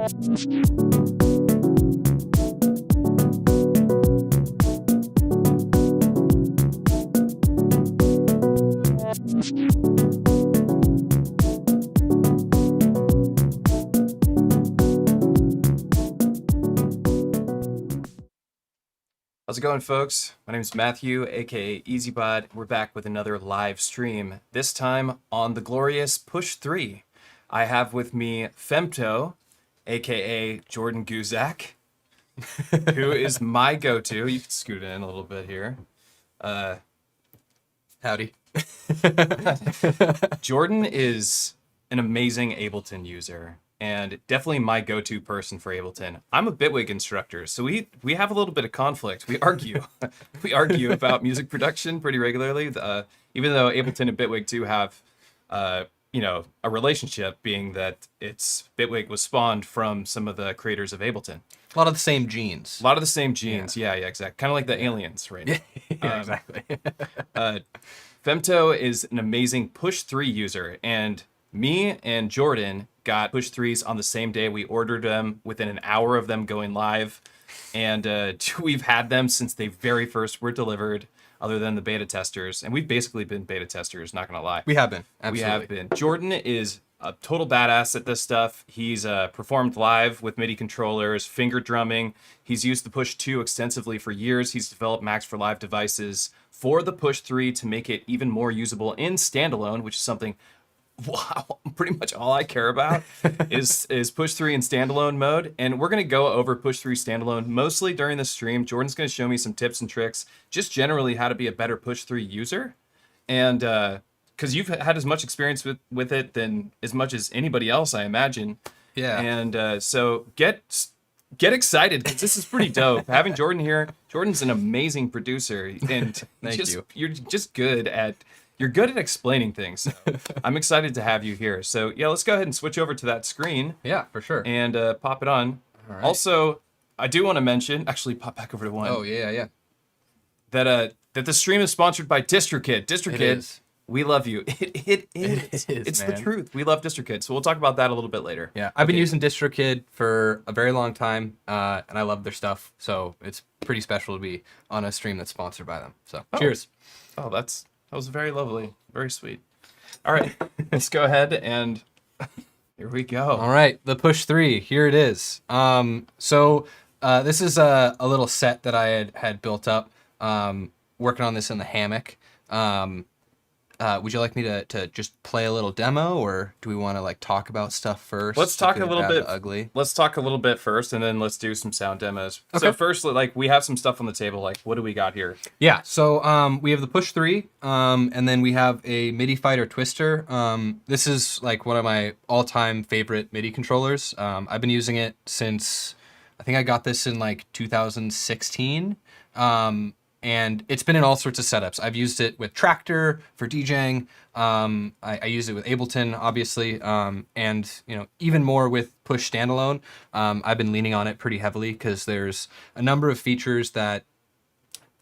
How's it going, folks? My name is Matthew, aka EZBOT. We're back with another live stream, this time on the glorious Push 3. I have with me Phemto, aka Jordan Guzak, who is my go-to. You can scoot in a little bit here. Howdy. Jordan is an amazing Ableton user, and definitely my go-to person for Ableton. I'm a Bitwig instructor, so we have a little bit of conflict. We argue. We argue about music production pretty regularly, even though Ableton and Bitwig do have, a relationship, being that Bitwig was spawned from some of the creators of Ableton. A lot of the same genes. Yeah, exactly. Kind of like the aliens, right? Yeah, exactly. Phemto is an amazing Push 3 user, and me and Jordan got Push 3s on the same day. We ordered them within an hour of them going live, and we've had them since they very first were delivered, other than the beta testers. And we've basically been beta testers, not gonna lie. We have been, absolutely. We have been. Jordan is a total badass at this stuff. He's performed live with MIDI controllers, finger drumming. He's used the Push 2 extensively for years. He's developed Max for Live devices for the Push 3 to make it even more usable in standalone, which is something, wow, pretty much all I care about is Push 3 in standalone mode. And we're going to go over Push 3 standalone mostly during the stream. Jordan's going to show me some tips and tricks, just generally how to be a better Push 3 user. And because you've had as much experience with it than as much as anybody else, I imagine. Yeah. And so get excited, because this is pretty dope. Having Jordan here, Jordan's an amazing producer, and you're just good at explaining things. So I'm excited to have you here. So yeah, let's go ahead and switch over to that screen. Yeah, for sure. And pop it on. All right. Also, I do want to mention, actually pop back over to one. Oh, yeah. That the stream is sponsored by DistroKid. DistroKid, we love you. It is. It's man. The truth. We love DistroKid. So we'll talk about that a little bit later. Yeah, I've been using DistroKid for a very long time, and I love their stuff. So it's pretty special to be on a stream that's sponsored by them. So cheers. Oh, that was very lovely. Very sweet. All right, let's go ahead and here we go. All right, the Push 3, here it is. So this is a little set that I had built up, working on this in the hammock. Would you like me to just play a little demo, or do we want to talk about stuff first? Let's talk a little bit. Ugly. Let's talk a little bit first, and then let's do some sound demos. Okay. So first, we have some stuff on the table. What do we got here? Yeah. So we have the Push 3, and then we have a MIDI Fighter Twister. This is one of my all-time favorite MIDI controllers. I've been using it since I think I got this in 2016. And it's been in all sorts of setups. I've used it with Tractor for DJing. I use it with Ableton, obviously, and even more with Push standalone. I've been leaning on it pretty heavily because there's a number of features that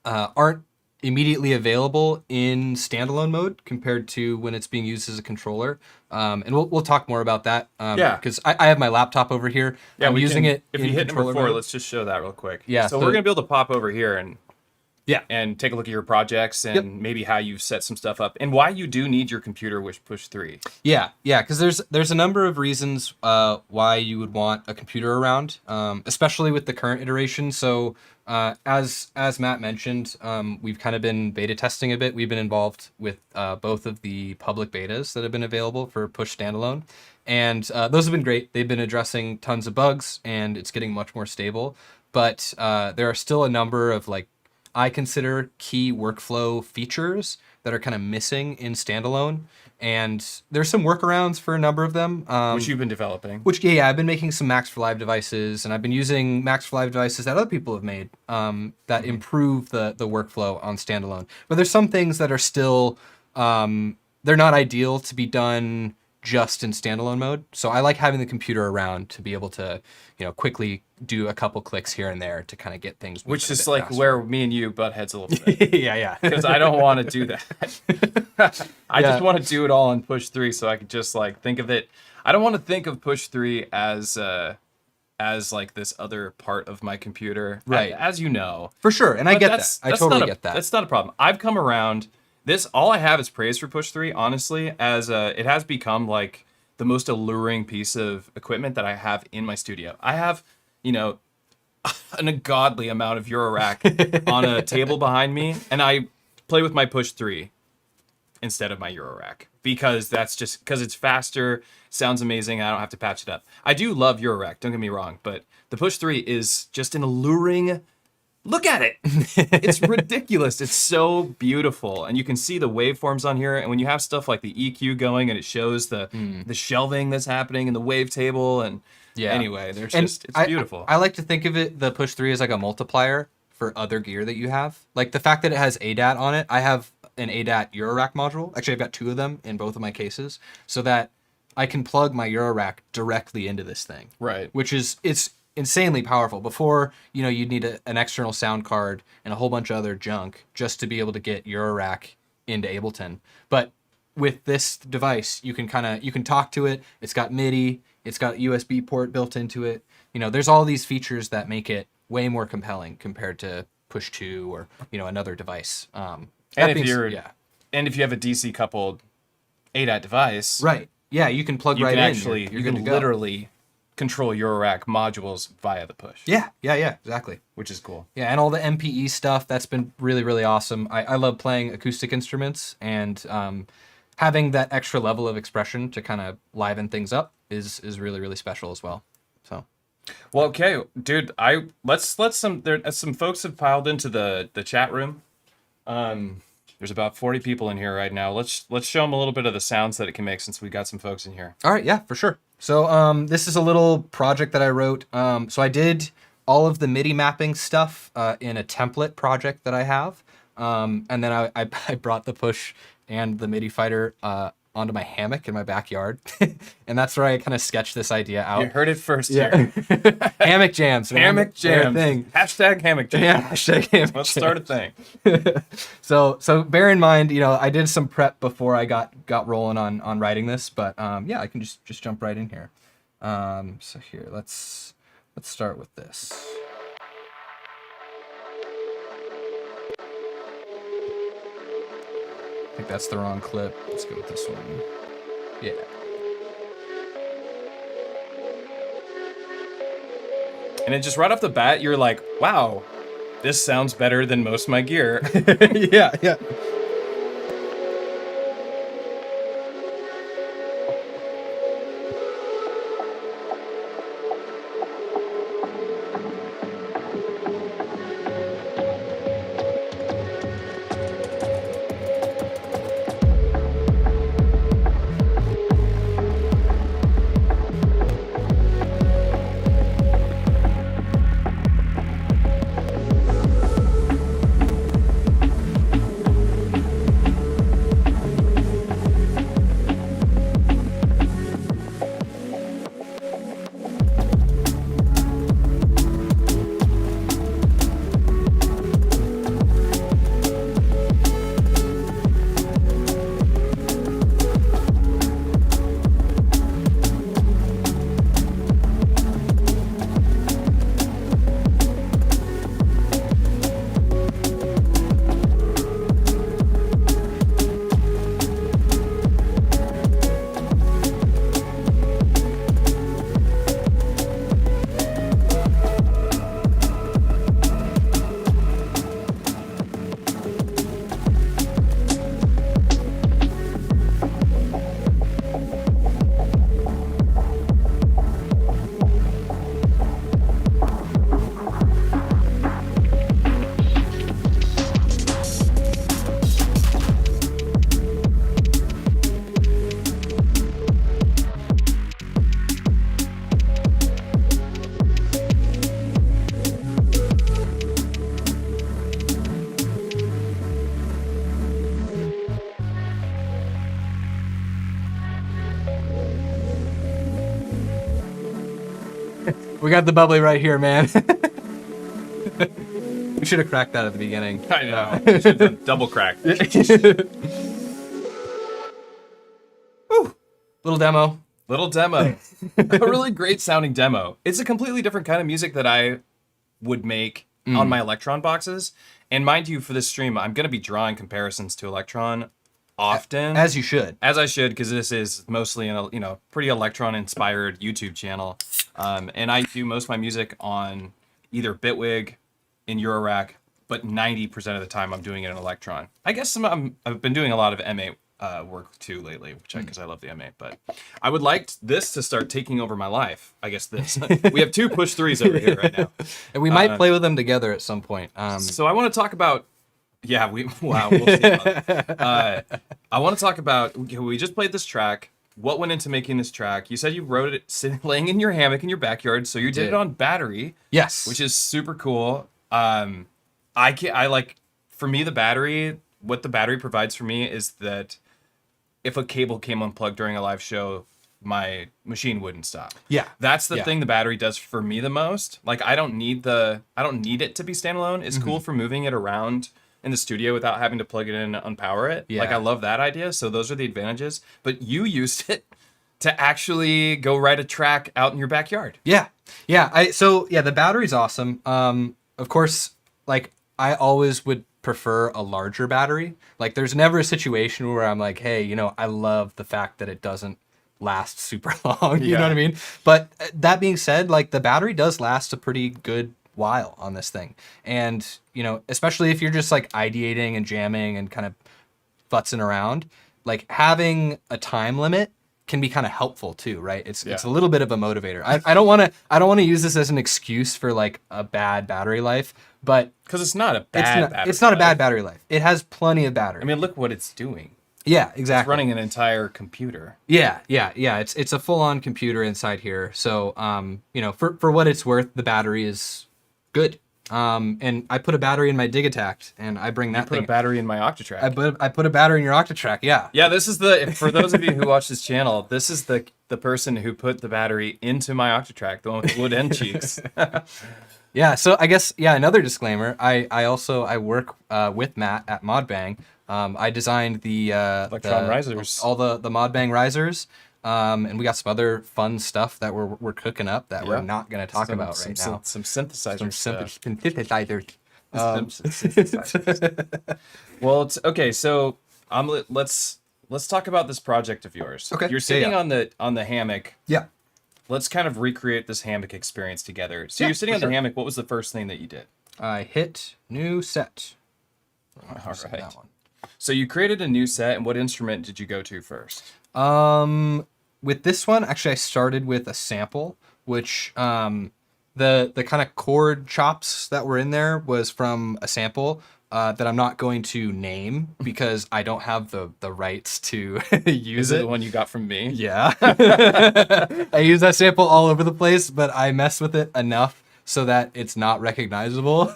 aren't immediately available in standalone mode compared to when it's being used as a controller. And we'll talk more about that. Because I have my laptop over here. Yeah, I'm using it. If you hit number 4, let's just show that real quick. Yeah. So we're gonna be able to pop over here and. Yeah, and take a look at your projects and maybe how you set some stuff up and why you do need your computer with Push 3. Yeah, because there's a number of reasons why you would want a computer around, especially with the current iteration. So as Matt mentioned, we've kind of been beta testing a bit. We've been involved with both of the public betas that have been available for Push standalone, and those have been great. They've been addressing tons of bugs, and it's getting much more stable. But there are still a number of I consider key workflow features that are kind of missing in standalone, and there's some workarounds for a number of them. Which you've been developing. I've been making some Max for Live devices, and I've been using Max for Live devices that other people have made that improve the workflow on standalone. But there's some things that are still, they're not ideal to be done just in standalone mode. So I like having the computer around to be able to, quickly do a couple clicks here and there to kind of get things moving. Which is where me and you butt heads a little bit. Yeah. Because I don't want to do that. I just want to do it all in Push 3 so I could just think of it. I don't want to think of Push 3 as as like this other part of my computer, Right. as you know. For sure, and I But get that. I totally get that. That's not a problem. I've come around. This, all I have is praise for Push 3, honestly, as it has become like the most alluring piece of equipment that I have in my studio. I have, you know, an ungodly amount of Eurorack on a table behind me, and I play with my Push 3 instead of my Eurorack because it's faster, sounds amazing, and I don't have to patch it up. I do love Eurorack, don't get me wrong, but the Push 3 is just an alluring. Look at it. It's ridiculous. It's so beautiful. And you can see the waveforms on here. And when you have stuff like the EQ going and it shows the shelving that's happening in the wavetable. And anyway, it's beautiful. I like to think of it, the Push 3, as like a multiplier for other gear that you have. Like the fact that it has ADAT on it. I have an ADAT Eurorack module. Actually, I've got 2 of them in both of my cases so that I can plug my Eurorack directly into this thing. Right. Which is, it's insanely powerful. Before, you know, you'd need an external sound card and a whole bunch of other junk just to be able to get Eurorack into Ableton. But with this device, you can talk to it. It's got MIDI. It's got a USB port built into it. You know, there's all these features that make it way more compelling compared to Push 2 or, you know, another device. And if you have a DC coupled ADAT device, right? Yeah, you can plug right in. You can literally control Eurorack modules via the Push. Yeah, exactly. Which is cool. Yeah, and all the MPE stuff, that's been really, really awesome. I love playing acoustic instruments, and having that extra level of expression to kind of liven things up is really, really special as well. So, well, okay, dude, let's some folks have piled into the chat room. There's about 40 people in here right now. Let's show them a little bit of the sounds that it can make since we got some folks in here. All right, yeah, for sure. So this is a little project that I wrote. So I did all of the MIDI mapping stuff in a template project that I have. And then I brought the Push and the MIDI fighter onto my hammock in my backyard. And that's where I kind of sketched this idea out. You heard it first here. Hammock jams. Man. Hammock jams. Thing. Hashtag hammock jams. Yeah, hashtag hammock Let's jams. start a thing. So bear in mind, you know, I did some prep before I got rolling on writing this, but yeah, I can just jump right in here. So here, let's start with this. I think that's the wrong clip. Let's go with this one. Yeah. And then just right off the bat, you're like, wow, this sounds better than most of my gear. Yeah. We got the bubbly right here, man. We should have cracked that at the beginning. I know. Should have done double crack. Woo. Little demo. Little demo. A really great sounding demo. It's a completely different kind of music that I would make on my Electron boxes. And mind you, for this stream, I'm going to be drawing comparisons to Electron often. As you should. As I should, because this is mostly a pretty Electron-inspired YouTube channel. And I do most of my music on either Bitwig, in Eurorack, but 90% of the time I'm doing it in Electron. I guess I've been doing a lot of M8 work too lately, because I love the M8. But I would like this to start taking over my life. I guess this. We have 2 push 3s over here right now, and we might play with them together at some point. So I want to talk about. Yeah, we'll see about that. I want to talk about. We just played this track. What went into making this track? You said you wrote it laying in your hammock in your backyard, so you did it on battery. Yes, which is super cool. For me, the battery. What the battery provides for me is that if a cable came unplugged during a live show, my machine wouldn't stop. Yeah. That's the thing the battery does for me the most. Like I don't need it to be standalone. It's cool for moving it around in the studio without having to plug it in and unpower it. Yeah. Like I love that idea. So those are the advantages. But you used it to actually go write a track out in your backyard. Yeah. Yeah. The battery's awesome. Of course, like I always would prefer a larger battery. Like there's never a situation where I'm like, hey, I love the fact that it doesn't last super long. You know what I mean? But that being said, like the battery does last a pretty good while on this thing. And, especially if you're just like ideating and jamming and kind of futzing around, like having a time limit can be kind of helpful too, right? It's a little bit of a motivator. I don't want to use this as an excuse for like a bad battery life, but because it's not a bad battery life. It has plenty of battery. I mean, look what it's doing. Yeah, exactly. It's running an entire computer. Yeah. It's a full-on computer inside here. So, for what it's worth, the battery is good. And I put a battery in my Digitact, and I bring that thing. Put a battery in my Octatrack. I put a battery in your Octatrack. Yeah. Yeah. This is for those of you who watch this channel. This is the person who put the battery into my Octatrack, the one with wood end cheeks. Yeah. So I guess another disclaimer. I work with Matt at Modbang. I designed the Electron risers, all the Modbang risers. And we got some other fun stuff that we're cooking up that we're not going to talk about right now. Some synthesizers. Synthesizers. Well, it's okay. So let's talk about this project of yours. Okay. You're sitting on the hammock. Yeah. Let's kind of recreate this hammock experience together. So you're sitting on the hammock. What was the first thing that you did? I hit new set. All right. That one. So you created a new set, and what instrument did you go to first? With this one, actually, I started with a sample, which the kind of chord chops that were in there was from a sample that I'm not going to name because I don't have the rights to use Is it the one you got from me? Yeah. I use that sample all over the place, but I mess with it enough so that it's not recognizable.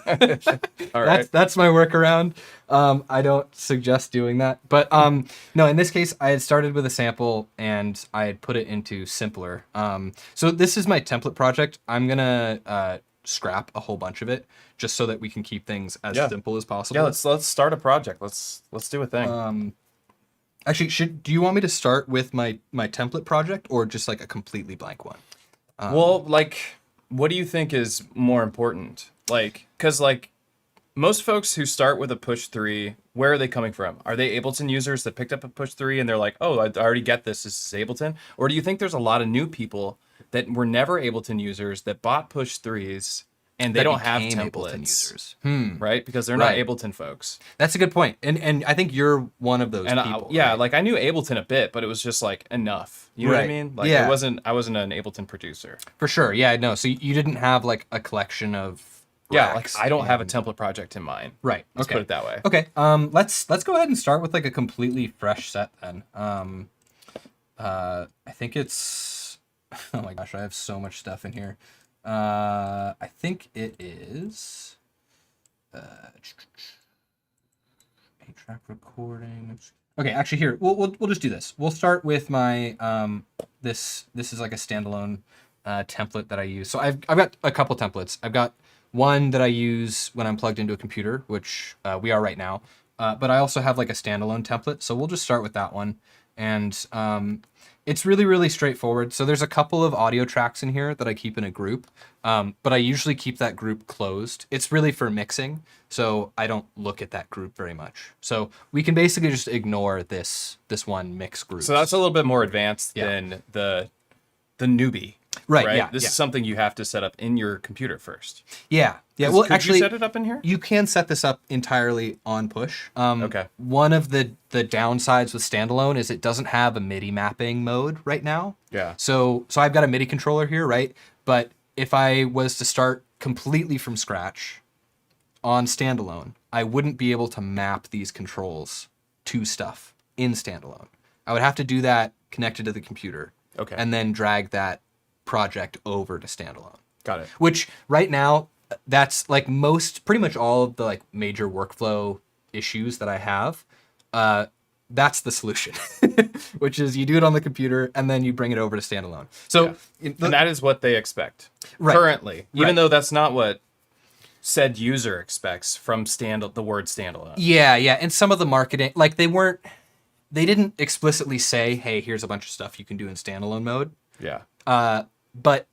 All right. That's my workaround. I don't suggest doing that. But no, in this case, I had started with a sample and I had put it into simpler. So this is my template project. I'm going to scrap a whole bunch of it just so that we can keep things as simple as possible. Yeah, let's start a project. Let's do a thing. Actually, do you want me to start with my template project or just like a completely blank one? Well, like, what do you think is more important? Like, because like most folks who start with a push 3, where are they coming from? Are they Ableton users that picked up a push 3 and they're like, oh, I already get this. This is Ableton. Or do you think there's a lot of new people that were never Ableton users that bought push 3s and they don't have templates, users. Right? Because they're not Ableton folks. That's a good point. And I think you're one of those people. Right? Like I knew Ableton a bit, but it was just like enough. You know what I mean? Like I wasn't an Ableton producer. For sure. Yeah, no. So you didn't have like a collection of like I don't have a template project in mind. Right. Let's put it that way. Okay. Let's go ahead and start with like a completely fresh set then. I think it's oh my gosh, I have so much stuff in here. I think it is 8-track recording. Okay, actually here we'll just do this. We'll start with my this is like a standalone template that I use. So I've got a couple templates. I've got one that I use when I'm plugged into a computer, which we are right now. But I also have like a standalone template. So we'll just start with that one. And it's really, really straightforward. So there's a couple of audio tracks in here that I keep in a group, but I usually keep that group closed. It's really for mixing, so I don't look at that group very much. So we can basically just ignore this one mix group. So that's a little bit more advanced Yeah. than the newbie. Right, yeah, This yeah. is something you have to set up in your computer first. Yeah. Well, Could actually, you set it up in here? you can set this up entirely on push. Okay. One of the downsides with standalone is it doesn't have a MIDI mapping mode right now. Yeah. So I've got a MIDI controller here, right? But if I was to start completely from scratch on standalone, I wouldn't be able to map these controls to stuff in standalone. I would have to do that connected to the computer. Okay. And then drag that project over to standalone. Got it. Which right now, that's like pretty much all of the like major workflow issues that I have. That's the solution, which is you do it on the computer and then you bring it over to standalone. So, And that is what they expect Right. currently, even Right. though that's not what said user expects from the word standalone. yeah, and some of the marketing, like they didn't explicitly say, hey, here's a bunch of stuff you can do in standalone mode. Yeah. But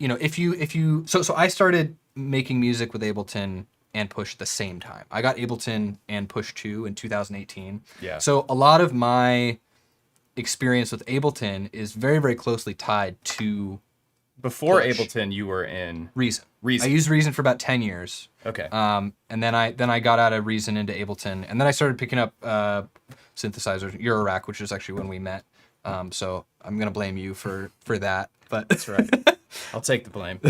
if you so I started making music with Ableton and Push at the same time. I got Ableton and Push 2 in 2018. Yeah. So a lot of my experience with Ableton is very, very closely tied to Before Push. Ableton, you were in Reason. Reason. I used Reason for about 10 years. Okay. And then I got out of Reason into Ableton, and then I started picking up synthesizer Eurorack, which is actually when we met. So I'm gonna blame you for that. But That's right. I'll take the blame.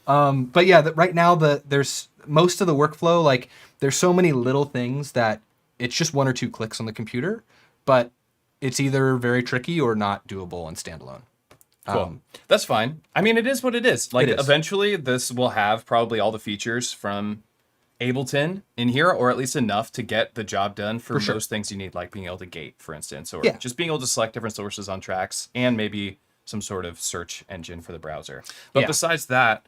but yeah, right now there's most of the workflow, like there's so many little things that it's just one or two clicks on the computer, but it's either very tricky or not doable on standalone. Cool. That's fine. I mean, it is what it is. Like, It is. eventually, this will have probably all the features from Ableton in here, or at least enough to get the job done for sure. most things you need, like being able to gate, for instance, or Yeah. just being able to select different sources on tracks, and maybe some sort of search engine for the browser. But Yeah. besides that,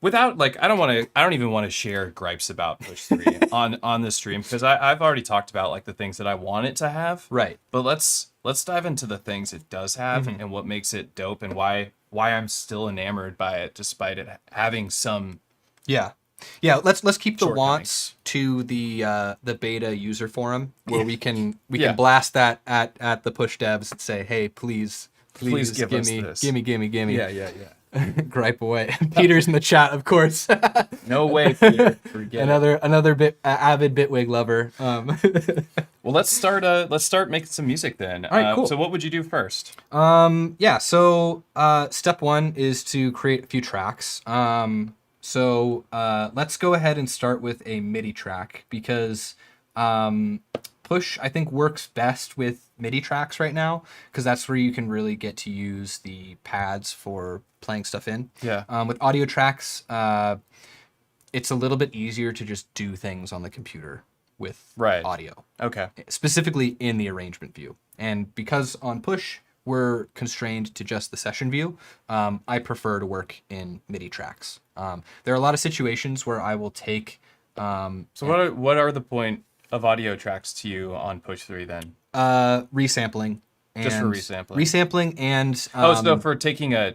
without like, I don't even want to share gripes about Push 3 on this stream, because I've already talked about like the things that I want it to have. Right. But let's dive into the things it does have Mm-hmm. and what makes it dope and why I'm still enamored by it despite it having some Yeah. Let's keep the Shortcomings. wants to the beta user forum where we can Yeah. blast that at the Push devs and say, hey, please give us me, this. gimme. yeah. Gripe away. Peter's in the chat, of course. No way, Peter. Forget it. another avid Bitwig lover. Well, let's start making some music then. All right, cool. So what would you do first? So step one is to create a few tracks. So let's go ahead and start with a MIDI track because Push, I think, works best with MIDI tracks right now because that's where you can really get to use the pads for playing stuff in. Yeah. With audio tracks, it's a little bit easier to just do things on the computer with Right. audio, Okay. specifically in the arrangement view. And because on Push, we're constrained to just the session view, I prefer to work in MIDI tracks. There are a lot of situations where I will take... So what are the point of audio tracks to you on Push 3 then? resampling. Just for and- resampling. Resampling and... So for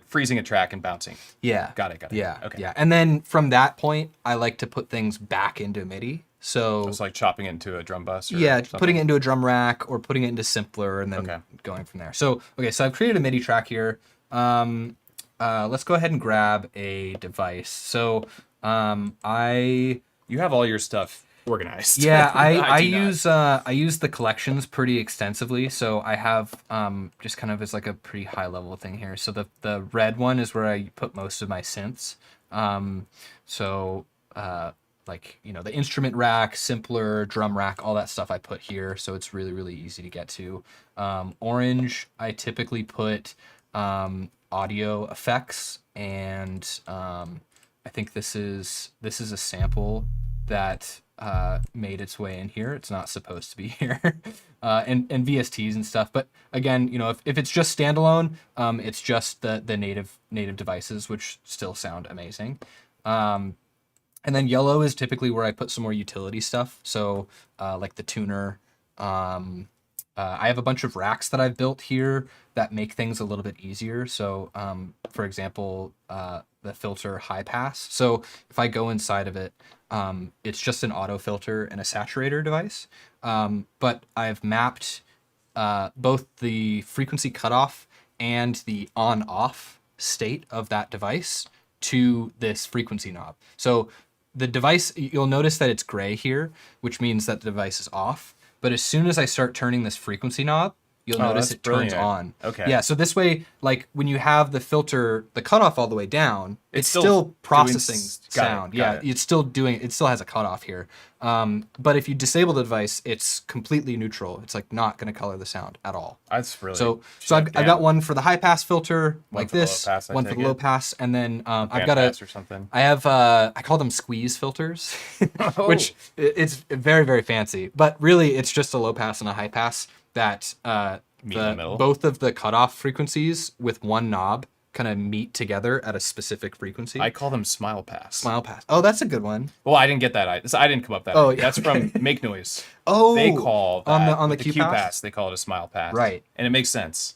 freezing a track and bouncing. Yeah. Got it. Yeah. Okay. Yeah. And then from that point, I like to put things back into MIDI. So It's like chopping it into a drum bus. Or yeah, something. putting it into a drum rack or putting it into simpler and then Okay. going from there. So I've created a MIDI track here. Let's go ahead and grab a device. So You have all your stuff organized. yeah, I do not. use the collections pretty extensively. So I have just kind of as like a pretty high level thing here. So the red one is where I put most of my synths. Like, the instrument rack, simpler, drum rack, all that stuff I put here. So it's really, really easy to get to. Orange, I typically put audio effects. And I think this is a sample that made its way in here. It's not supposed to be here. And VSTs and stuff. But again, if it's just standalone, it's just the native devices, which still sound amazing. And then yellow is typically where I put some more utility stuff. So like the tuner, I have a bunch of racks that I've built here that make things a little bit easier. So, for example, the filter high pass. So if I go inside of it, it's just an auto filter and a saturator device. But I've mapped both the frequency cutoff and the on-off state of that device to this frequency knob. So the device, you'll notice that it's gray here, which means that the device is off. But as soon as I start turning this frequency knob, you'll notice it turns on. Okay. Yeah, so this way, like when you have the filter, the cutoff all the way down, it's still processing sound. It's still doing, it still has a cutoff here. But if you disable the device, it's completely neutral. It's like not going to color the sound at all. That's really so I've got one for the high pass filter like this, one for the low pass, and then I've got or something. I have I call them squeeze filters, which it's very, very fancy, but really it's just a low pass and a high pass that both of the cutoff frequencies with one knob kind of meet together at a specific frequency. I call them smile pass. Smile pass. Oh, that's a good one. Well, I didn't get that. I didn't come up with that. Oh, yeah. That's from Make Noise. Oh, they call that, on the Q pass. They call it a smile pass. Right, and it makes sense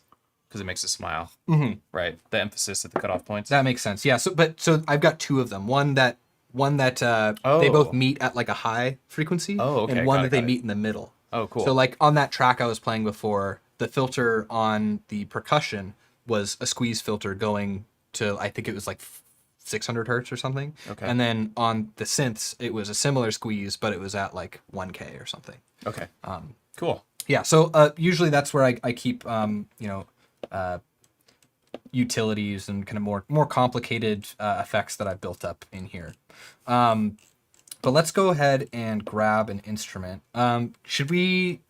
because it makes a smile. Mm-hmm. Right, the emphasis at the cutoff points. That makes sense. Yeah. So I've got two of them. One that they both meet at like a high frequency. Oh, okay. And one that they meet in the middle. Oh, cool. So like on that track I was playing before, the filter on the percussion was a squeeze filter going to, I think it was like 600 hertz or something. Okay. And then on the synths, it was a similar squeeze, but it was at like 1K or something. Okay. Cool. Yeah. So usually that's where I keep, utilities and kind of more complicated effects that I've built up in here. But let's go ahead and grab an instrument. Should we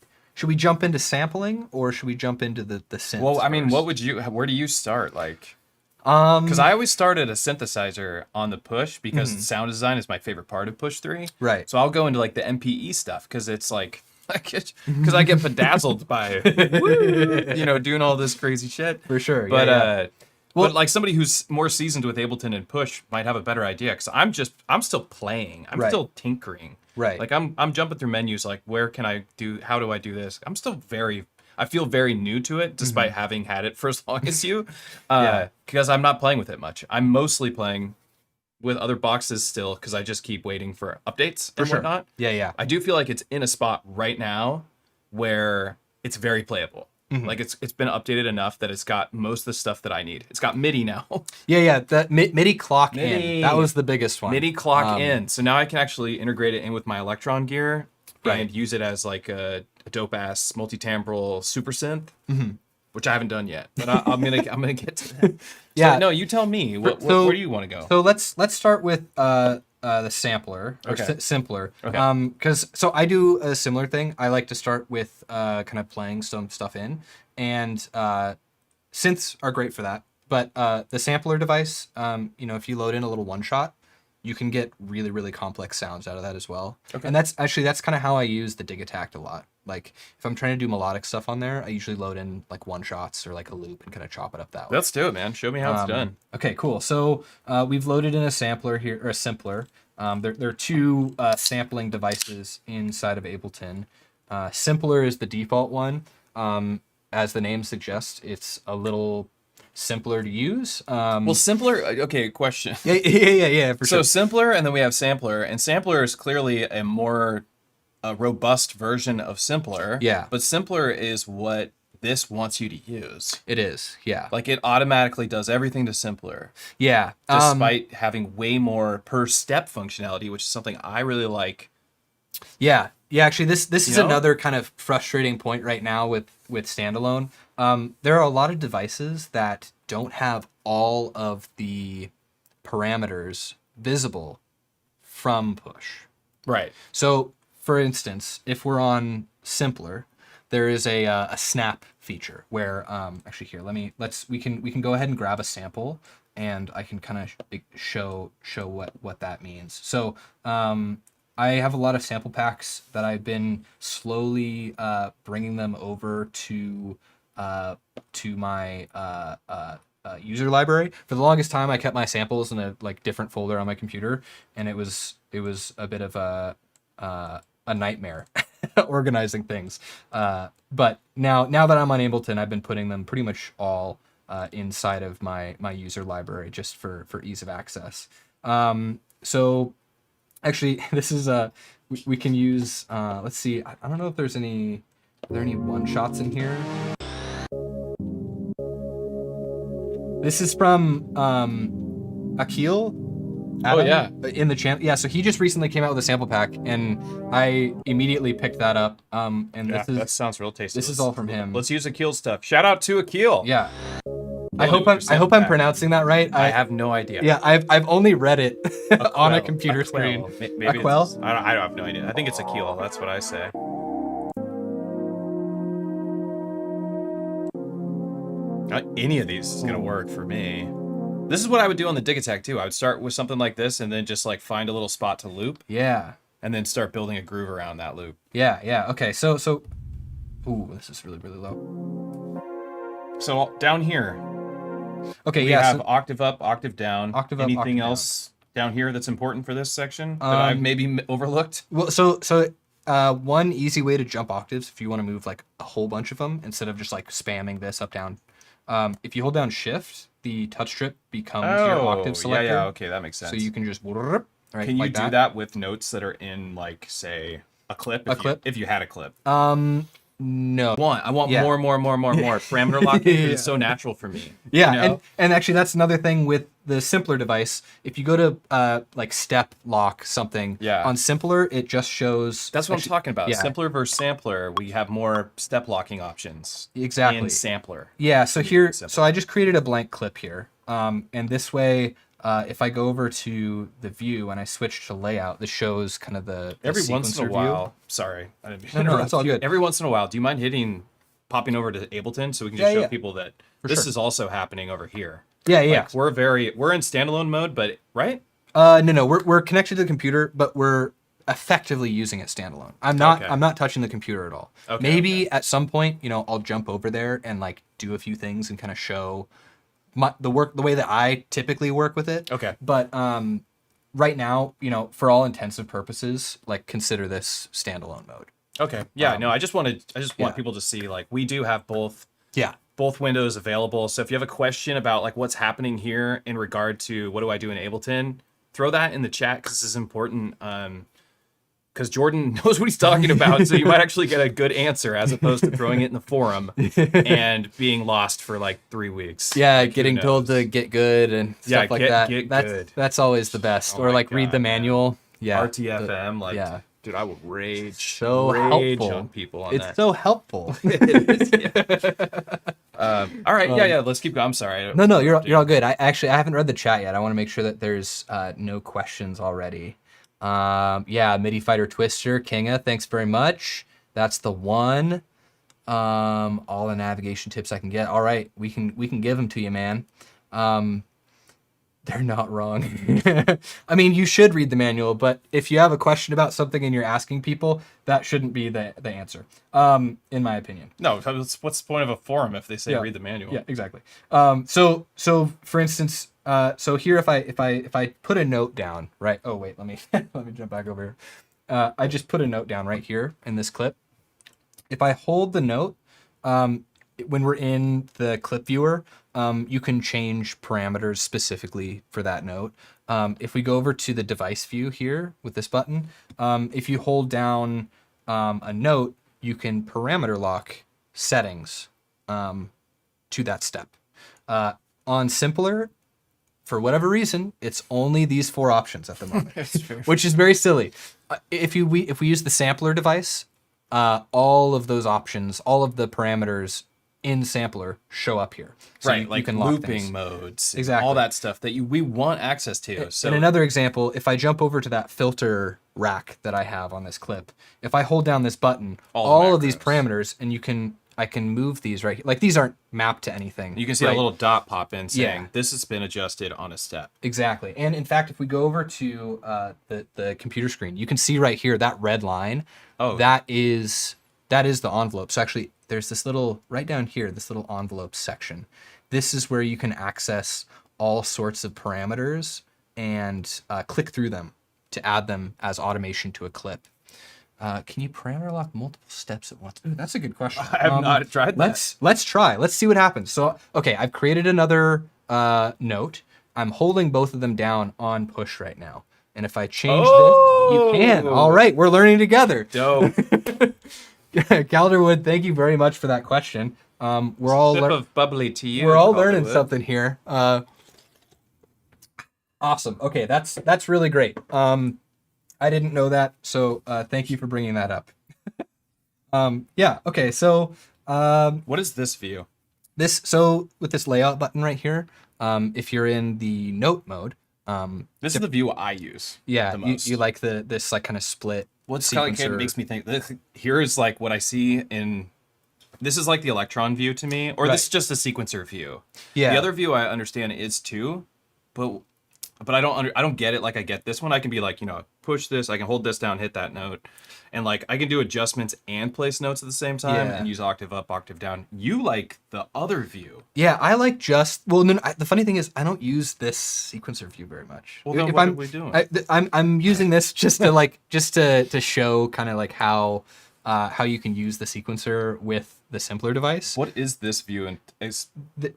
jump into sampling or should we jump into the synths? Well, I mean, first? where do you start? Like, because I always start at a synthesizer on the push because sound design is my favorite part of push 3. Right. So I'll go into like the MPE stuff because it's like, because I get bedazzled by, doing all this crazy shit. For sure. But, but like somebody who's more seasoned with Ableton and push might have a better idea because I'm still playing. I'm still tinkering. Right. Like I'm jumping through menus like how do I do this? I feel very new to it despite having had it for as long as you. Because I'm not playing with it much. I'm mostly playing with other boxes still because I just keep waiting for updates and whatnot. Yeah. I do feel like it's in a spot right now where it's very playable. Like it's been updated enough that it's got most of the stuff that I need. It's got MIDI now. Yeah. That MIDI clock in. That was the biggest one. MIDI clock in. So now I can actually integrate it in with my Electron gear and use it as like a dope ass multi-timbral super synth, which I haven't done yet. But I'm gonna get to that. Yeah. So, no, you tell me. Where do you want to go? So let's start with the sampler or simpler. Okay. Because I do a similar thing. I like to start with kind of playing some stuff in, and synths are great for that. But the sampler device, if you load in a little one shot, you can get really, really complex sounds out of that as well. Okay. And that's kind of how I use the Digitact a lot. Like if I'm trying to do melodic stuff on there, I usually load in like one shots or like a loop and kind of chop it up that way. Let's do it, man. Show me how it's done. Okay, cool. So we've loaded in a sampler here, or a simpler. There are two sampling devices inside of Ableton. Simpler is the default one. As the name suggests, it's a little simpler to use. Well, simpler. Okay, question. Yeah. For sure. So simpler, and then we have sampler, and sampler is clearly a more robust version of simpler. Yeah. But simpler is what this wants you to use. It is. Yeah. Like it automatically does everything to simpler. Yeah. Despite having way more per step functionality, which is something I really like. Yeah. Actually, this is another kind of frustrating point right now with standalone. There are a lot of devices that don't have all of the parameters visible from push. Right. So, for instance, if we're on simpler, there is a snap feature where actually here we can go ahead and grab a sample and I can kind of show what that means. So I have a lot of sample packs that I've been slowly bringing them over to my user library. For the longest time, I kept my samples in a different folder on my computer, and it was a bit of a nightmare organizing things. But now that I'm on Ableton, I've been putting them pretty much all inside of my user library just for ease of access. So actually, this is we can use. Let's see. I don't know if there's any. Are there any one shots in here? This is from Akil. Oh yeah, in the channel. Yeah, so he just recently came out with a sample pack, and I immediately picked that up. And yeah, this is that sounds real tasty. this is all from him. Let's use Akil stuff. Shout out to Akil. Yeah. I Really, hope I'm pronouncing that right. I have no idea. Yeah, I've only read it on a computer screen. Maybe Aquel? I don't have no idea. I think it's Akil. That's what I say. Any of these is gonna work for me. This is what I would do on the dig attack too. I would start with something like this and then just like find a little spot to loop Yeah. and then start building a groove around that loop. Yeah. Okay. So ooh, this is really low. So down here, Okay, we yeah. have So, octave up, octave down. Octave up, Anything octave else down here that's important for this section that I've maybe overlooked? well, so one easy way to jump octaves if you want to move like a whole bunch of them instead of just like spamming this up down. If you hold down Shift, the touch strip becomes your octave selector. Yeah, okay, that makes sense. So you can just right. Can you like do that with notes that are in like say a clip? If you had a clip. No. I want Yeah. more parameter locking because it's so natural for me. Yeah, you know? and actually that's another thing with the simpler device. If you go to like step lock something Yeah. on simpler, it just shows. That's what I'm talking about. Yeah. Simpler versus sampler, we have more step locking options. Exactly. In sampler. Yeah, so here, Simpler. so I just created a blank clip here, and this way, if I go over to the view and I switch to layout, this shows kind of the Every once in a sequencer while. view. Sorry, I didn't mean to No, interrupt that's all you. good. Every once in a while, do you mind popping over to Ableton so we can just show Yeah. people that For this sure. is also happening over here? Yeah. Like, we're in standalone mode, but right? No, we're connected to the computer, but we're effectively using it standalone. I'm not touching the computer at all. Okay, Maybe at some point, I'll jump over there and like do a few things and kind of show the way that I typically work with it. Okay. But right now, for all intensive purposes, like consider this standalone mode. Okay. Yeah. No, I just want yeah. people to see like we do have both Yeah. windows available. So if you have a question about like what's happening here in regard to what do I do in Ableton, throw that in the chat because this is important. Because Jordan knows what he's talking about, so you might actually get a good answer as opposed to throwing it in the forum and being lost for like 3 weeks. Yeah, like, getting told to get good and stuff like that. Get that's good. that's always the best. Oh or my like read the God, manual. Yeah. RTFM, yeah. dude, I would rage So helpful. on people on It's that. so helpful. All right, yeah, let's keep going. I'm sorry. No, you're all good. I haven't read the chat yet. I want to make sure that there's no questions already. Yeah, MIDI Fighter Twister, Kinga, thanks very much. That's the one. All the navigation tips I can get. All right, we can give them to you, man. They're not wrong. I mean, you should read the manual, but if you have a question about something and you're asking people, that shouldn't be the answer, in my opinion. No, what's the point of a forum if they say Yeah. read the manual? Yeah, exactly. So for instance, so here if I put a note down, right? Oh wait, let me let me jump back over here. I just put a note down right here in this clip. If I hold the note, when we're in the clip viewer, you can change parameters specifically for that note. If we go over to the device view here with this button, if you hold down a note, you can parameter lock settings to that step. On simpler, for whatever reason, it's only these 4 options at the moment, which is very silly. If we use the sampler device, all of those options, all of the parameters in sampler show up here. So right, you like can lock looping things. modes, Exactly. all that stuff that we want access to. So And another example, if I jump over to that filter rack that I have on this clip, if I hold down this button, all of these parameters, and I can move these right here. Like these aren't mapped to anything. you can see right? a little dot pop in saying Yeah. this has been adjusted on a step. Exactly. And in fact, if we go over to the computer screen, you can see right here that red line. Oh. That is the envelope. So actually, there's this little, right down here, this little envelope section. This is where you can access all sorts of parameters and click through them to add them as automation to a clip. Can you parameter lock multiple steps at once? Ooh, that's a good question. I have not tried that. Let's try. Let's see what happens. So, okay, I've created another note. I'm holding both of them down on push right now. And if I change this, you can. All right, we're learning together. Dope. Calderwood, thank you very much for that question. We're all Sip of bubbly to you. we're all learning Calderwood. something here. Awesome. Okay, that's really great. I didn't know that, so thank you for bringing that up. Yeah. Okay. So What is this view? so with this layout button right here, if you're in the note mode, This is the view I use. yeah, the most. you like this like kind of split. What's kind of makes me think this here's like what I see in. This is like the electron view to me, or this is just a sequencer view. Yeah. The other view I understand is too, but I don't get it like I get this one. I can be like, push this, I can hold this down, hit that note, and like I can do adjustments and place notes at the same time Yeah. and use octave up, octave down. You like the other view. Yeah, I like the funny thing is I don't use this sequencer view very much. Well, then If what I'm, are we doing? I'm using this just to like to show kind of like how you can use the sequencer with the simpler device. What is this view? And is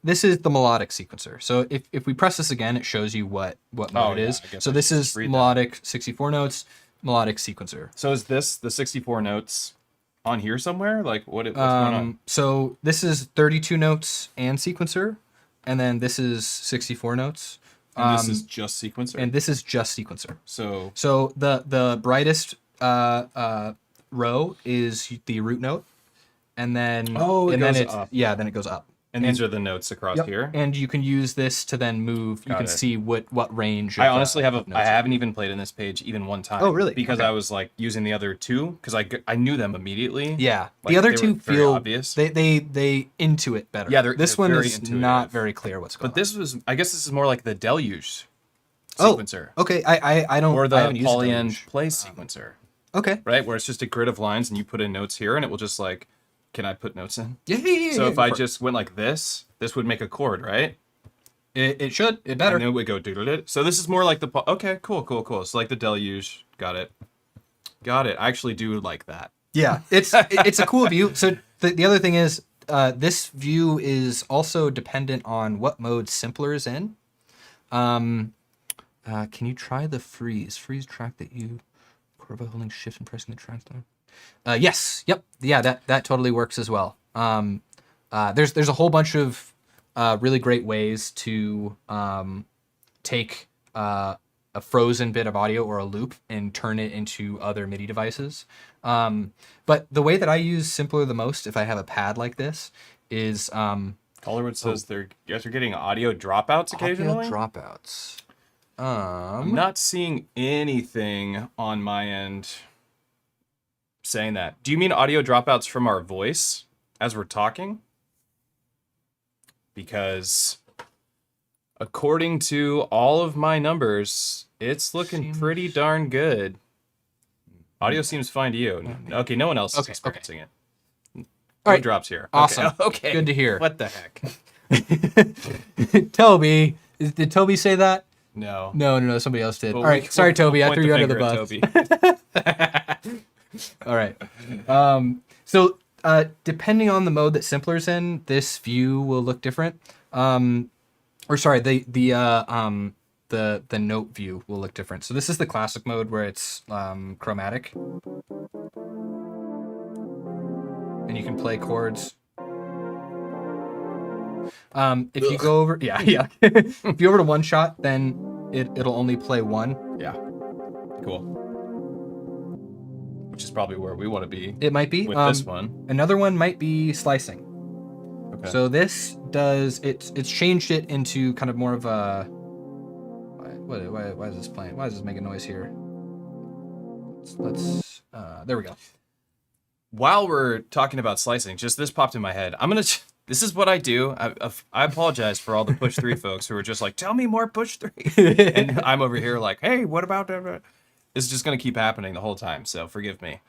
This is the melodic sequencer. So if we press this again, it shows you what mode it yeah, is. I guess So I this should is just read that. melodic 64 notes, melodic sequencer. so is this the 64 notes on here somewhere? Like what's going on? So this is 32 notes and sequencer, and then this is 64 notes, And this is just sequencer. and this is just sequencer. So So the brightest row is the root note, and then it and then goes it's up. then it goes up. and these are the notes across Yep. here. And you can use this to then move. You Got can it. see what range. I of, honestly of I notes haven't even played in this page even one time. Oh, really? Because Okay. I was like using the other two because I knew them immediately. Yeah, Like, the other they two were very feel obvious. They intuit better. Yeah, this they're one very is intuitive. not very clear what's going But this was I guess this is more like the deluge on. sequencer. Okay, I don't. Or I the haven't used polyend Deluge. play sequencer. Okay. Right? Where it's just a grid of lines and you put in notes here and it will just like, can I put notes in? Yeah. So if I just went like this would make a chord, right? it should better. And then it would go doodle. So this is more like the okay, cool. So like the deluge. Got it. I actually do like that. Yeah, it's a cool view. So the other thing is, this view is also dependent on what mode Simpler is in. Can you try the freeze track that you record by holding shift and pressing the tracks down? Yes. Yep. Yeah. That totally works as well. There's a whole bunch of really great ways to take a frozen bit of audio or a loop and turn it into other MIDI devices. But the way that I use Simpler the most, if I have a pad like this, is Calderwood says you guys are getting audio dropouts occasionally. audio dropouts. I'm not seeing anything on my end saying that. Do you mean audio dropouts from our voice as we're talking? Because according to all of my numbers, it's looking pretty darn good. Audio seemes fine to you. Okay, no one else is experiencing it. No All right. drops here. Awesome. Okay. Good to hear. What the heck? Toby, did Toby say that? No. No, somebody else did. Well, All right, sorry, Toby, I point threw you under the finger bus. at Toby. All right. So depending on the mode that Simpler's in, this view will look different. Or sorry, the note view will look different. So this is the classic mode where it's chromatic, and you can play chords. If you go over, yeah. If you go over to one shot, then it'll only play one. Yeah. Cool. Which is probably where we want to be It might be with this one. Another one might be slicing. Okay. So this does it's changed it into kind of more of a why is this playing? Why is this making noise here? Let's there we go. While we're talking about slicing, just this popped in my head. This is what I do. I apologize for all the push 3 folks who are just like, tell me more push 3. And I'm over here like, hey, what about that? It's just going to keep happening the whole time. So forgive me.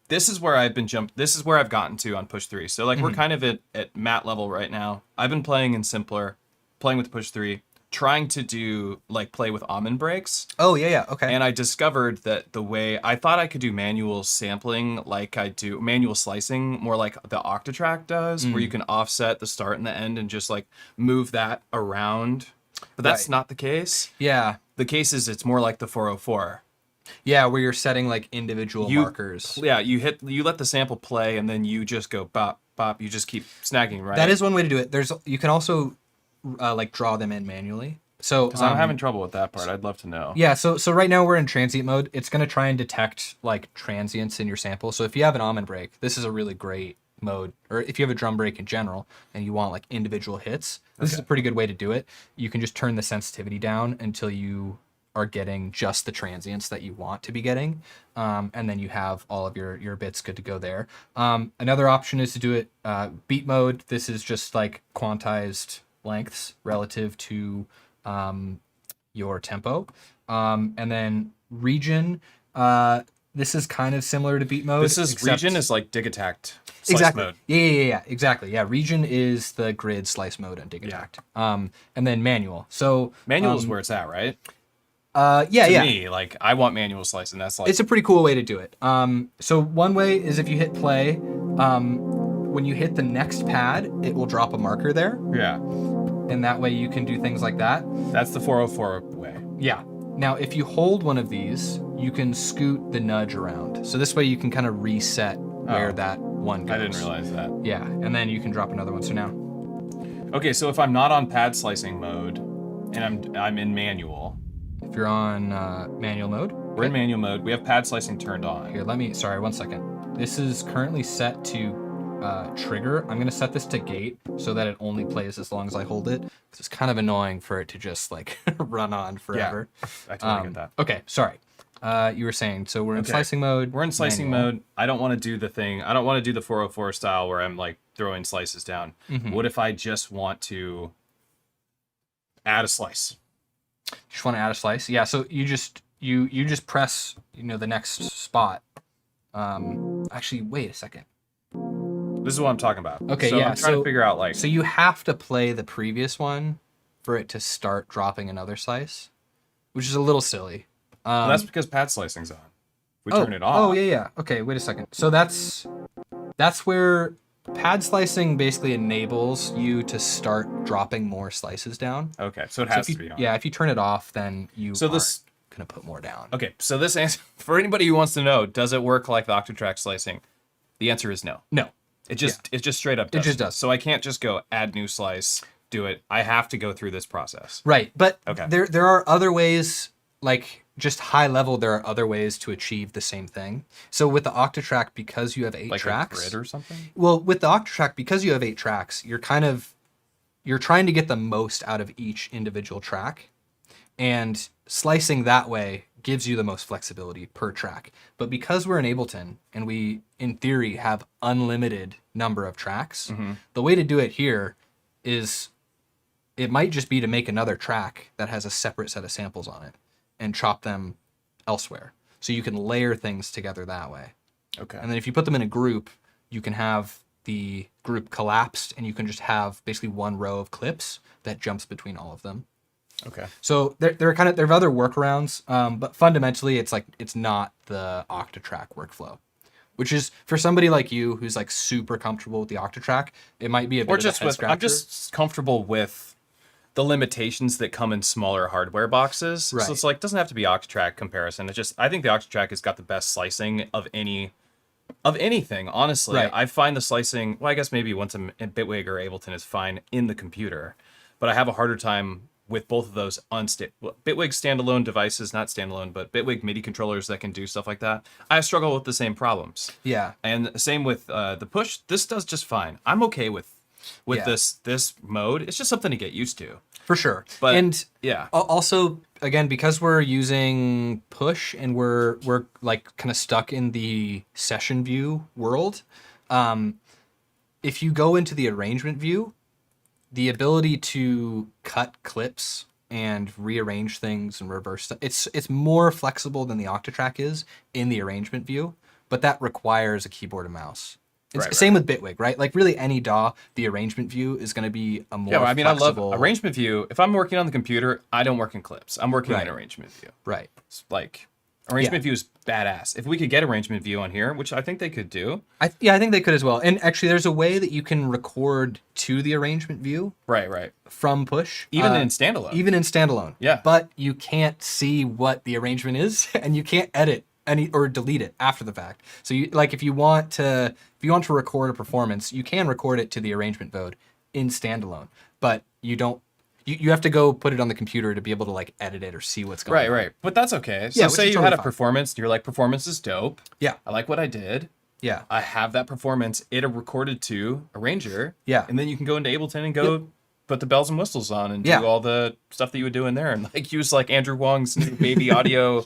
This is where This is where I've gotten to on push 3. So like we're kind of at mat level right now. I've been playing in Simpler, playing with push 3. trying to do like play with almond breaks. Oh, yeah. Okay. And I discovered that the way I thought I could do manual sampling, like I do manual slicing, more like the Octatrack does, where you can offset the start and the end and just like move that around. But that's Right. not the case. Yeah. The case is it's more like the 404. Yeah, where you're setting like individual markers. Yeah, you let the sample play and then you just go bop, bop. You just keep snagging, right? That is one way to do it. You can also like draw them in manually. So Because I'm having trouble with that part. I'd love to know. yeah, so right now we're in transient mode. It's going to try and detect like transients in your sample. So if you have an almond break, this is a really great mode. Or if you have a drum break in general and you want like individual hits, this is a pretty good way to do it. You can just turn the sensitivity down until you are getting just the transients that you want to be getting. And then you have all of your bits good to go there. Another option is to do it beat mode. This is just like quantized lengths relative to your tempo. And then region, this is kind of similar to beat mode. This is region is like dig attacked slice exactly. mode. Yeah, exactly. Yeah, region is the grid slice mode on dig attacked. And then manual. So Manual is where it's at, right? yeah. To me, like I want manual slicing. That's like It's a pretty cool way to do it. So one way is if you hit play, when you hit the next pad, it will drop a marker there. yeah. And that way you can do things like that. That's the 404 way. Yeah. Now, if you hold one of these, you can scoot the nudge around. So this way you can kind of reset where that one goes. I didn't realize that. Yeah, and then you can drop another one. So now, Okay, so if I'm not on pad slicing mode and I'm in manual, if you're on manual mode, we're in manual mode. We have pad slicing turned on. here, sorry, 1 second. This is currently set to trigger. I'm going to set this to gate so that it only plays as long as I hold it. Because it's kind of annoying for it to just like run on forever. I totally get that. Okay, sorry. You were saying, so we're in Okay. slicing mode. We're in slicing manual. mode. I don't want to do the thing. I don't want to do the 404 style where I'm like throwing slices down. What if I just want to add a slice? Just want to add a slice. Yeah, so you just press, the next spot. Actually, wait a second. This is what I'm talking about. Okay, so yeah. I'm trying to figure out like So you have to play the previous one for it to start dropping another slice, which is a little silly. well, that's because pad slicing's on. We turn it off. Oh, yeah. Okay, wait a second. So that's where pad slicing basically enables you to start dropping more slices down. Okay, so it has if you, to be on. Yeah, if you turn it off, then you So aren't this- gonna put more down. Okay, so this answer for anybody who wants to know, does it work like the Octatrack slicing? The answer is no. No. It just straight up does. It just does. So I can't just go add new slice, do it. I have to go through this process. Right, but Okay. there are other ways, like just high level, there are other ways to achieve the same thing. So with the Octatrack, because you have 8 Like tracks, a grid or something? well, with the Octatrack, because you have 8 tracks, you're trying to get the most out of each individual track, and slicing that way gives you the most flexibility per track. But because we're in Ableton and we, in theory, have unlimited number of tracks, the way to do it here is it might just be to make another track that has a separate set of samples on it and chop them elsewhere. So you can layer things together that way. Okay. And then if you put them in a group, you can have the group collapsed and you can just have basically one row of clips that jumps between all of them. Okay. So there are other workarounds, but fundamentally it's not the Octatrack workflow, which is for somebody like you who's like super comfortable with the Octatrack, it might be a bit Or of just a head with scratcher. I'm just comfortable with the limitations that come in smaller hardware boxes. Right. So it's like doesn't have to be Octatrack comparison. It's just I think the Octatrack has got the best slicing of anything, honestly. Right. I find the slicing, well, I guess maybe once I'm in Bitwig or Ableton is fine in the computer, but I have a harder time with both of those Bitwig standalone devices, not standalone, but Bitwig MIDI controllers that can do stuff like that. I struggle with the same problems. Yeah. And same with the push. This does just fine. I'm okay with Yeah. this mode. It's just something to get used to. For sure. But and yeah. Also, again, because we're using push and we're like kind of stuck in the session view world, if you go into the arrangement view, the ability to cut clips and rearrange things and reverse stuff, it's more flexible than the Octatrack is in the arrangement view, but that requires a keyboard and mouse. Right, Same with Bitwig, right? Like really any DAW, the arrangement view is going to be a more I flexible... love arrangement view. If I'm working on the computer, I don't work in clips. I'm working in arrangement view. Right. It's like arrangement view is badass. If we could get arrangement view on here, which I think they could do. I think they could as well. And actually, there's a way that you can record to the arrangement view. Right. From push. Even in standalone. Even in standalone. Yeah. But you can't see what the arrangement is, and you can't edit any or delete it after the fact. So you like if you want to record a performance, you can record it to the arrangement mode in standalone, but you don't. You have to go put it on the computer to be able to like edit it or see what's going on. Right. But that's okay. So Yeah, say which is you had totally a fine. performance, you're like, performance is dope. Yeah. I like what I did. Yeah. I have that performance. It recorded to Arranger. Yeah. And then you can go into Ableton and go put the bells and whistles on and do all the stuff that you would do in there and like use like Andrew Wong's new baby audio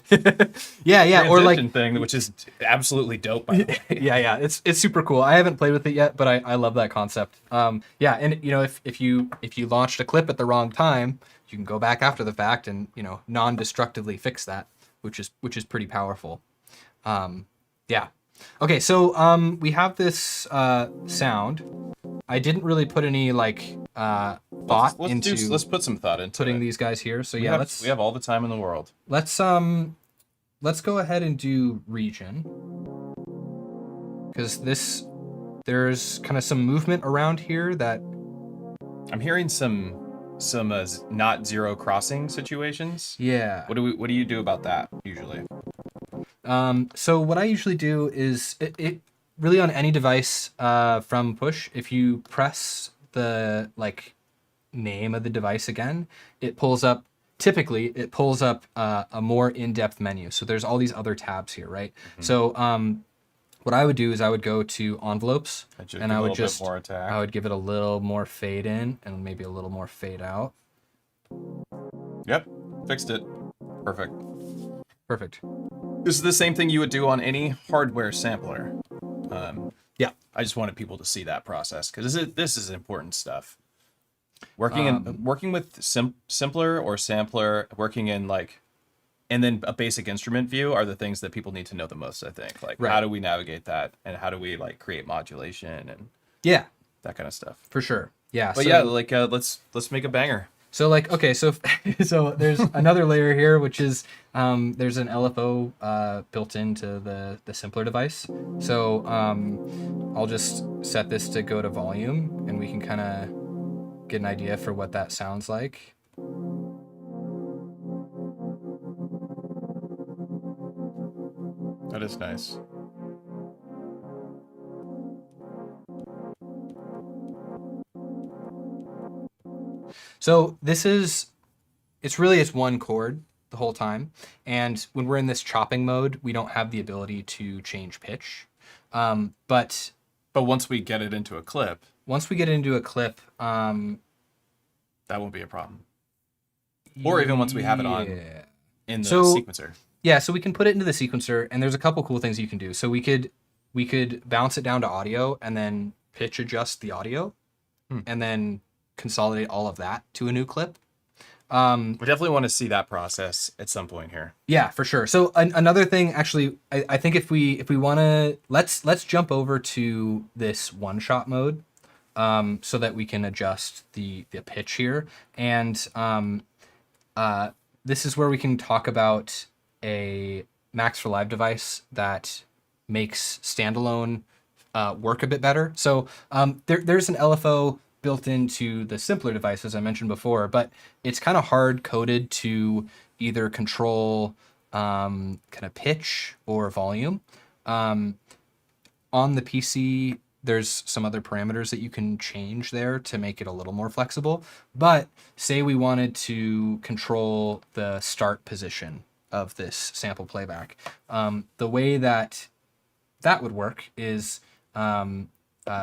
Yeah, or like thing, which is absolutely dope, by the way. yeah, it's super cool. I haven't played with it yet, but I love that concept. Yeah, and you know if you launched a clip at the wrong time, you can go back after the fact and non-destructively fix that, which is pretty powerful. Yeah. Okay, so we have this sound. I didn't really put any like thought into let's put some thought into putting it. these guys here. So we have all the time in the world. Let's go ahead and do region, because there's kind of some movement around here that I'm hearing some not zero crossing situations. Yeah. What do you do about that usually? So what I usually do is it really on any device from push, if you press the like name of the device again, it pulls up a more in-depth menu. So there's all these other tabs here, right? Mm-hmm. So what I would do is I would go to envelopes and I would give it a little more fade in and maybe a little more fade out. Yep, fixed it. Perfect. This is the same thing you would do on any hardware sampler. Yeah. I just wanted people to see that process because this is important stuff. Working with simpler or sampler, working in like, and then a basic instrument view are the things that people need to know the most. I think like how do we navigate that and how do we like create modulation and that kind of stuff for sure. Yeah. But let's make a banger. So like, okay, so there's another layer here, which is there's an LFO built into the simpler device. So I'll just set this to go to volume and we can kind of get an idea for what that sounds like. That is nice. So it's one chord the whole time. And when we're in this chopping mode, we don't have the ability to change pitch. But once we get it into a clip, that won't be a problem. Or even once we have it on in the sequencer. Yeah, so we can put it into the sequencer and there's a couple cool things you can do. So we could bounce it down to audio and then pitch adjust the audio and then consolidate all of that to a new clip. We definitely want to see that process at some point here. Yeah, for sure. So another thing, actually, I think if we want to, let's jump over to this one-shot mode so that we can adjust the pitch here. And this is where we can talk about a Max for Live device that makes standalone work a bit better. So there's an LFO built into the simpler device, as I mentioned before, but it's kind of hard coded to either control kind of pitch or volume. On the PC, there's some other parameters that you can change there to make it a little more flexible. But say we wanted to control the start position of this sample playback. The way that would work is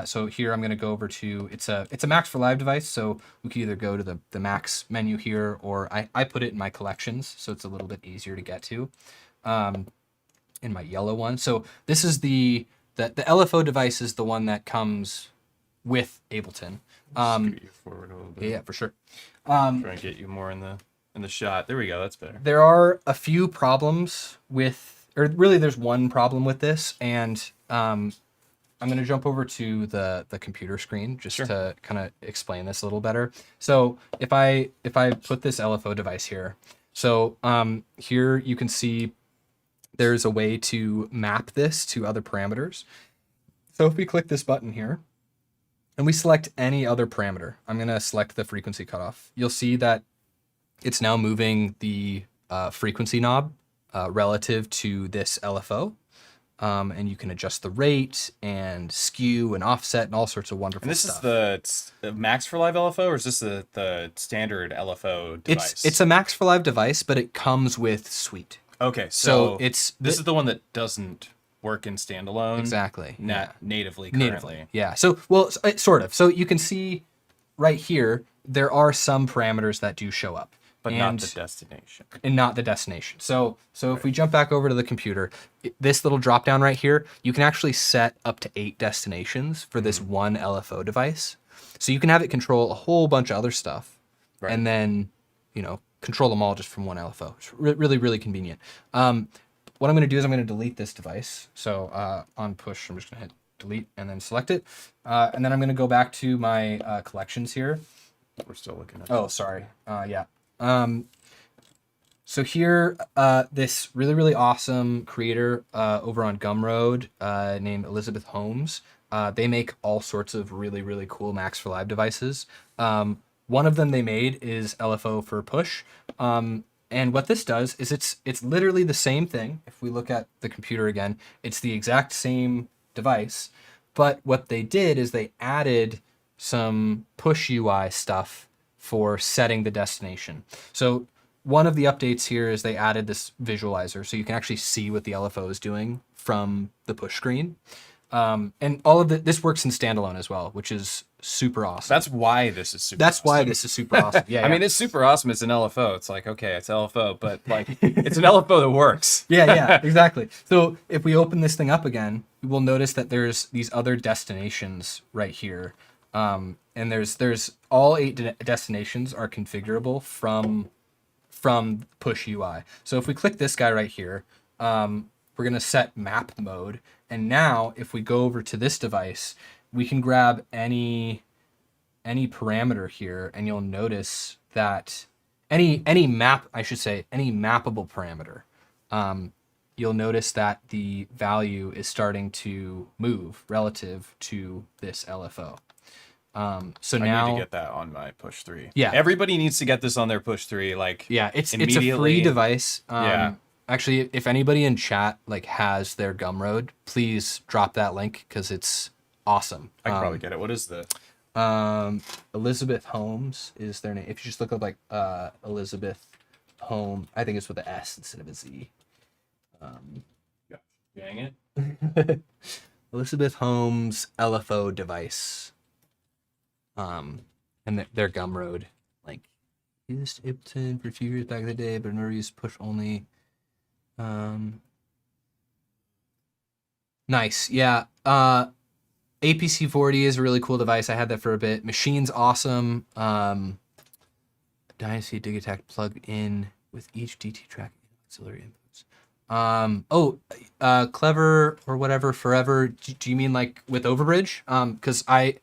so here I'm going to go over to, it's a Max for Live device, so we could either go to the Max menu here, or I put it in my collections, so it's a little bit easier to get to in my yellow one. So this is the LFO device is the one that comes with Ableton. Scoot you forward a little bit. Yeah, for sure. Try and get you more in the shot. There we go. That's better. There are a few problems with, or really there's one problem with this, and I'm going to jump over to the computer screen just Sure. to kind of explain this a little better. So if I put this LFO device here, so here you can see there's a way to map this to other parameters. So if we click this button here and we select any other parameter, I'm going to select the frequency cutoff. You'll see that it's now moving the frequency knob relative to this LFO. And you can adjust the rate and skew and offset and all sorts of wonderful And this stuff. is the Max for Live LFO, or is this the standard LFO device? It's a Max for Live device, but it comes with Suite. Okay, So so it's this is the one that doesn't work in standalone. exactly Natively currently. natively. Yeah. So well, sort of. So you can see right here there are some parameters that do show up. But not the destination. And not the destination. So if we jump back over to the computer, this little drop down right here, you can actually set up to 8 destinations for this one LFO device. So you can have it control a whole bunch of other stuff, Right. and then control them all just from one LFO. It's really, really convenient. What I'm going to do is I'm going to delete this device. So on push, I'm just going to hit delete and then select it, and then I'm going to go back to my collections here. We're still looking at. Oh, sorry. Yeah. So here, this really, really awesome creator over on Gumroad named Elisabeth Homeland, they make all sorts of really, really cool Max for Live devices. One of them they made is LFO for push. And what this does is it's literally the same thing. If we look at the computer again, it's the exact same device. But what they did is they added some push UI stuff for setting the destination. So one of the updates here is they added this visualizer, so you can actually see what the LFO is doing from the push screen. And all of this works in standalone as well, which is super awesome. That's why this is super. That's why awesome. this is super awesome. Yeah, I mean, it's super awesome. It's an LFO. It's like, okay, it's LFO, but like, it's an LFO that works. yeah, exactly. So if we open this thing up again, we'll notice that there's these other destinations right here. And there's all 8 destinations are configurable from push UI. So if we click this guy right here, we're going to set map mode. And now if we go over to this device, we can grab any parameter here, and you'll notice that any mappable parameter, you'll notice that the value is starting to move relative to this LFO. So now I need to get that on my push 3. Yeah. Everybody needs to get this on their push 3. Like, yeah, it's a immediately. free device. Yeah. Actually, if anybody in chat like has their Gumroad, please drop that link because it's awesome. I can probably get it. What is the? Elisabeth Homeland is their name. If you just look up like Elisabeth Home, I think it's with an S instead of a Z. Yeah. Dang it. Elisabeth Homeland's LFO device. And their Gumroad, like, used Ableton for a few years back in the day, but never used push only. Nice, yeah. APC40 is a really cool device. I had that for a bit. Machine's awesome. Dynasty Digitact plug in with each DT track auxiliary inputs. Clever or whatever forever. Do you mean like with Overbridge? Because I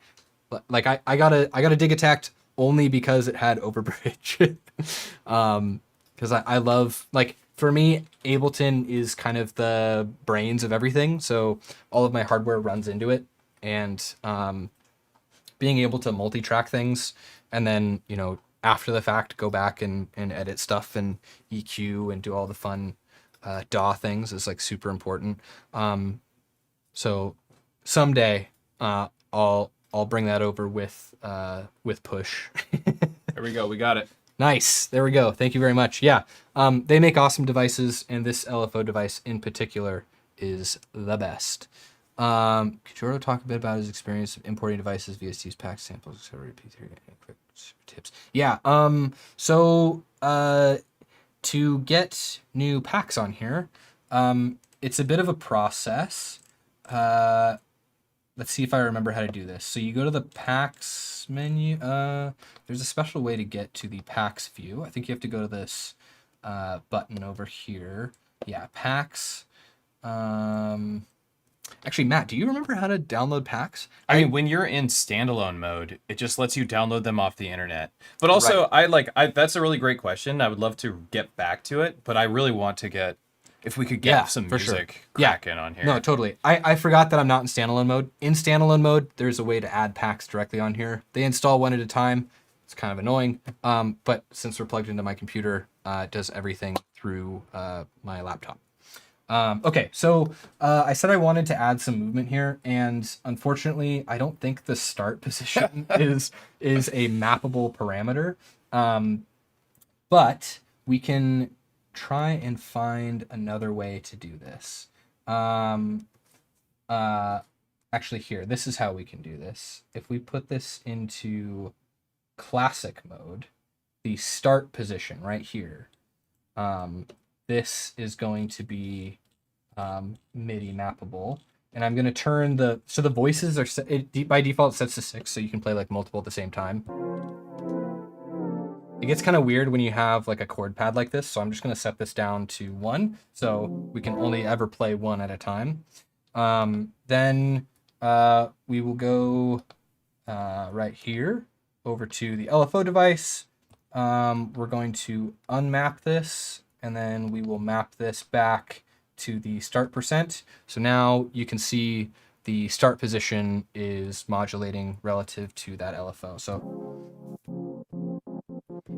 got a Digitact only because it had Overbridge. Because I love, like, for me, Ableton is kind of the brains of everything. So all of my hardware runs into it, and being able to multi-track things and then, after the fact, go back and edit stuff and EQ and do all the fun DAW things is like super important. So someday I'll bring that over with push. There we go. We got it. Nice. There we go. Thank you very much. Yeah. They make awesome devices, and this LFO device in particular is the best. Could Jordan talk a bit about his experience of importing devices, VSTs, packs, samples, etc. Quick tips. Yeah. So to get new packs on here, it's a bit of a process. Let's see if I remember how to do this. So you go to the packs menu. There's a special way to get to the packs view. I think you have to go to this button over here. Yeah, packs. Actually, Matt, do you remember how to download packs? I mean, when you're in standalone mode, it just lets you download them off the internet. But Right. also, that's a really great question. I would love to get back to it, but I really want to get, if we could get some for sure. music cracking on here. No, totally. I forgot that I'm not in standalone mode. In standalone mode, there's a way to add packs directly on here. They install one at a time. It's kind of annoying. But since they're plugged into my computer, it does everything through my laptop. Okay, so I said I wanted to add some movement here, and unfortunately, I don't think the start position is a mappable parameter. But we can try and find another way to do this. Actually, here, this is how we can do this. If we put this into classic mode, the start position right here, this is going to be MIDI mappable. And I'm going to turn the voices are set, by default sets to 6, so you can play like multiple at the same time. It gets kind of weird when you have like a chord pad like this, so I'm just going to set this down to 1, so we can only ever play 1 at a time. Then we will go right here over to the LFO device. We're going to unmap this, and then we will map this back to the start percent. So now you can see the start position is modulating relative to that LFO.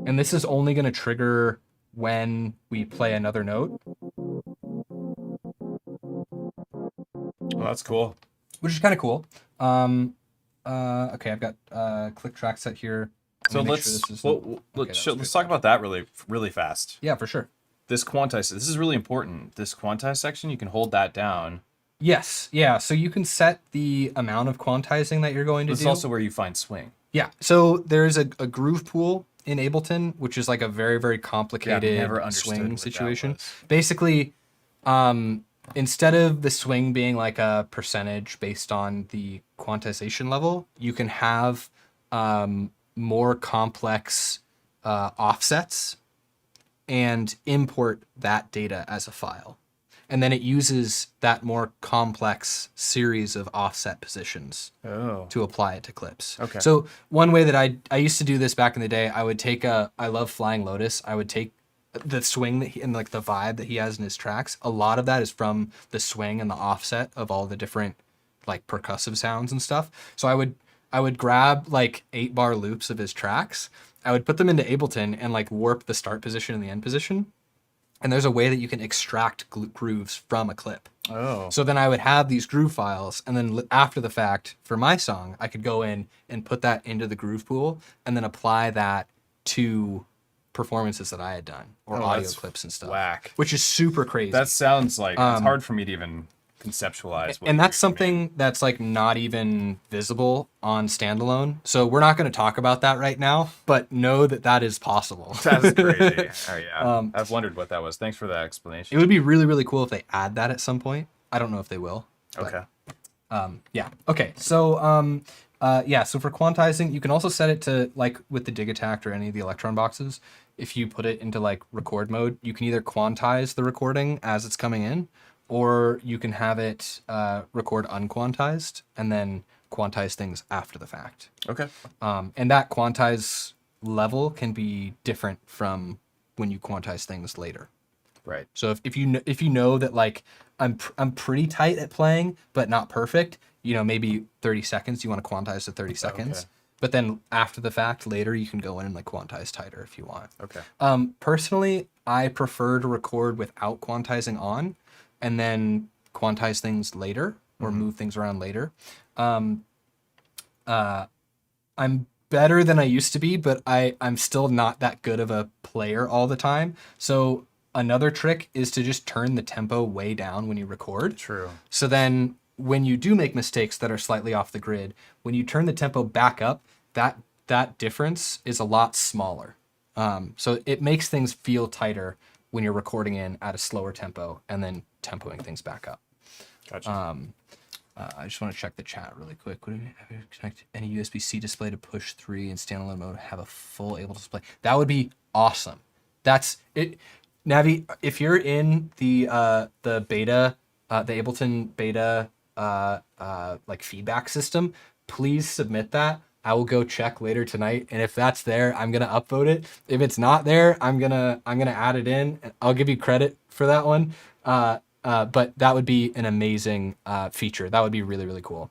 And this is only going to trigger when we play another note. Well, that's cool. Which is kind of cool. Okay, I've got click track set here. So let's talk about that really fast. Yeah, for sure. This quantize, this is really important. This quantize section, you can hold that down. Yes, yeah. So you can set the amount of quantizing that you're going to do. This is also where you find swing. Yeah. So there's a groove pool in Ableton, which is like a very, very complicated swing situation. Basically, instead of the swing being like a percentage based on the quantization level, you can have more complex offsets and import that data as a file. And then it uses that more complex series of offset positions to apply it to clips. Okay. So one way that I used to do this back in the day, I would take I love Flying Lotus. I would take the swing that and like the vibe that he has in his tracks. A lot of that is from the swing and the offset of all the different like percussive sounds and stuff. So I would grab like 8-bar loops of his tracks. I would put them into Ableton and like warp the start position and the end position. And there's a way that you can extract grooves from a clip. Oh. So then I would have these groove files, and then after the fact, for my song, I could go in and put that into the groove pool and then apply that to performances that I had done or audio clips and stuff. Whack. Which is super crazy. That sounds like it's hard for me to even conceptualize. And that's something that's like not even visible on standalone. So we're not going to talk about that right now, but know that that is possible. That's crazy. Oh yeah. I've wondered what that was. Thanks for that explanation. It would be really, really cool if they add that at some point. I don't know if they will. Okay. Yeah. Okay. So so for quantizing, you can also set it to like with the Digitact or any of the Electron boxes. If you put it into like record mode, you can either quantize the recording as it's coming in, or you can have it record unquantized and then quantize things after the fact. Okay. And that quantize level can be different from when you quantize things later. Right. So if you know that like I'm pretty tight at playing but not perfect, maybe 30 seconds you want to quantize to 30 seconds. Okay. But then after the fact later you can go in and like quantize tighter if you want. Okay. Personally, I prefer to record without quantizing on and then quantize things later or move things around later. I'm better than I used to be, but I'm still not that good of a player all the time. So another trick is to just turn the tempo way down when you record. True. So then when you do make mistakes that are slightly off the grid, when you turn the tempo back up, that difference is a lot smaller. So it makes things feel tighter when you're recording in at a slower tempo and then tempoing things back up. Gotcha. I just want to check the chat really quick. Would we connect any USB-C display to push 3 in standalone mode, have a full Ableton display? That would be awesome. That's it. Navi, if you're in the beta, the Ableton beta like feedback system, please submit that. I will go check later tonight, and if that's there, I'm gonna upvote it. If it's not there, I'm gonna add it in. I'll give you credit for that one. But that would be an amazing feature. That would be really, really cool.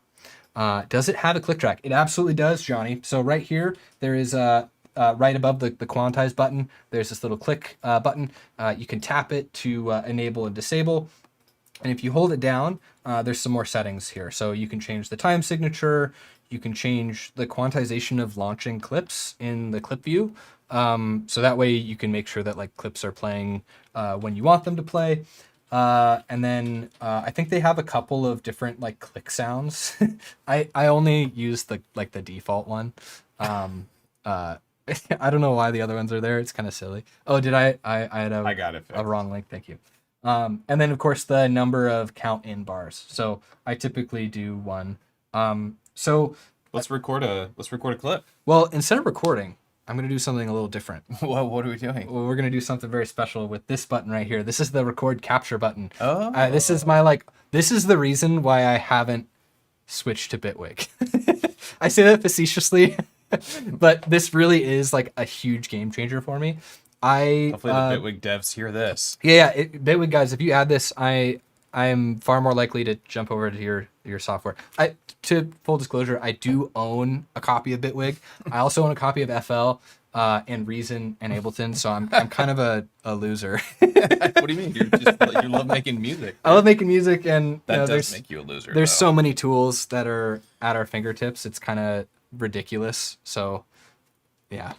Does it have a click track? It absolutely does, Johnny. So right here, there is right above the quantize button, there's this little click button. You can tap it to enable and disable. And if you hold it down, there's some more settings here. So you can change the time signature. You can change the quantization of launching clips in the clip view. So that way you can make sure that like clips are playing when you want them to play. And then I think they have a couple of different like click sounds. I only use the default one. I don't know why the other ones are there. It's kind of silly. Oh, did I had I got it fixed. a wrong link. Thank you. And then of course the number of count in bars. So I typically do 1. So let's record a clip. well, instead of recording, I'm going to do something a little different. What are we doing? Well, we're going to do something very special with this button right here. This is the record capture button. Oh. This is this is the reason why I haven't switched to Bitwig. I say that facetiously, but this really is like a huge game changer for me. Hopefully the Bitwig devs hear this. Yeah, Bitwig guys, if you add this, I am far more likely to jump over to your software. To full disclosure, I do own a copy of Bitwig. I also own a copy of FL and Reason and Ableton, so I'm kind of a loser. What do you mean? You love making music. I love making music, and That does make you a loser. There's though. so many tools that are at our fingertips. It's kind of ridiculous. So, yeah.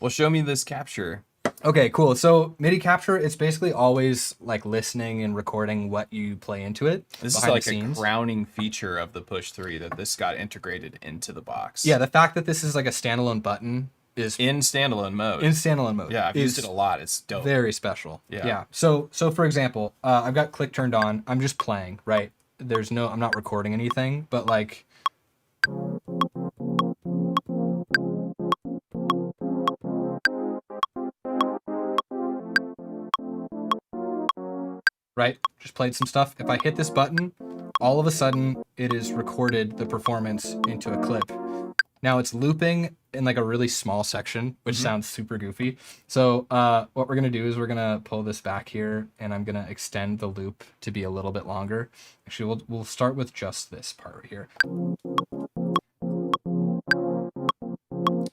Well, show me this capture. Okay, cool. So MIDI capture, it's basically always like listening and recording what you play into it. This is like a crowning feature of the Push 3 that this got integrated into the box. Yeah, the fact that this is like a standalone button is in standalone mode. Yeah, I've used it a lot. It's dope. Very special. Yeah. So for example, I've got click turned on. I'm just playing, right? I'm not recording anything, but like. Right? Just played some stuff. If I hit this button, all of a sudden it is recorded the performance into a clip. Now it's looping in like a really small section, which sounds super goofy. So what we're gonna do is we're gonna pull this back here, and I'm gonna extend the loop to be a little bit longer. Actually, we'll start with just this part right here.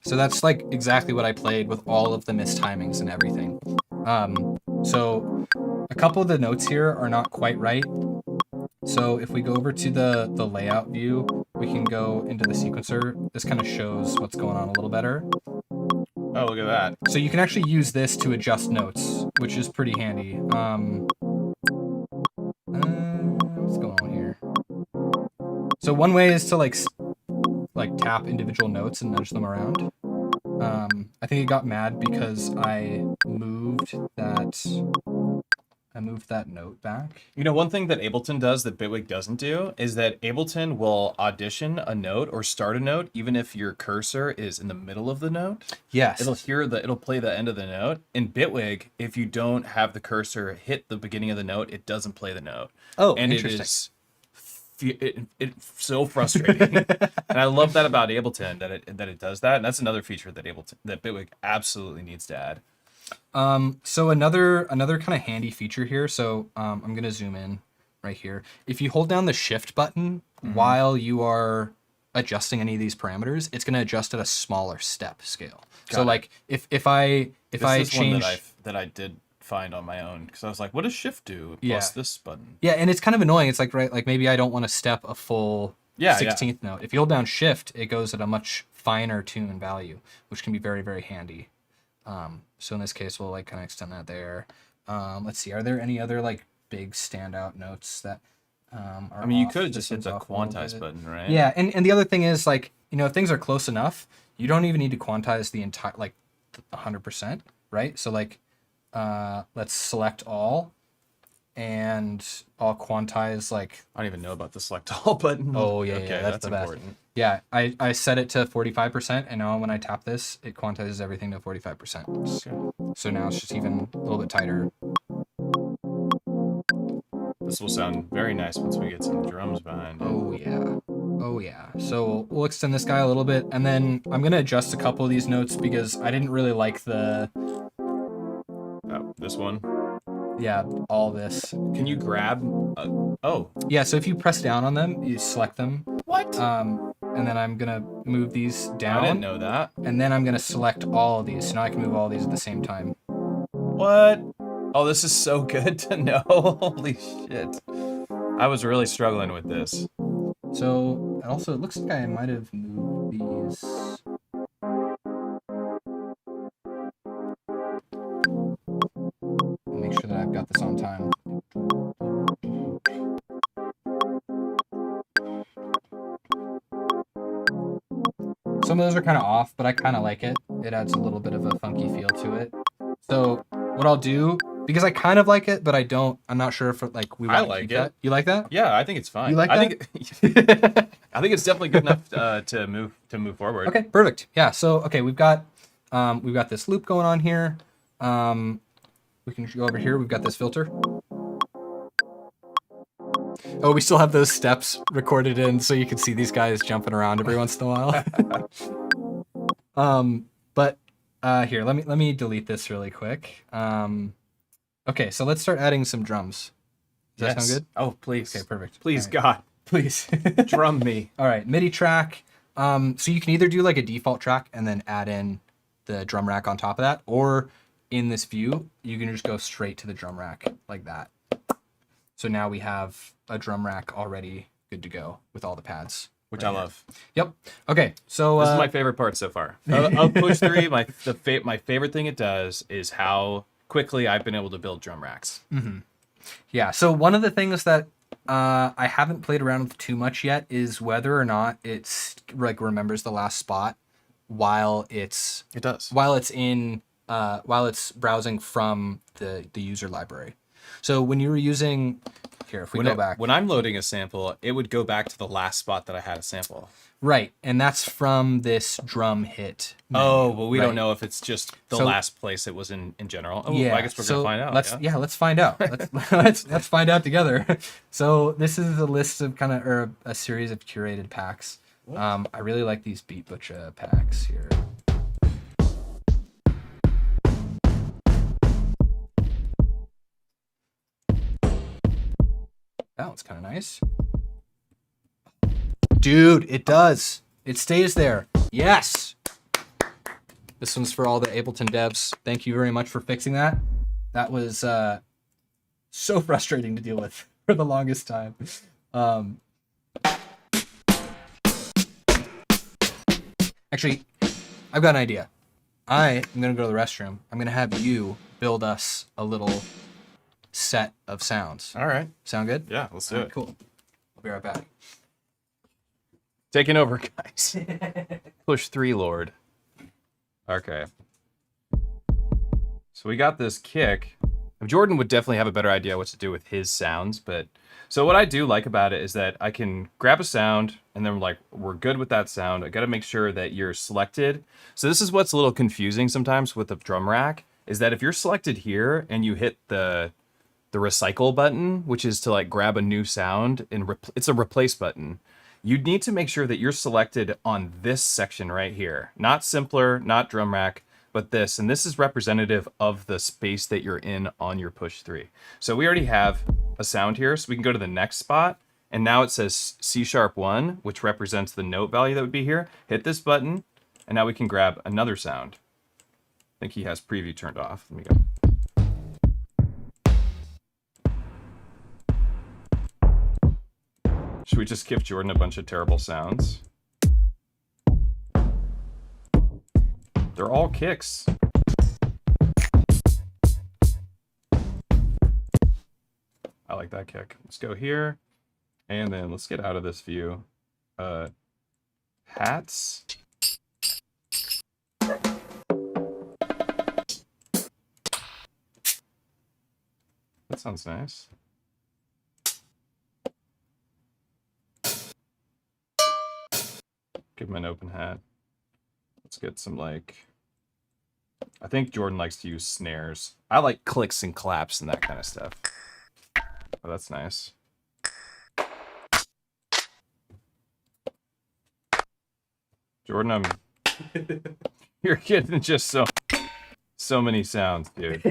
So that's like exactly what I played with all of the mistimings and everything. So a couple of the notes here are not quite right. So if we go over to the layout view, we can go into the sequencer. This kind of shows what's going on a little better. Oh, look at that. So you can actually use this to adjust notes, which is pretty handy. What's going on here? So one way is to like tap individual notes and nudge them around. I think it got mad because I moved that note back. You know, one thing that Ableton does that Bitwig doesn't do is that Ableton will audition a note or start a note even if your cursor is in the middle of the note. Yes. It'll play the end of the note. In Bitwig, if you don't have the cursor hit the beginning of the note, it doesn't play the note. Oh, and interesting. It's so frustrating. And I love that about Ableton that it does that. And that's another feature that Bitwig absolutely needs to add. So another kind of handy feature here. So I'm gonna zoom in right here. If you hold down the shift button while you are adjusting any of these parameters, it's gonna adjust at a smaller step scale. So like if I change one that I did find on my own, because I was like, what does shift do plus this button? Yeah, and it's kind of annoying. It's like maybe I don't want to step a full 16th note. If you hold down shift, it goes at a much finer tune value, which can be very, very handy. So in this case, we'll like kind of extend that there. Let's see, are there any other like big standout notes that are I mean, you off? could This just hit one's the off a little quantize bit. button, right? Yeah, and the other thing is like, if things are close enough, you don't even need to quantize the entire 100%, right? So like let's select all, and I'll quantize like. I don't even know about the select all button. Oh yeah, okay, yeah, that's the best. important. Yeah, I set it to 45%, and now when I tap this, it quantizes everything to 45%. Okay. So now it's just even a little bit tighter. This will sound very nice once we get some drums behind it. Oh yeah. Oh yeah. So we'll extend this guy a little bit, and then I'm gonna adjust a couple of these notes because I didn't really like the this one. Yeah, all this. Can you grab? Oh. Yeah, so if you press down on them, you select them. What? And then I'm gonna move these down. I didn't know that. And then I'm gonna select all of these. So now I can move all these at the same time. What? Oh, this is so good to know. Holy shit. I was really struggling with this. So, and also it looks like I might have moved these. Make sure that I've got this on time. Some of those are kind of off, but I kind of like it. It adds a little bit of a funky feel to it. So what I'll do, because I kind of like it, but I'm not sure if like we want to keep that. You like that? Yeah, I think it's fine. You like that? I think it's definitely good enough to move forward. Okay, perfect. Yeah. So okay, we've got this loop going on here. We can go over here. We've got this filter. Oh, we still have those steps recorded in, so you can see these guys jumping around every once in a while. But here, let me delete this really quick. Okay, so let's start adding some drums. Does that sound good? Oh, please. Okay, perfect. Please, right. God. Please. Drum me. All right, MIDI track. So you can either do like a default track and then add in the drum rack on top of that, or in this view, you can just go straight to the drum rack like that. So now we have a drum rack already good to go with all the pads. Which I love. Yep. Okay, so... this is my favorite part so far. Of Push 3, my favorite thing it does is how quickly I've been able to build drum racks. Mm-hmm. Yeah, so one of the things that I haven't played around with too much yet is whether or not it's like remembers the last spot while it's... It does. While it's browsing from the user library. So when you were using... Here, if we go back. When I'm loading a sample, it would go back to the last spot that I had a sample. Right, and that's from this drum hit menu, oh, well, we don't know if it's just the last place it was in general. Oh, yeah, I guess we're going to find out. Let's find out. Let's find out together. So this is a list of or a series of curated packs. I really like these Beat Butcher packs here. That one's kind of nice. Dude, it does. It stays there. Yes. This one's for all the Ableton devs. Thank you very much for fixing that. That was so frustrating to deal with for the longest time. Actually, I've got an idea. I am going to go to the restroom. I'm going to have you build us a little set of sounds. All right. Sound good? Yeah, let's do it. Cool. I'll be right back. Taking over, guys. Push 3, Lord. Okay. So we got this kick. Jordan would definitely have a better idea what to do with his sounds, but so what I do like about it is that I can grab a sound and then we're good with that sound. I got to make sure that you're selected. So this is what's a little confusing sometimes with the drum rack is that if you're selected here and you hit the recycle button, which is to grab a new sound and it's a replace button. You'd need to make sure that you're selected on this section right here, not simpler, not drum rack, but this, and this is representative of the space that you're in on your Push 3. So we already have a sound here, so we can go to the next spot, and now it says C#1, which represents the note value that would be here. Hit this button, and now we can grab another sound. I think he has preview turned off. Let me go. Should we just give Jordan a bunch of terrible sounds? They're all kicks. I like that kick. Let's go here. And then let's get out of this view. Hats. That sounds nice. Give him an open hat. Let's get some I think Jordan likes to use snares. I like clicks and claps and that kind of stuff. Oh, that's nice. Jordan, you're getting just so many sounds, dude.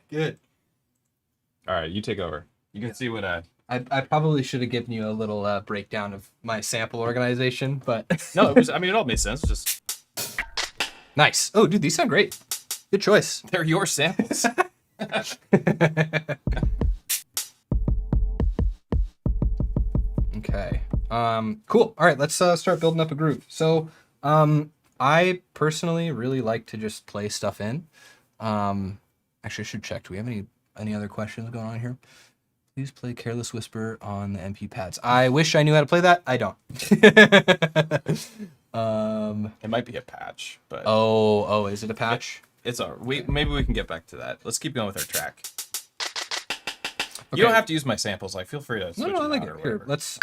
Good. All right, you take over. You can see what I probably should have given you a little breakdown of my sample organization, but No, it was. I mean, it all made sense. Just nice. Oh, dude, these sound great. Good choice. they're your samples. Okay. Cool. All right, let's start building up a groove. So, I personally really like to just play stuff in. Actually, I should check. Do we have any other questions going on here? Please play Careless Whisper on the MP pads. I wish I knew how to play that. I don't. It might be a patch, but Oh, is it a patch? it's all. Maybe we can get back to that. Let's keep going with our track. Okay. You don't have to use my samples. Like, feel free to switch No, I them like out it. or Here, whatever. let's.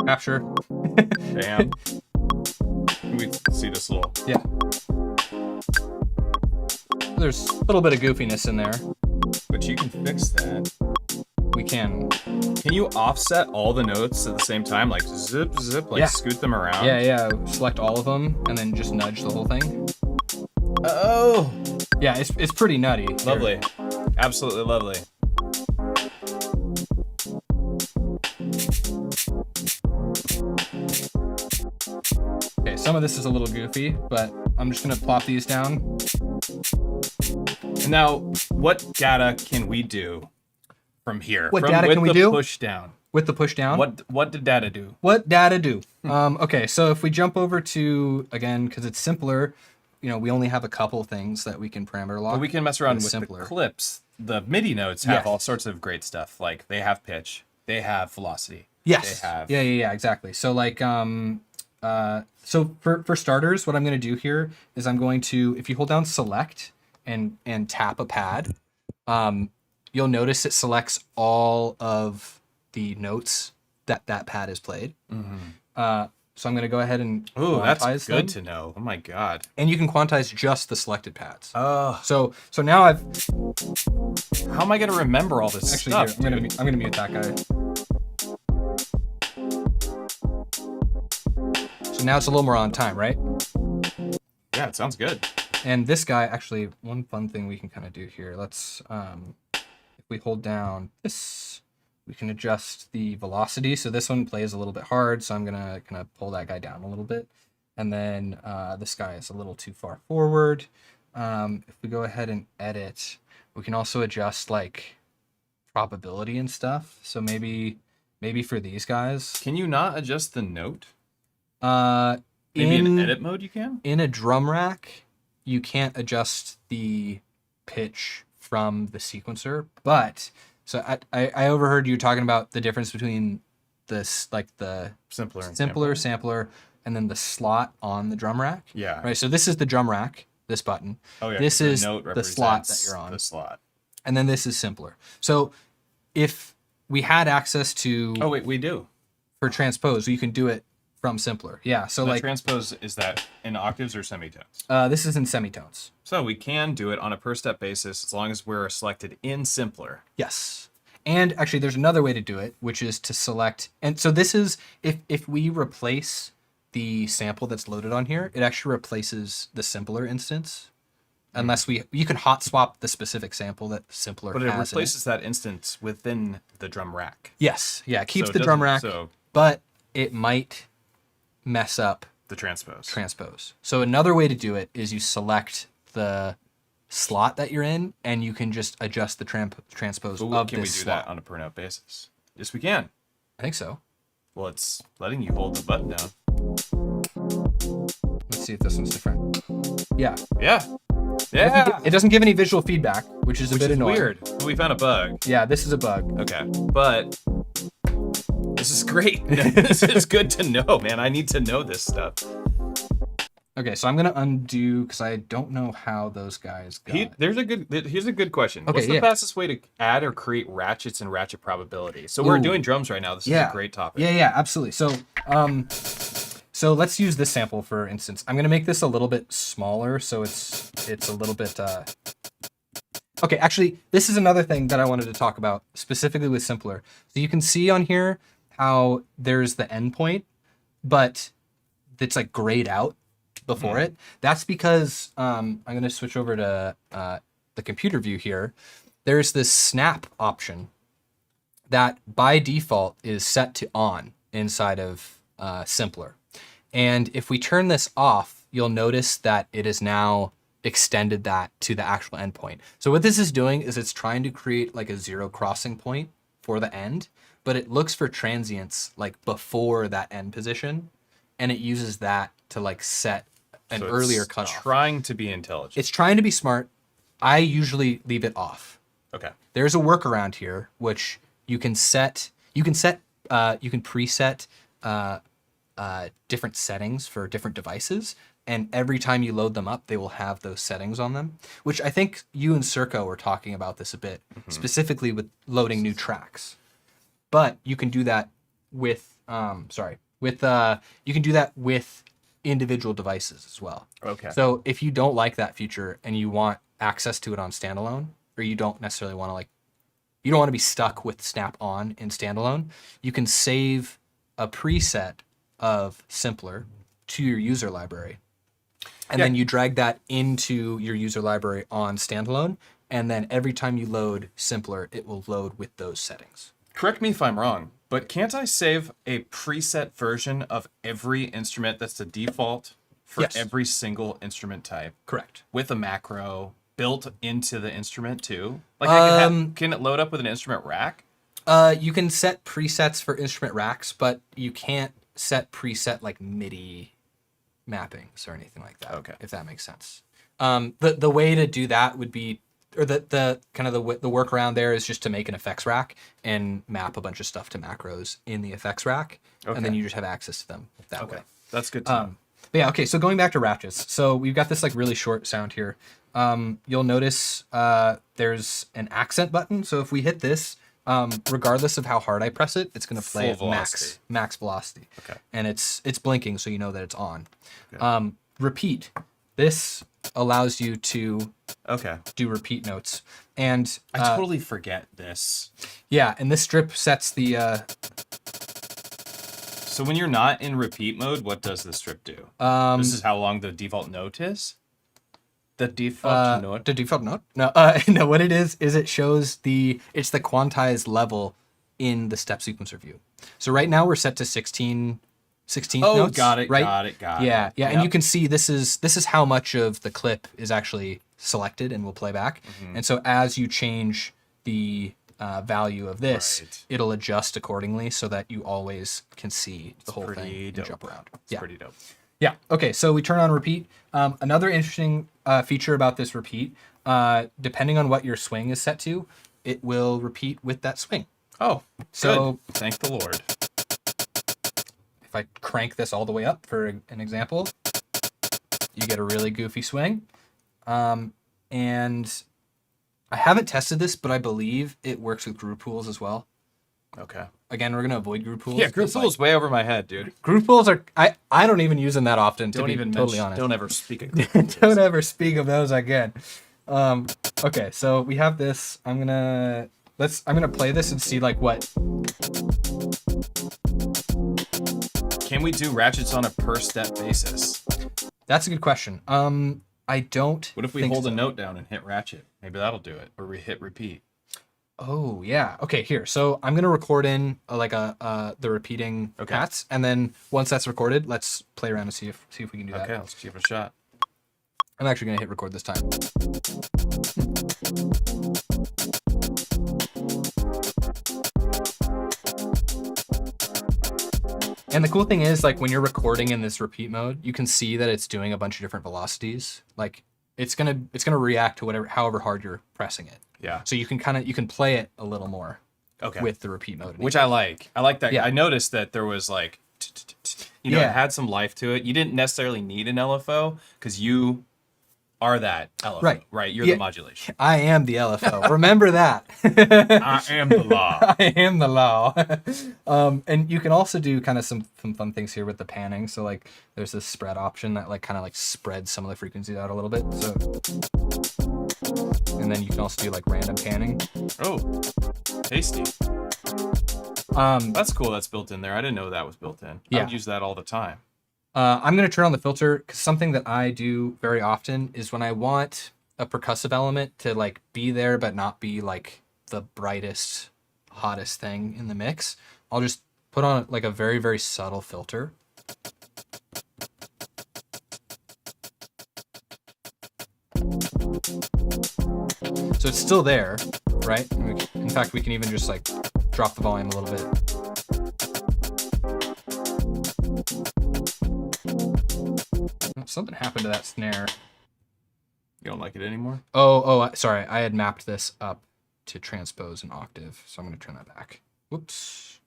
Capture. Damn. Can we see this little? Yeah. There's a little bit of goofiness in there. But you can fix that. We can. Can you offset all the notes at the same time? Like zip, like Yeah. scoot them around? Yeah. Select all of them and then just nudge the whole thing. Oh, Yeah, it's pretty nutty. Here. lovely. Absolutely lovely. Okay, some of this is a little goofy, but I'm just gonna plop these down. Now, what data can we do from here? What from, data with can we the do? Push down. With the push down. What did data do? What data do? Okay, so if we jump over to, again, because it's simpler, we only have a couple things that we can parameter lock. But we can mess around It's with simpler. the clips. The MIDI notes have Yeah. all sorts of great stuff. Like they have pitch, they have velocity. Yes. They have. Yeah, exactly. So like, so for starters, what I'm going to do here is I'm going to, if you hold down select and tap a pad, you'll notice it selects all of the notes that pad has played. Mm-hmm. So I'm going to go ahead and Ooh, that's quantize good them. to know. Oh my god. And you can quantize just the selected pads. Oh, So now I've how am I gonna remember all this actually stuff? here, I'm dude? gonna mute that guy. So now it's a little more on time, right? Yeah, it sounds good. And this guy, actually, one fun thing we can kind of do here. Let's, if we hold down this, we can adjust the velocity. So this one plays a little bit hard, so I'm gonna kind of pull that guy down a little bit. And then this guy is a little too far forward. If we go ahead and edit, we can also adjust like probability and stuff. So maybe for these guys, Can you not adjust the note? uh, Maybe in edit mode you can? in a drum rack, you can't adjust the pitch from the sequencer, but so I overheard you talking about the difference between this, like the Simpler and simpler sampler and then the slot on the drum rack. Yeah. Right. So this is the drum rack, this button. Oh yeah. This the is note the slot that represents you're on. The slot. And then this is simpler. So if we had access to Oh wait, we do. for transpose, you can do it from simpler. Yeah. So The like transpose, is that in octaves or semitones? this is in semitones. So we can do it on a per step basis as long as we're selected in simpler. Yes. And actually there's another way to do it, which is to select, and so this is if we replace the sample that's loaded on here, it actually replaces the simpler instance. Unless you can hot swap the specific sample that simpler But has it in replaces that instance within the drum rack. Yes. Yeah, it keeps So it the drum doesn't- rack, So but it might mess up the transpose. transpose. So another way to do it is you select the slot that you're in, and you can just adjust the transpose But of can we this do slot. that on a per note basis? Yes, we can. I think so. Well, it's letting you hold the button down. Let's see if this one's different. Yeah. Yeah. Yeah. It doesn't give any visual feedback, which is a Which bit is annoying. weird. We found a bug. Yeah, this is a bug. Okay. But this is great. This is good to know, man. I need to know this stuff. Okay, so I'm gonna undo because I don't know how those guys got. Here's a good question. Okay, What's the yeah. fastest way to add or create ratchets and ratchet probability? So we're Ooh. doing drums right now. This is a great topic. Yeah, absolutely. So let's use this sample for instance. I'm gonna make this a little bit smaller, so it's a little bit. Okay, actually, this is another thing that I wanted to talk about specifically with Simpler. So you can see on here how there's the endpoint, but it's like grayed out before it. That's because I'm going to switch over to the computer view here. There's this snap option that by default is set to on inside of Simpler. And if we turn this off, you'll notice that it is now extended that to the actual endpoint. So what this is doing is it's trying to create like a zero crossing point for the end, but it looks for transients like before that end position, and it uses that to like set an earlier cutoff. Trying to be intelligent. It's trying to be smart. I usually leave it off. Okay. There's a workaround here which you can set. You can preset different settings for different devices, and every time you load them up, they will have those settings on them. Which I think you and Circo were talking about this a bit, specifically with loading new tracks. But you can do that with you can do that with individual devices as well. Okay. So if you don't like that feature and you want access to it on standalone, or you don't necessarily want to you don't want to be stuck with Snap On in standalone, you can save a preset of Simpler to your user library. And then you drag that into your user library on standalone, and then every time you load Simpler, it will load with those settings. Correct me if I'm wrong, but can't I save a preset version of every instrument that's the default for every single instrument type? Correct. With a macro built into the instrument too? Like can it load up with an instrument rack? You can set presets for instrument racks, but you can't set preset like MIDI mappings or anything like that. Okay. If that makes sense. The way to do that would be, or the kind of the workaround there is just to make an effects rack and map a bunch of stuff to macros in the effects rack, and then you just have access to them that way. That's good to know. But yeah, okay, so going back to ratchets. So we've got this like really short sound here. You'll notice there's an accent button. So if we hit this, regardless of how hard I press it, it's going to play at max velocity. Okay. And it's blinking, so you know that it's on. Okay. Repeat. This allows you to do repeat notes. And I totally forget this. Yeah, and this strip sets the... So when you're not in repeat mode, what does the strip do? This is how long the default note is? The default note? The default note? No, no, what it is it shows it's the quantized level in the step sequencer view. So right now we're set to 16 notes. Got it, right? got it. Yeah, yep. And you can see this is how much of the clip is actually selected and will play back. And so as you change the value of this, it'll adjust accordingly so that you always can see the whole thing and jump around. It's pretty dope. Yeah. Okay. So we turn on repeat. Another interesting feature about this repeat, depending on what your swing is set to, it will repeat with that swing. Oh, so good. Thank the Lord. If I crank this all the way up for an example, you get a really goofy swing. And I haven't tested this, but I believe it works with groove pools as well. Okay. Again, we're gonna avoid groove pools. Yeah, groove pools way over my head, dude. Groove pools are I don't even use them that often. To be totally honest, don't ever speak of groove pools. Don't ever speak of those again. Okay, so we have this. I'm gonna play this and see like what. Can we do ratchets on a per step basis? That's a good question. I don't. What if we hold a note down and hit ratchet? Maybe that'll do it. Or we hit repeat. Oh yeah. Okay. Here. So I'm gonna record in the repeating hats, and then once that's recorded, let's play around and see if we can do that. Okay. Let's give it a shot. I'm actually gonna hit record this time. And the cool thing is, like, when you're recording in this repeat mode, you can see that it's doing a bunch of different velocities. Like, it's gonna react to however hard you're pressing it. Yeah. So you can play it a little more. Okay. With the repeat mode. Which I like. I like that. Yeah. I noticed that there was like You know, Yeah. it had some life to it. You didn't necessarily need an LFO because you are that LFO, right? You're Yeah. the modulation. I am the LFO. Remember that. I am the law. I am the law. And you can also do kind of some fun things here with the panning. So like there's this spread option that like kind of like spreads some of the frequencies out a little bit. So, and then you can also do like random panning. Oh, tasty. That's cool. That's built in there. I didn't know that was built in. Yeah. I would use that all the time. I'm going to turn on the filter because something that I do very often is when I want a percussive element to like be there but not be like the brightest, hottest thing in the mix, I'll just put on like a very, very subtle filter. So it's still there, right? In fact, we can even just like drop the volume a little bit. Something happened to that snare. You don't like it anymore? Sorry. I had mapped this up to transpose an octave, so I'm going to turn that back. Whoops.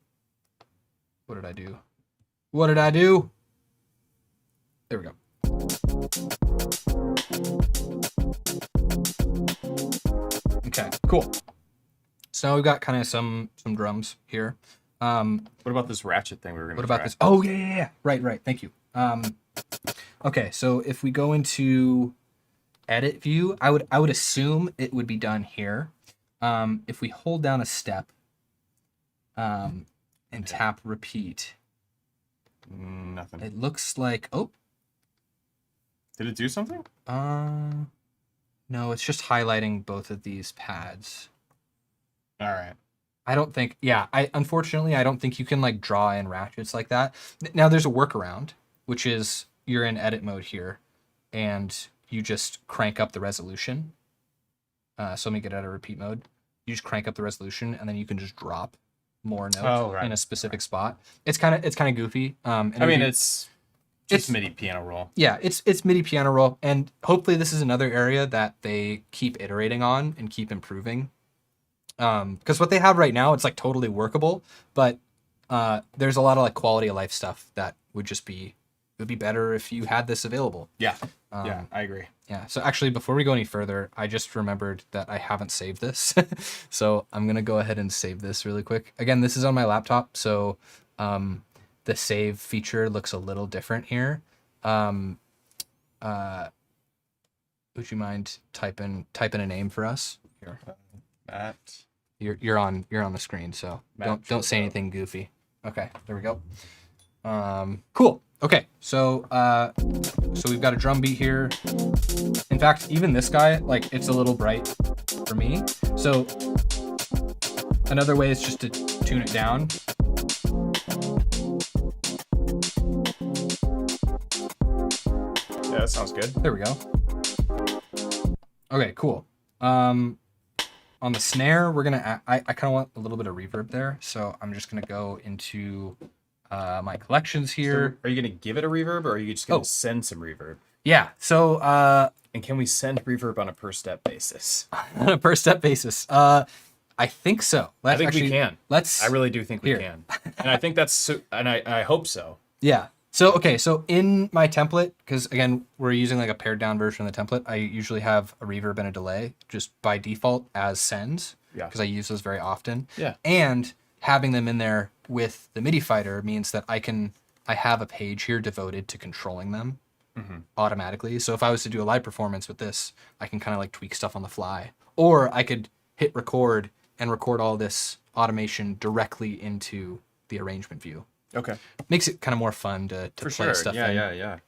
What did I do? What did I do? There we go. Okay, cool. So now we've got kind of some drums here. What about this ratchet thing we were going to What about this? Oh, yeah. Right. Thank you. Okay, so if we go into edit view, I would assume it would be done here. If we hold down a step and tap repeat, nothing. it looks like, oh. Did it do something? No, it's just highlighting both of these pads. All right. I don't think, unfortunately, I don't think you can like draw in ratchets like that. Now there's a workaround, which is you're in edit mode here and you just crank up the resolution. So let me get out of repeat mode. You just crank up the resolution and then you can just drop more notes in a specific spot. It's kind of goofy. It's MIDI piano roll. Yeah, it's MIDI piano roll, and hopefully this is another area that they keep iterating on and keep improving. Because what they have right now, it's like totally workable, but there's a lot of like quality of life stuff that would be better if you had this available. Yeah, I agree. Yeah. So actually, before we go any further, I just remembered that I haven't saved this, so I'm gonna go ahead and save this really quick. Again, this is on my laptop, so the save feature looks a little different here. Would you mind typing a name for us? Here. Matt. You're on the screen, so don't say anything goofy. Okay, there we go. Cool. Okay, so we've got a drum beat here. In fact, even this guy, like, it's a little bright for me. So another way is just to tune it down. Yeah, that sounds good. There we go. Okay, cool. On the snare, we're gonna. I kind of want a little bit of reverb there, so I'm just gonna go into my collections here. So are you gonna give it a reverb, or are you just gonna send some reverb? Yeah. So and can we send reverb on a per step basis? On a per step basis, I think so. I think we can. I really do think we can, and I think I hope so. Yeah. So, okay, so in my template, because again, we're using like a pared down version of the template, I usually have a reverb and a delay just by default as sends, because I use those very often. Yeah. And having them in there with the MIDI fighter means that I have a page here devoted to controlling them automatically. So if I was to do a live performance with this, I can kind of like tweak stuff on the fly. Or I could hit record and record all this automation directly into the arrangement view. Okay. Makes it kind of more fun to play stuff in. Yeah.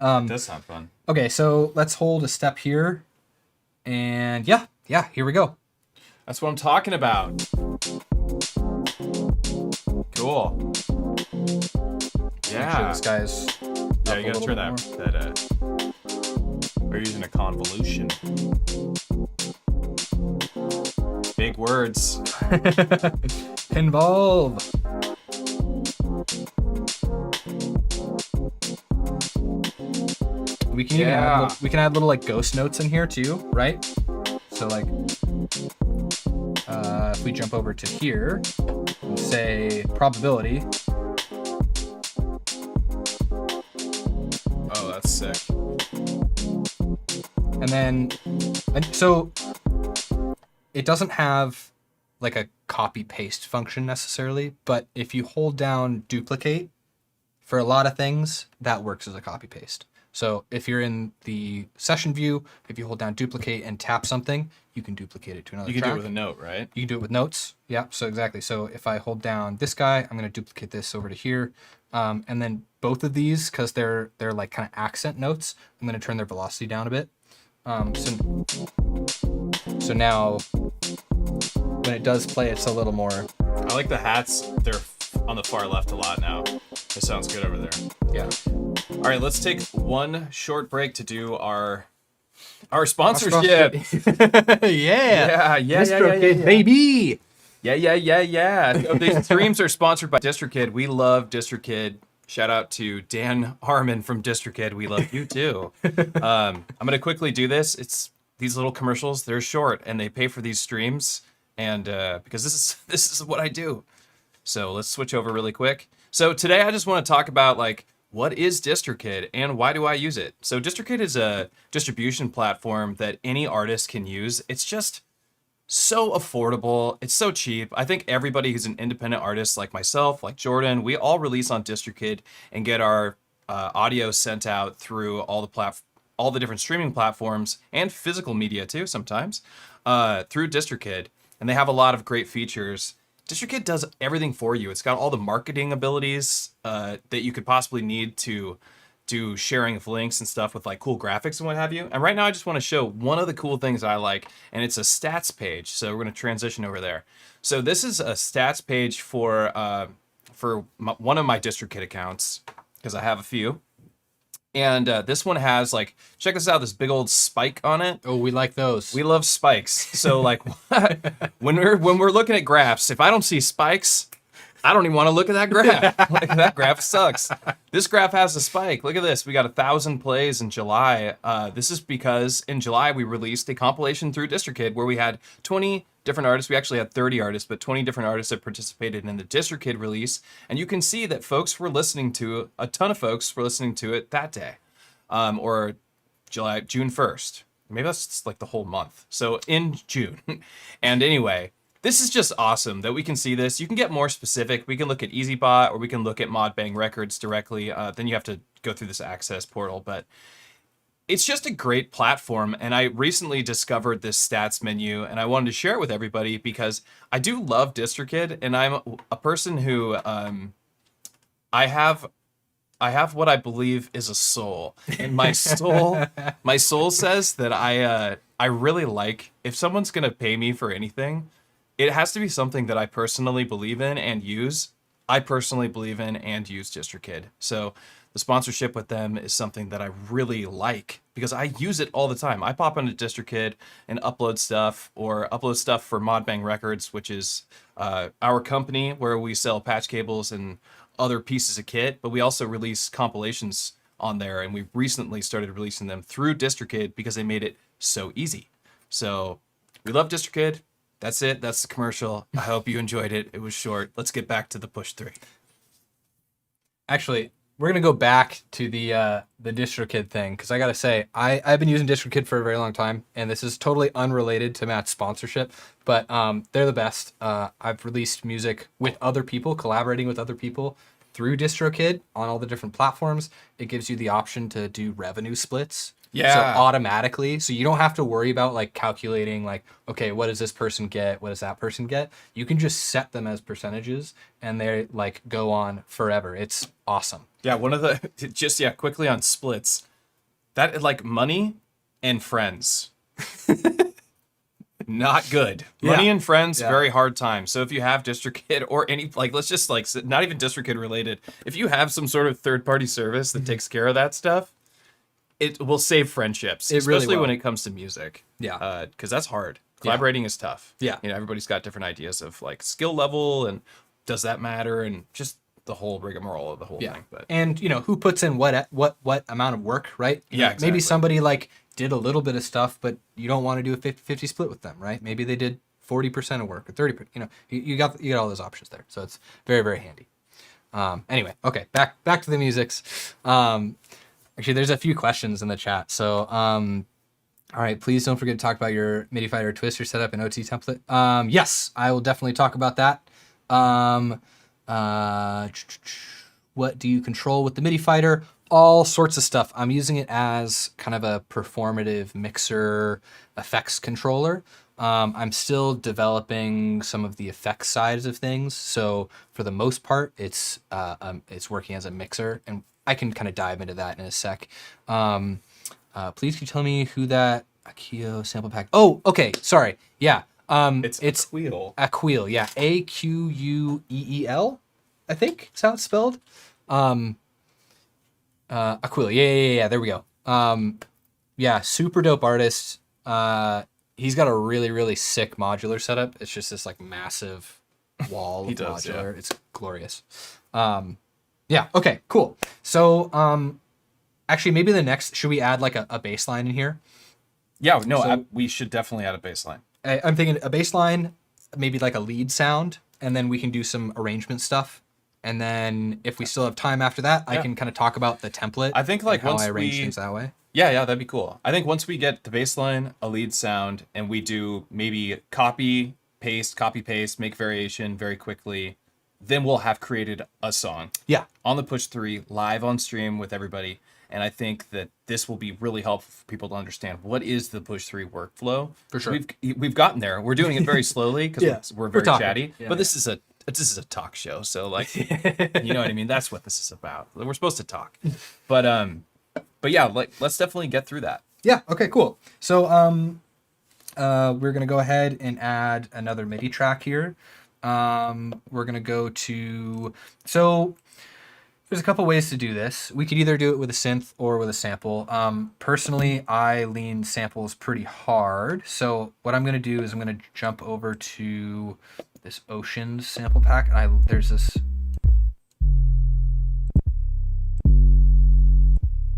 It does sound fun. Okay, so let's hold a step here. And yeah, here we go. That's what I'm talking about. Cool. Yeah. Make sure this guy's you gotta turn that we're using a convolution. Big words. Involve. We can even add little like ghost notes in here too, right? So like if we jump over to here and say probability, sick. And then, so it doesn't have like a copy paste function necessarily, but if you hold down duplicate for a lot of things, that works as a copy paste. So if you're in the session view, if you hold down duplicate and tap something, you can duplicate it to another You can track. do it with a note, right? You can do it with notes. Yeah, so exactly. So if I hold down this guy, I'm going to duplicate this over to here. And then both of these, because they're like kind of accent notes, I'm going to turn their velocity down a bit. So now when it does play, it's a little more. I like the hats. They're on the far left a lot now. It sounds good over there. Yeah. All right, let's take one short break to do our sponsorship. Yeah. Yeah. Baby. Yeah. These streams are sponsored by DistroKid. We love DistroKid. Shout out to Dan Harmon from DistroKid. We love you too. I'm gonna quickly do this. It's these little commercials. They're short and they pay for these streams, and because this is what I do. So let's switch over really quick. So today I just want to talk about like what is DistroKid and why do I use it? So DistroKid is a distribution platform that any artist can use. It's just so affordable. It's so cheap. I think everybody who's an independent artist like myself, like Jordan, we all release on DistroKid and get our audio sent out through all the different streaming platforms and physical media too sometimes through DistroKid. And they have a lot of great features. DistroKid does everything for you. It's got all the marketing abilities that you could possibly need to do sharing of links and stuff with like cool graphics and what have you. And right now I just want to show one of the cool things I like, and it's a stats page. So we're going to transition over there. So this is a stats page for one of my DistroKid accounts, because I have a few. And this one has like, check this out, this big old spike on it. Oh, we like those. We love spikes. So like when we're looking at graphs, if I don't see spikes, I don't even want to look at that graph. Like that graph sucks. This graph has a spike. Look at this. We got 1,000 plays in July. This is because in July we released a compilation through DistroKid where we had 20 different artists. We actually had 30 artists, but 20 different artists that participated in the DistroKid release. And you can see that a ton of folks were listening to it that day, or June 1st. Maybe that's like the whole month. So in June. And anyway, this is just awesome that we can see this. You can get more specific. We can look at EZBOT or we can look at Modbang records directly. Then you have to go through this access portal, but it's just a great platform. And I recently discovered this stats menu and I wanted to share it with everybody because I do love DistroKid, and I'm a person who I have what I believe is a soul, and my soul says that I really like, if someone's gonna pay me for anything, it has to be something that I personally believe in and use. I personally believe in and use DistroKid. So the sponsorship with them is something that I really like because I use it all the time. I pop into DistroKid and upload stuff for Modbang Records, which is our company where we sell patch cables and other pieces of kit, but we also release compilations on there, and we recently started releasing them through DistroKid because they made it so easy. So we love DistroKid. That's it. That's the commercial. I hope you enjoyed it. It was short. Let's get back to the push 3. Actually, we're gonna go back to the DistroKid thing because I gotta say I've been using DistroKid for a very long time, and this is totally unrelated to Matt's sponsorship, but they're the best. I've released music with other people, collaborating with other people through DistroKid on all the different platforms. It gives you the option to do revenue splits. Yeah. So automatically, so you don't have to worry about like calculating like, okay, what does this person get? What does that person get? You can just set them as percentages and they like go on forever. It's awesome. Yeah, one of the, quickly on splits, that like money and friends. Not good. Money and friends, very hard time. So if you have DistroKid or any, like, let's just like, not even DistroKid related, if you have some sort of third-party service that takes care of that stuff, it will save friendships, especially when it comes to music. Yeah. Because that's hard. Collaborating is tough. Yeah. You know, everybody's got different ideas of like skill level and does that matter, and just the whole rigmarole of the whole thing. But and you know who puts in what amount of work, right? Yeah, exactly. Maybe somebody like did a little bit of stuff, but you don't want to do a 50-50 split with them, right? Maybe they did 40% of work or 30%. You know, you got all those options there, so it's very, very handy. Anyway, okay, back to the musics. Actually, there's a few questions in the chat. So, all right, please don't forget to talk about your MIDI fighter twister setup and OT template. Yes, I will definitely talk about that. What do you control with the MIDI fighter? All sorts of stuff. I'm using it as kind of a performative mixer effects controller. I'm still developing some of the effects sides of things. So for the most part, it's working as a mixer, and I can kind of dive into that in a sec. Please can you tell me who that Akio sample pack? Oh, okay. Sorry. Yeah. It's Aquil. Aquil. Yeah. Aqueel. I think is how it's spelled. Aquil. Yeah. There we go. Yeah. Super dope artist. He's got a really, really sick modular setup. It's just this like massive wall of modular. Yeah. It's glorious. Yeah. Okay. Cool. So, actually, maybe should we add like a bass line in here? Yeah. No, we should definitely add a bass line. I'm thinking a bass line, maybe like a lead sound, and then we can do some arrangement stuff. And then if we still have time after that, I can kind of talk about the template. I think like how I arrange things that way. Yeah, that'd be cool. I think once we get the bass line, a lead sound, and we do maybe copy, paste, make variation very quickly, then we'll have created a song. Yeah. On the Push 3, live on stream with everybody. And I think that this will be really helpful for people to understand what is the Push 3 workflow. For sure. We've gotten there. We're doing it very slowly because we're very chatty. Yeah, but this is a talk show, so like you know what I mean. That's what this is about. We're supposed to talk, but yeah, like let's definitely get through that. Yeah. Okay. Cool. So we're gonna go ahead and add another MIDI track here. We're gonna go to There's a couple ways to do this. We could either do it with a synth or with a sample. Personally, I lean samples pretty hard. So what I'm going to do is I'm going to jump over to this Oceans sample pack. And there's this,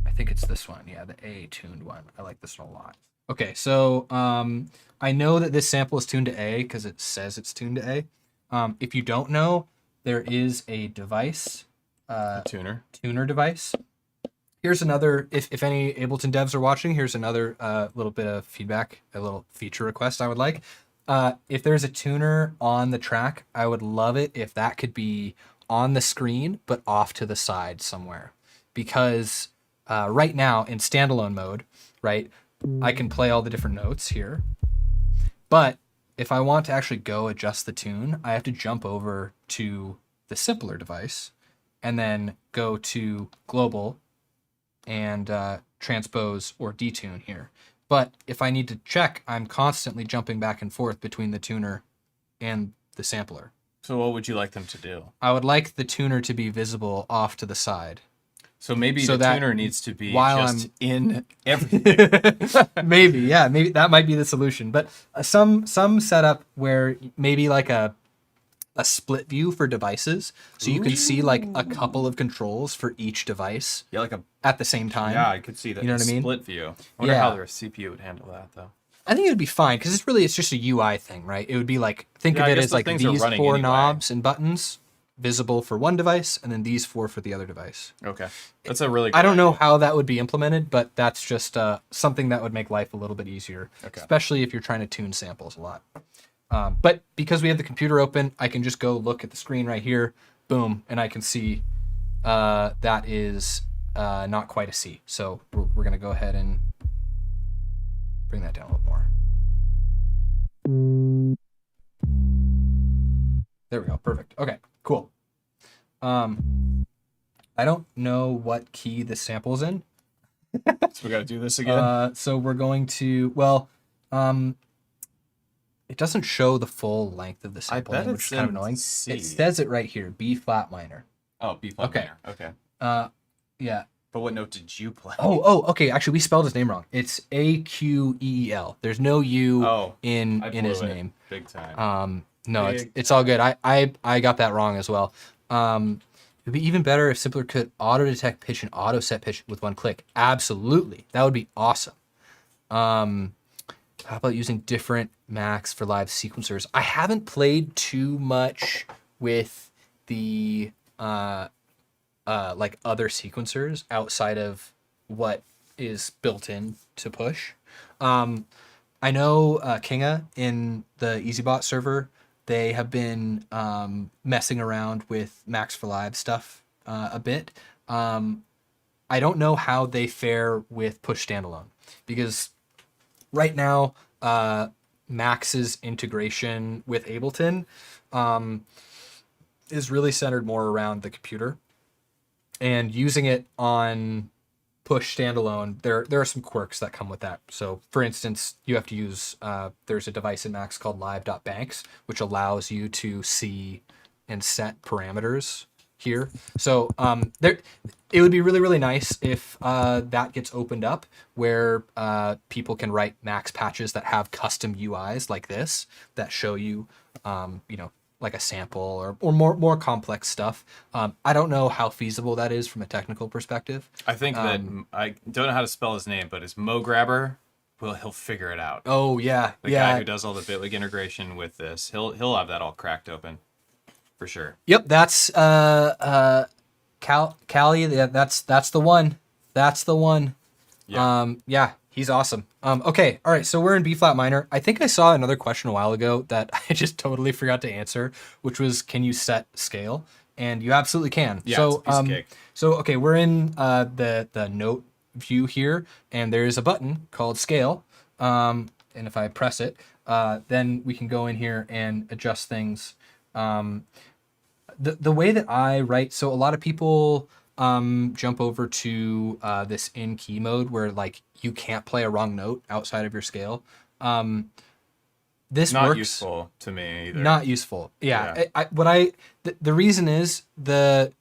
I think it's this one. Yeah, the A tuned one. I like this one a lot. Okay, so I know that this sample is tuned to A because it says it's tuned to A. If you don't know, there is a device, tuner device. Here's another, if any Ableton devs are watching, here's another little bit of feedback, a little feature request I would like. If there's a tuner on the track, I would love it if that could be on the screen, but off to the side somewhere. Because right now in standalone mode, right, I can play all the different notes here. But if I want to actually go adjust the tune, I have to jump over to the simpler device and then go to global and transpose or detune here. But if I need to check, I'm constantly jumping back and forth between the tuner and the sampler. So what would you like them to do? I would like the tuner to be visible off to the side. So maybe the tuner needs to be just in everything. Maybe that might be the solution. But some setup where maybe like a split view for devices, so you can see like a couple of controls for each device. Yeah, like at the same time. Yeah, I could see that. You know what I mean? Split view. I wonder how their CPU would handle that though. I think it would be fine because it's just a UI thing, right? It would be like think of it as like these four knobs and buttons visible for one device, and then these four for the other device. Okay, that's a really good I don't know how that would be implemented, but that's just something that would make life a little bit easier, especially if you're trying to tune samples a lot. But because we have the computer open, I can just go look at the screen right here, boom, and I can see that is not quite a C. So we're going to go ahead and bring that down a little more. There we go. Perfect. Okay, cool. I don't know what key this sample's in. So we got to do this again. So we're going to, it doesn't show the full length of the sample, which is kind of annoying. C. It says it right here, B flat minor. Oh, B flat minor. Okay. Yeah. But what note did you play? Okay. Actually, we spelled his name wrong. It's Aqueel. There's no U in his name. Big time. No, it's all good. I got that wrong as well. It'd be even better if Simpler could auto detect pitch and auto set pitch with one click. Absolutely, that would be awesome. How about using different Macs for live sequencers? I haven't played too much with the like other sequencers outside of what is built in to push. I know Kinga in the EZBOT server, they have been messing around with Max for Live stuff a bit. I don't know how they fare with push standalone, because right now Max's integration with Ableton is really centered more around the computer, and using it on push standalone, there are some quirks that come with that. So for instance, you have to use there's a device in Max called live.banks, which allows you to see and set parameters here. So there, it would be really, really nice if that gets opened up, where people can write Max patches that have custom UIs like this that show you, you know, like a sample or more complex stuff. I don't know how feasible that is from a technical perspective. I think that I don't know how to spell his name, but his Mo Grabber, well, he'll figure it out. Oh yeah, The guy who does all the Bitwig integration with this, he'll have that all cracked open, for sure. Yep, that's Callie. Yeah, that's the one. That's the one. Yeah. Yeah, he's awesome. Okay, all right. So we're in B flat minor. I think I saw another question a while ago that I just totally forgot to answer, which was, can you set scale? And you absolutely can. Yeah, So it's a piece of cake. so okay, we're in the note view here, and there's a button called scale. And if I press it, then we can go in here and adjust things. The way that I write, so a lot of people jump over to this in key mode where like you can't play a wrong note outside of your scale. This Not works. useful to me either. Not useful. Yeah. Yeah. The reason is this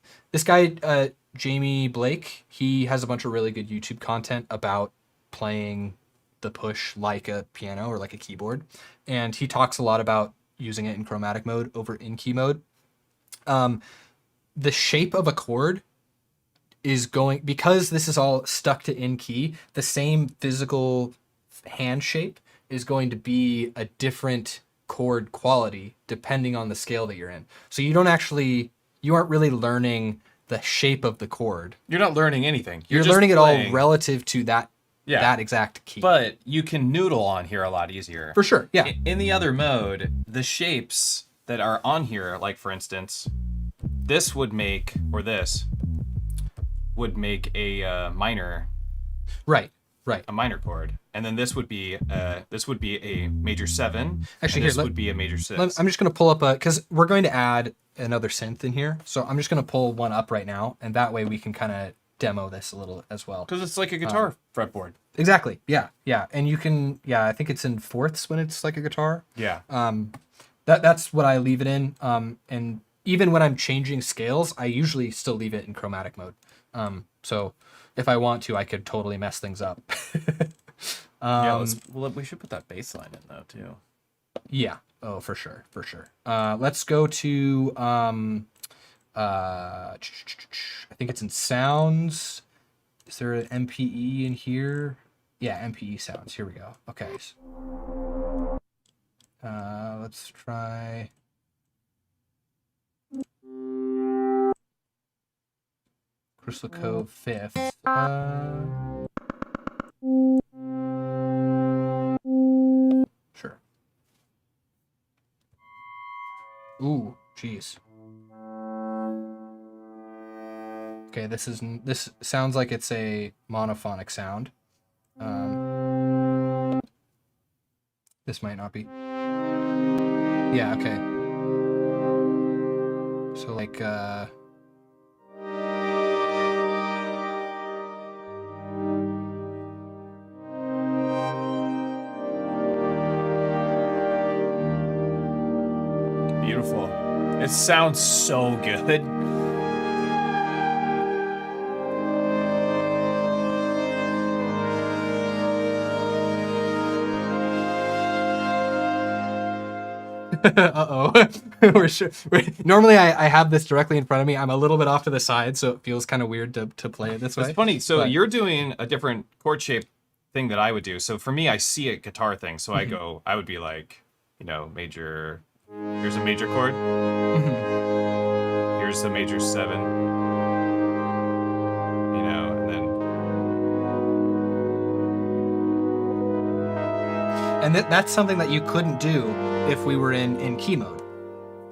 guy Jamie Blake, he has a bunch of really good YouTube content about playing the push like a piano or like a keyboard, and he talks a lot about using it in chromatic mode over in key mode. The shape of a chord is going, because this is all stuck to in key, the same physical hand shape is going to be a different chord quality depending on the scale that you're in. So you aren't really learning the shape of the chord. You're not learning anything. You're just learning playing. it all relative to that Yeah. that exact key. But you can noodle on here a lot easier. For sure, yeah. In the other mode, the shapes that are on here, like for instance, this would make a minor, Right. a minor chord, and then this would be a major 7. Actually, and this here, would be a major 6. I'm just going to pull up because we're going to add another synth in here. So I'm just going to pull one up right now, and that way we can kind of demo this a little as well. Because it's like a guitar fretboard. Exactly. Yeah. Yeah. And you can, I think it's in fourths when it's like a guitar. Yeah. That's what I leave it in. And even when I'm changing scales, I usually still leave it in chromatic mode. So if I want to, I could totally mess things up. We should put that bass line in though too. Yeah. Oh, for sure. For sure. Let's go to, I think it's in sounds. Is there an MPE in here? Yeah, MPE sounds. Here we go. Okay. Let's try. Crystal Cove 5th. Sure. Ooh, jeez. Okay, this sounds like it's a monophonic sound. This might not be. Yeah, okay. So like Beautiful. It sounds so good. Uh-oh. We're sure. Normally I have this directly in front of me. I'm a little bit off to the side, so it feels kind of weird to play it this way. It's funny. So but- you're doing a different chord shape thing that I would do. So for me, I see a guitar thing. So I would be like, major. Here's a major chord. Here's a major 7. And then And that's something that you couldn't do if we were in key mode.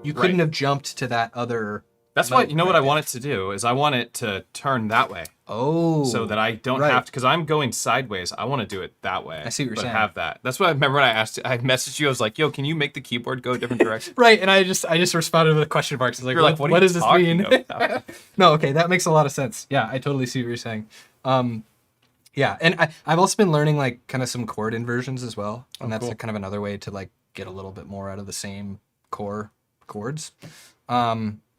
You couldn't have jumped to that other. That's why, you know what I want it to do is I want it to turn that way. Oh. So that I don't have to, because I'm going sideways. I want to do it that way. I see what you're saying. Have that. That's what I remember when I messaged you. I was like, yo, can you make the keyboard go a different direction? Right. And I just responded with a question mark. Like, you're like, what does this mean? About? No, okay. That makes a lot of sense. Yeah, I totally see what you're saying. Yeah. And I've also been learning like kind of some chord inversions as well. And that's kind of another way to like get a little bit more out of the same core chords.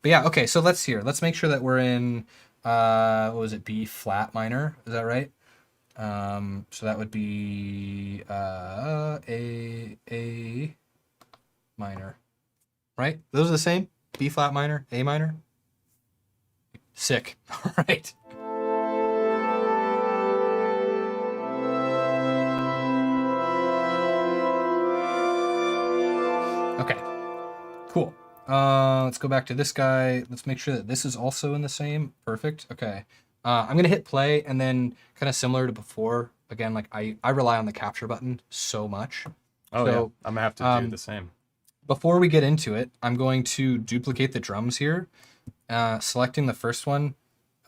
But yeah, okay, so let's make sure that we're in, what was it, B flat minor, is that right? So that would be A minor, right? Those are the same? B flat minor, A minor? Sick, all right. Okay, cool. Let's go back to this guy. Let's make sure that this is also in the same. Perfect. Okay. I'm going to hit play and then kind of similar to before. Again, like I rely on the capture button so much. Oh, so, yeah. I'm going to have to do the same. Before we get into it, I'm going to duplicate the drums here. Selecting the first one,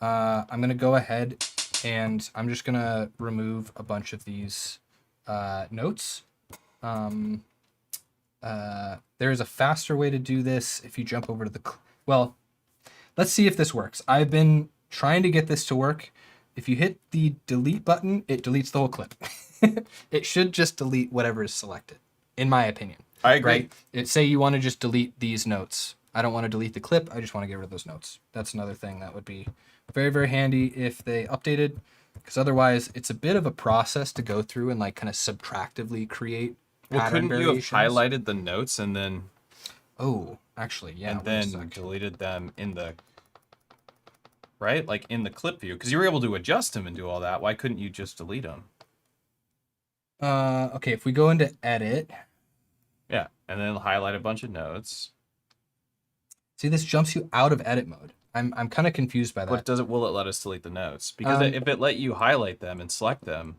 I'm going to go ahead and I'm just going to remove a bunch of these notes. There is a faster way to do this if you jump over to the... Well, let's see if this works. I've been trying to get this to work. If you hit the delete button, it deletes the whole clip. It should just delete whatever is selected, in my opinion. I agree. Right? Say you want to just delete these notes. I don't want to delete the clip. I just want to get rid of those notes. That's another thing that would be very, very handy if they updated, because otherwise it's a bit of a process to go through and like kind of subtractively create. Well, couldn't you have highlighted the notes and then... Oh, actually, yeah. And then deleted them in the... Right? Like in the clip view. Because you were able to adjust them and do all that. Why couldn't you just delete them? Okay, if we go into edit... Yeah, and then highlight a bunch of notes. See, this jumps you out of edit mode. I'm kind of confused by that. But will it let us delete the notes? Because if it let you highlight them and select them...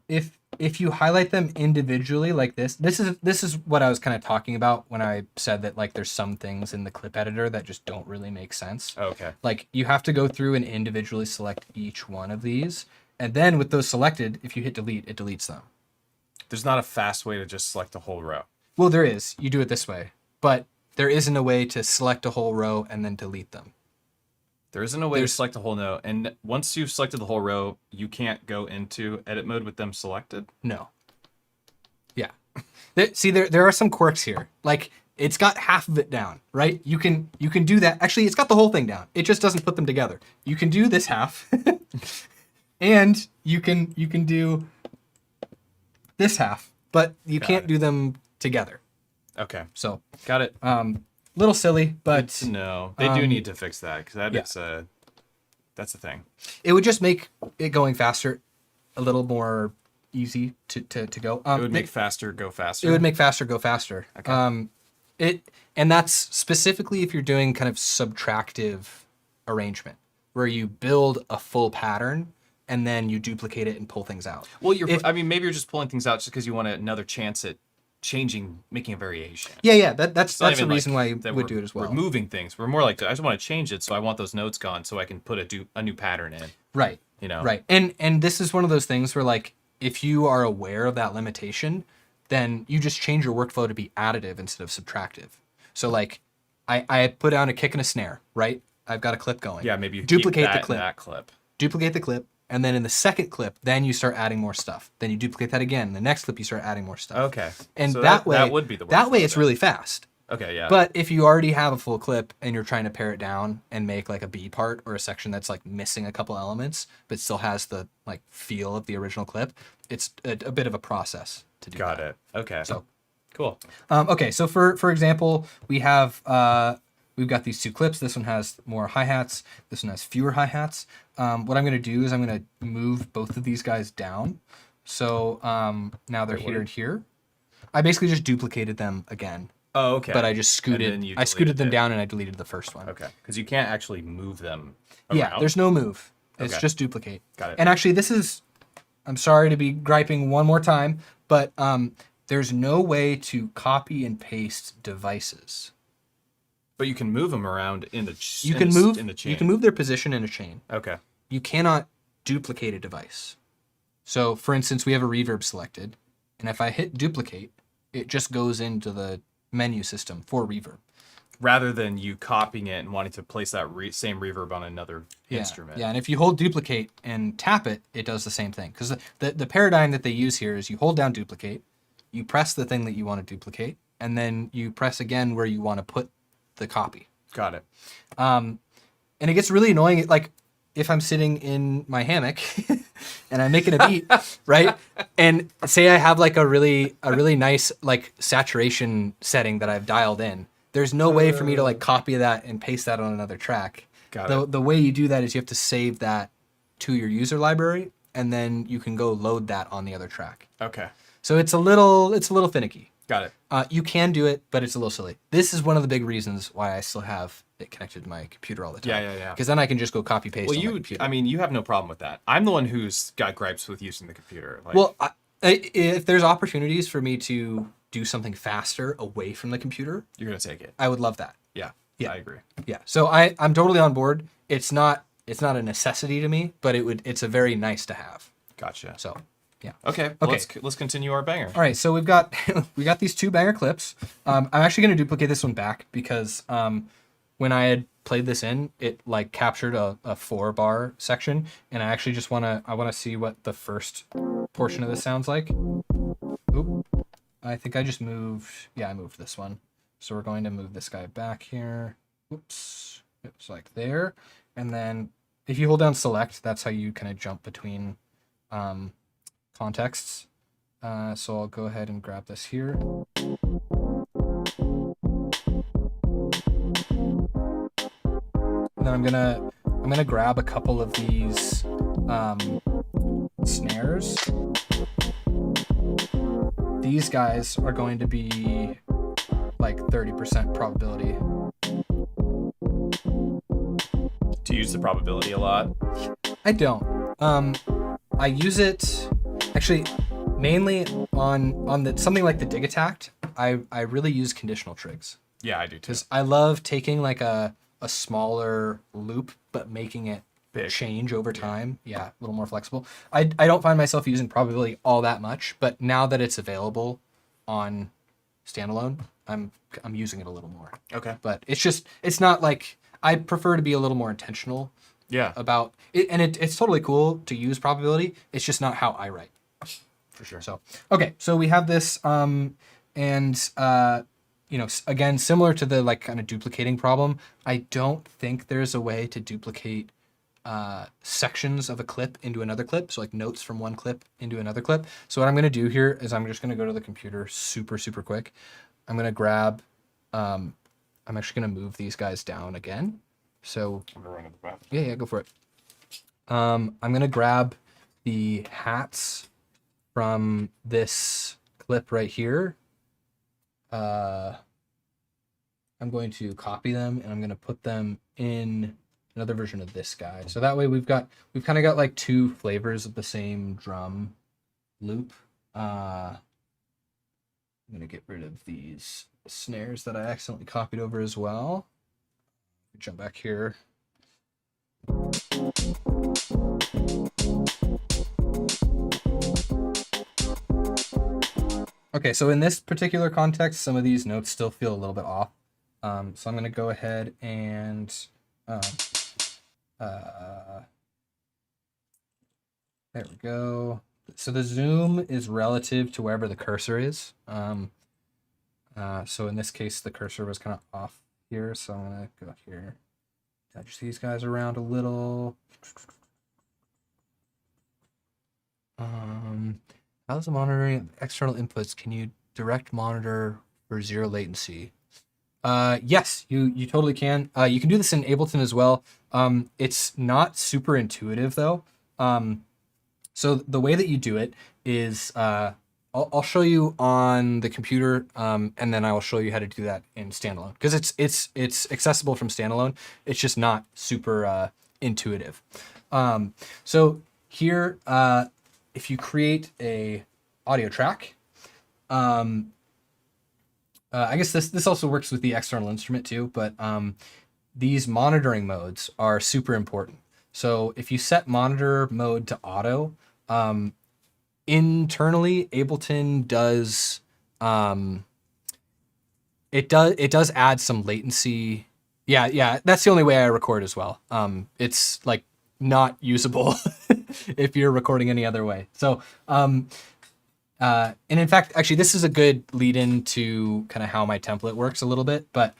If you highlight them individually like this is what I was kind of talking about when I said that like there's some things in the clip editor that just don't really make sense. Okay. Like you have to go through and individually select each one of these. And then with those selected, if you hit delete, it deletes them. There's not a fast way to just select a whole row. Well, there is. You do it this way. But there isn't a way to select a whole row and then delete them. There isn't a way to select a whole row, and once you've selected the whole row, you can't go into edit mode with them selected? No. Yeah. There are some quirks here. Like, it's got half of it down, right? You can do that. Actually, it's got the whole thing down. It just doesn't put them together. You can do this half, and you can do this half, but you can't do them together. Okay. So got it. Little silly, but no, they do need to fix that because that's the thing. It would just make it going faster a little more easy to go. It would make faster go faster. It would make faster go faster. Okay. And that's specifically if you're doing kind of subtractive arrangement, where you build a full pattern and then you duplicate it and pull things out. Well, maybe you're just pulling things out just because you want another chance at making a variation. Yeah. That's the reason why you would do it as well. We're moving things. We're more like, I just want to change it, so I want those notes gone so I can put a new pattern in. Right. You know. Right. And this is one of those things where like if you are aware of that limitation, then you just change your workflow to be additive instead of subtractive. So like I put down a kick and a snare, right? I've got a clip going. Yeah, maybe you duplicate keep the clip. That clip. Duplicate the clip. And then in the second clip, then you start adding more stuff. Then you duplicate that again. In the next clip, you start adding more stuff. Okay. And so that way, that would be the that way it's really fast. Okay, yeah. But if you already have a full clip and you're trying to pare it down and make like a B part or a section that's like missing a couple elements, but still has the like feel of the original clip, it's a bit of a process to do. Got it. Okay. So cool. Okay. So for example, we've got these two clips. This one has more hi-hats. This one has fewer hi-hats. What I'm going to do is I'm going to move both of these guys down. So now they're here and here. I basically just duplicated them again. Oh, okay. But I just scooted them down and I deleted the first one. Okay. Because you can't actually move them around. Yeah, there's no move. It's just duplicate. Got it. And actually I'm sorry to be griping one more time, but there's no way to copy and paste devices. But you can move them around in the You chain. can move their position in a chain. Okay. You cannot duplicate a device. So, for instance, we have a reverb selected, and if I hit duplicate, it just goes into the menu system for reverb. Rather than you copying it and wanting to place that same reverb on another instrument. Yeah, and if you hold duplicate and tap it, it does the same thing. Because the paradigm that they use here is you hold down duplicate, you press the thing that you want to duplicate, and then you press again where you want to put the copy. Got it. And it gets really annoying. Like if I'm sitting in my hammock and I'm making a beat, right? And say I have like a really nice like saturation setting that I've dialed in. There's no way for me to like copy that and paste that on another track. The way you do that is you have to save that to your user library, and then you can go load that on the other track. Okay. So it's a little finicky. Got it. You can do it, but it's a little silly. This is one of the big reasons why I still have it connected to my computer all the time. Yeah. Because then I can just go copy paste on my computer. I mean, you have no problem with that. I'm the one who's got gripes with using the computer. Like, well, if there's opportunities for me to do something faster away from the computer, you're gonna take it. I would love that. Yeah. I agree. Yeah. So I'm totally on board. It's not a necessity to me, but it's a very nice to have. Gotcha. So yeah. Okay. Let's continue our banger. All right. So we got these two banger clips. I'm actually going to duplicate this one back because when I had played this in, it like captured a 4-bar section, and I actually just want to see what the first portion of this sounds like. Oop. I think I just moved. Yeah, I moved this one. So we're going to move this guy back here. Oops. It was like there. And then if you hold down select, that's how you kind of jump between contexts. So I'll go ahead and grab this here. And then I'm gonna grab a couple of these snares. These guys are going to be like 30% probability. Do you use the probability a lot? I don't. I use it actually mainly on the something like the dig attack. I really use conditional trigs. Yeah, I do too. Because I love taking like a smaller loop but making it big change over time. Yeah, a little more flexible. I don't find myself using probability all that much, but now that it's available on standalone, I'm using it a little more. Okay. But it's not like, I prefer to be a little more intentional. Yeah. About it, and it's totally cool to use probability. It's just not how I write. For sure. So okay, so we have this again, similar to the like kind of duplicating problem, I don't think there's a way to duplicate sections of a clip into another clip. So like notes from one clip into another clip. So what I'm going to do here is I'm just going to go to the computer super quick. I'm going to grab, I'm actually going to move these guys down again. So I'm gonna run to the bathroom. Yeah, go for it. I'm going to grab the hats from this clip right here. I'm going to copy them and I'm going to put them in another version of this guy. So that way we've kind of got like two flavors of the same drum loop. I'm going to get rid of these snares that I accidentally copied over as well. Jump back here. Okay, so in this particular context, some of these notes still feel a little bit off. So I'm going to go ahead and there we go. So the zoom is relative to wherever the cursor is. So in this case, the cursor was kind of off here. So I'm going to go here. Touch these guys around a little. How's the monitoring external inputs? Can you direct monitor for zero latency? Yes, you totally can. You can do this in Ableton as well. It's not super intuitive though. So the way that you do it is, I'll show you on the computer, and then I will show you how to do that in standalone, because it's accessible from standalone. It's just not super intuitive. So here, if you create a audio track, I guess this also works with the external instrument too, but these monitoring modes are super important. So if you set monitor mode to auto, internally Ableton does it does add some latency. Yeah, that's the only way I record as well. It's like not usable if you're recording any other way. So and in fact, actually, this is a good lead in to kind of how my template works a little bit. But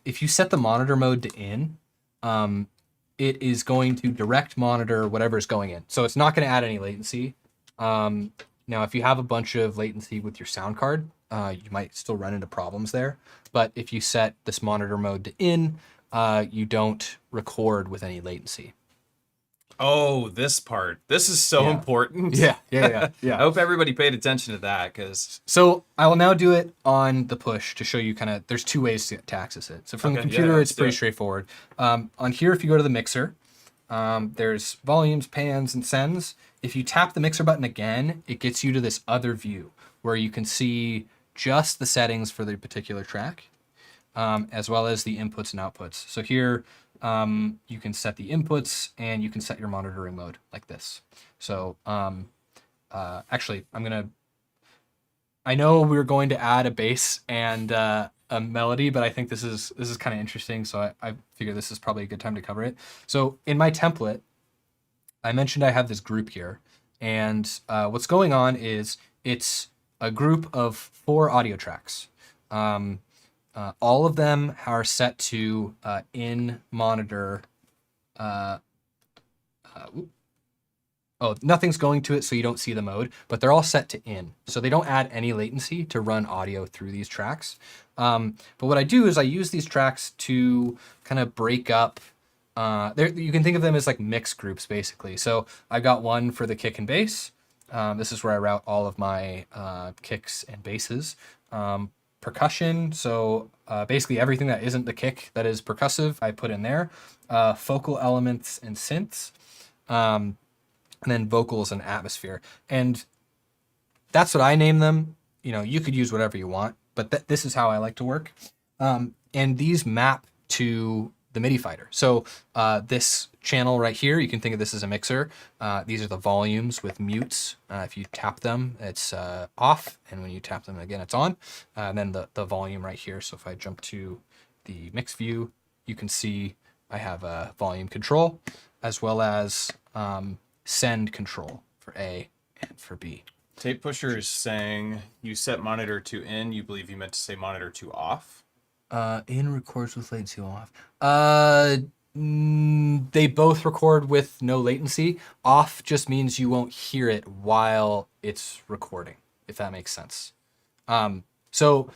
if you set the monitor mode to in, it is going to direct monitor whatever's going in. So it's not going to add any latency. Now, if you have a bunch of latency with your sound card, you might still run into problems there. But if you set this monitor mode to in, you don't record with any latency. Oh, this part. This is so important. Yeah. I hope everybody paid attention to that because... So I will now do it on the push to show you kind of, there's two ways to access it. So from the computer, it's pretty straightforward. On here, if you go to the mixer, there's volumes, pans, and sends. If you tap the mixer button again, it gets you to this other view where you can see just the settings for the particular track, as well as the inputs and outputs. So here, you can set the inputs and you can set your monitoring mode like this. So actually, I know we're going to add a bass and a melody, but I think this is kind of interesting. So I figure this is probably a good time to cover it. So in my template, I mentioned I have this group here, and what's going on is it's a group of 4 audio tracks. All of them are set to in monitor. Nothing's going to it, so you don't see the mode, but they're all set to in. So they don't add any latency to run audio through these tracks. But what I do is I use these tracks to kind of break up. You can think of them as like mix groups, basically. So I've got one for the kick and bass. This is where I route all of my kicks and basses. Percussion, so basically everything that isn't the kick that is percussive, I put in there. Focal elements and synths, and then vocals and atmosphere. And that's what I name them. You know, you could use whatever you want, but this is how I like to work. And these map to the MIDI fighter. So this channel right here, you can think of this as a mixer. These are the volumes with mutes. If you tap them, it's off, and when you tap them again, it's on. And then the volume right here. So if I jump to the mix view, you can see I have a volume control as well as send control for A and for B. Tape Pusher is saying you set monitor to in. You believe you meant to say monitor to off? In records with latency off. They both record with no latency. Off just means you won't hear it while it's recording, if that makes sense. So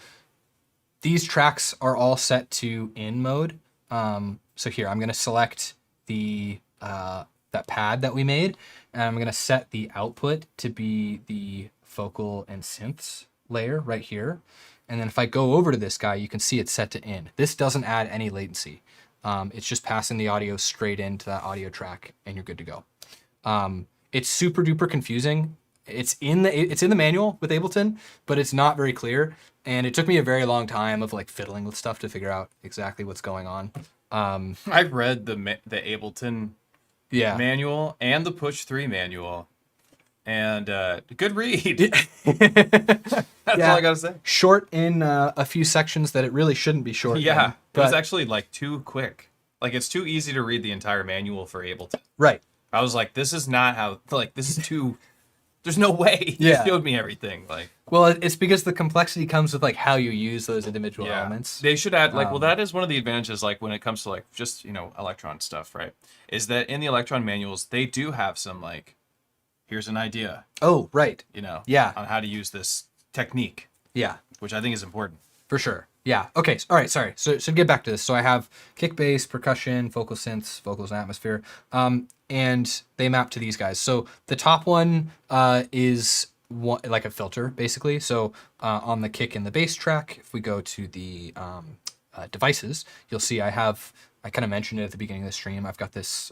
these tracks are all set to in mode. So here, I'm going to select the that pad that we made, and I'm going to set the output to be the vocal and synths layer right here. And then if I go over to this guy, you can see it's set to in. This doesn't add any latency. It's just passing the audio straight into that audio track, and you're good to go. It's super duper confusing. It's in the manual with Ableton, but it's not very clear. And it took me a very long time of like fiddling with stuff to figure out exactly what's going on. I've read the Ableton manual and the Push 3 manual. And good read. That's all I gotta say. Short in a few sections that it really shouldn't be short. Yeah, but it was actually like too quick. Like it's too easy to read the entire manual for Ableton. Right. I was like, this is not how. Like this is too. There's no way. You showed me everything. Like. Well, it's because the complexity comes with like how you use those individual elements. They should add like that is one of the advantages like when it comes to like just Electron stuff, right? Is that in the Electron manuals they do have some like. Here's an idea. Oh, right. On how to use this technique. Yeah. Which I think is important. For sure. Yeah. Okay. All right. Sorry. So to get back to this. So I have kick, bass, percussion, vocal synths, vocals, and atmosphere. And they map to these guys. So the top one is like a filter, basically. So on the kick and the bass track, if we go to the devices, you'll see I kind of mentioned it at the beginning of the stream. I've got this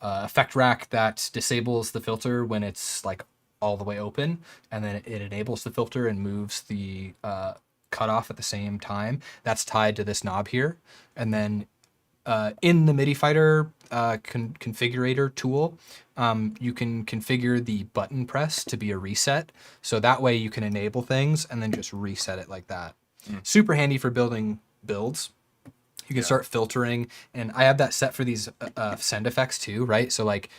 effect rack that disables the filter when it's like all the way open, and then it enables the filter and moves the cutoff at the same time. That's tied to this knob here. And then in the MIDI Fighter configurator tool, you can configure the button press to be a reset. So that way you can enable things and then just reset it like that. Super handy for building builds. You can start filtering, and I have that set for these send effects too, right? So like,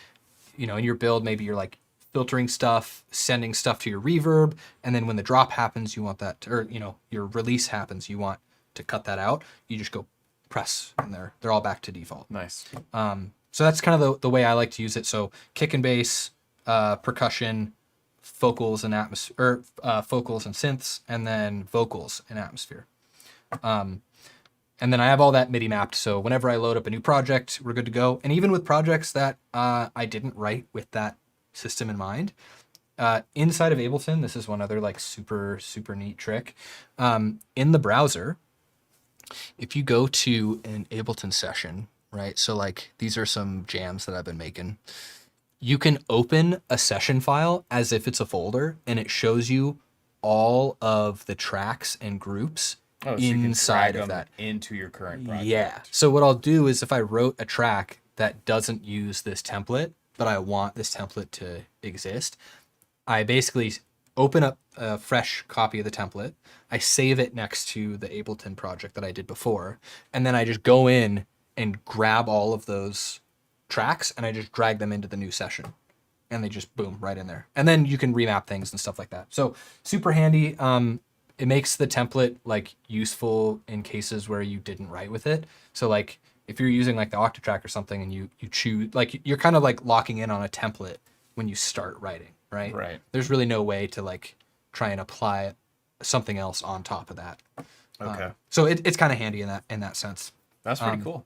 you know, in your build, maybe you're like filtering stuff, sending stuff to your reverb, and then when the drop happens, you want that to, or you know, your release happens, you want to cut that out. You just go press, and they're all back to default. Nice. So that's kind of the way I like to use it. So kick and bass, percussion, vocals and atmosphere, vocals and synths, and then vocals and atmosphere. And then I have all that MIDI mapped, so whenever I load up a new project, we're good to go. And even with projects that I didn't write with that system in mind, inside of Ableton, this is one other like super neat trick. In the browser, if you go to an Ableton session, right? So like these are some jams that I've been making. You can open a session file as if it's a folder, and it shows you all of the tracks and groups Oh, so you can inside drag of them that. into your current project. Yeah. So what I'll do is if I wrote a track that doesn't use this template, but I want this template to exist, I basically open up a fresh copy of the template. I save it next to the Ableton project that I did before. And then I just go in and grab all of those tracks and I just drag them into the new session. And they just boom right in there. And then you can remap things and stuff like that. So super handy. It makes the template like useful in cases where you didn't write with it. So like if you're using like the Octatrack or something and you choose, like you're kind of like locking in on a template when you start writing, right? Right. There's really no way to like try and apply something else on top of that. Okay. So it's kind of handy in that sense. That's pretty cool.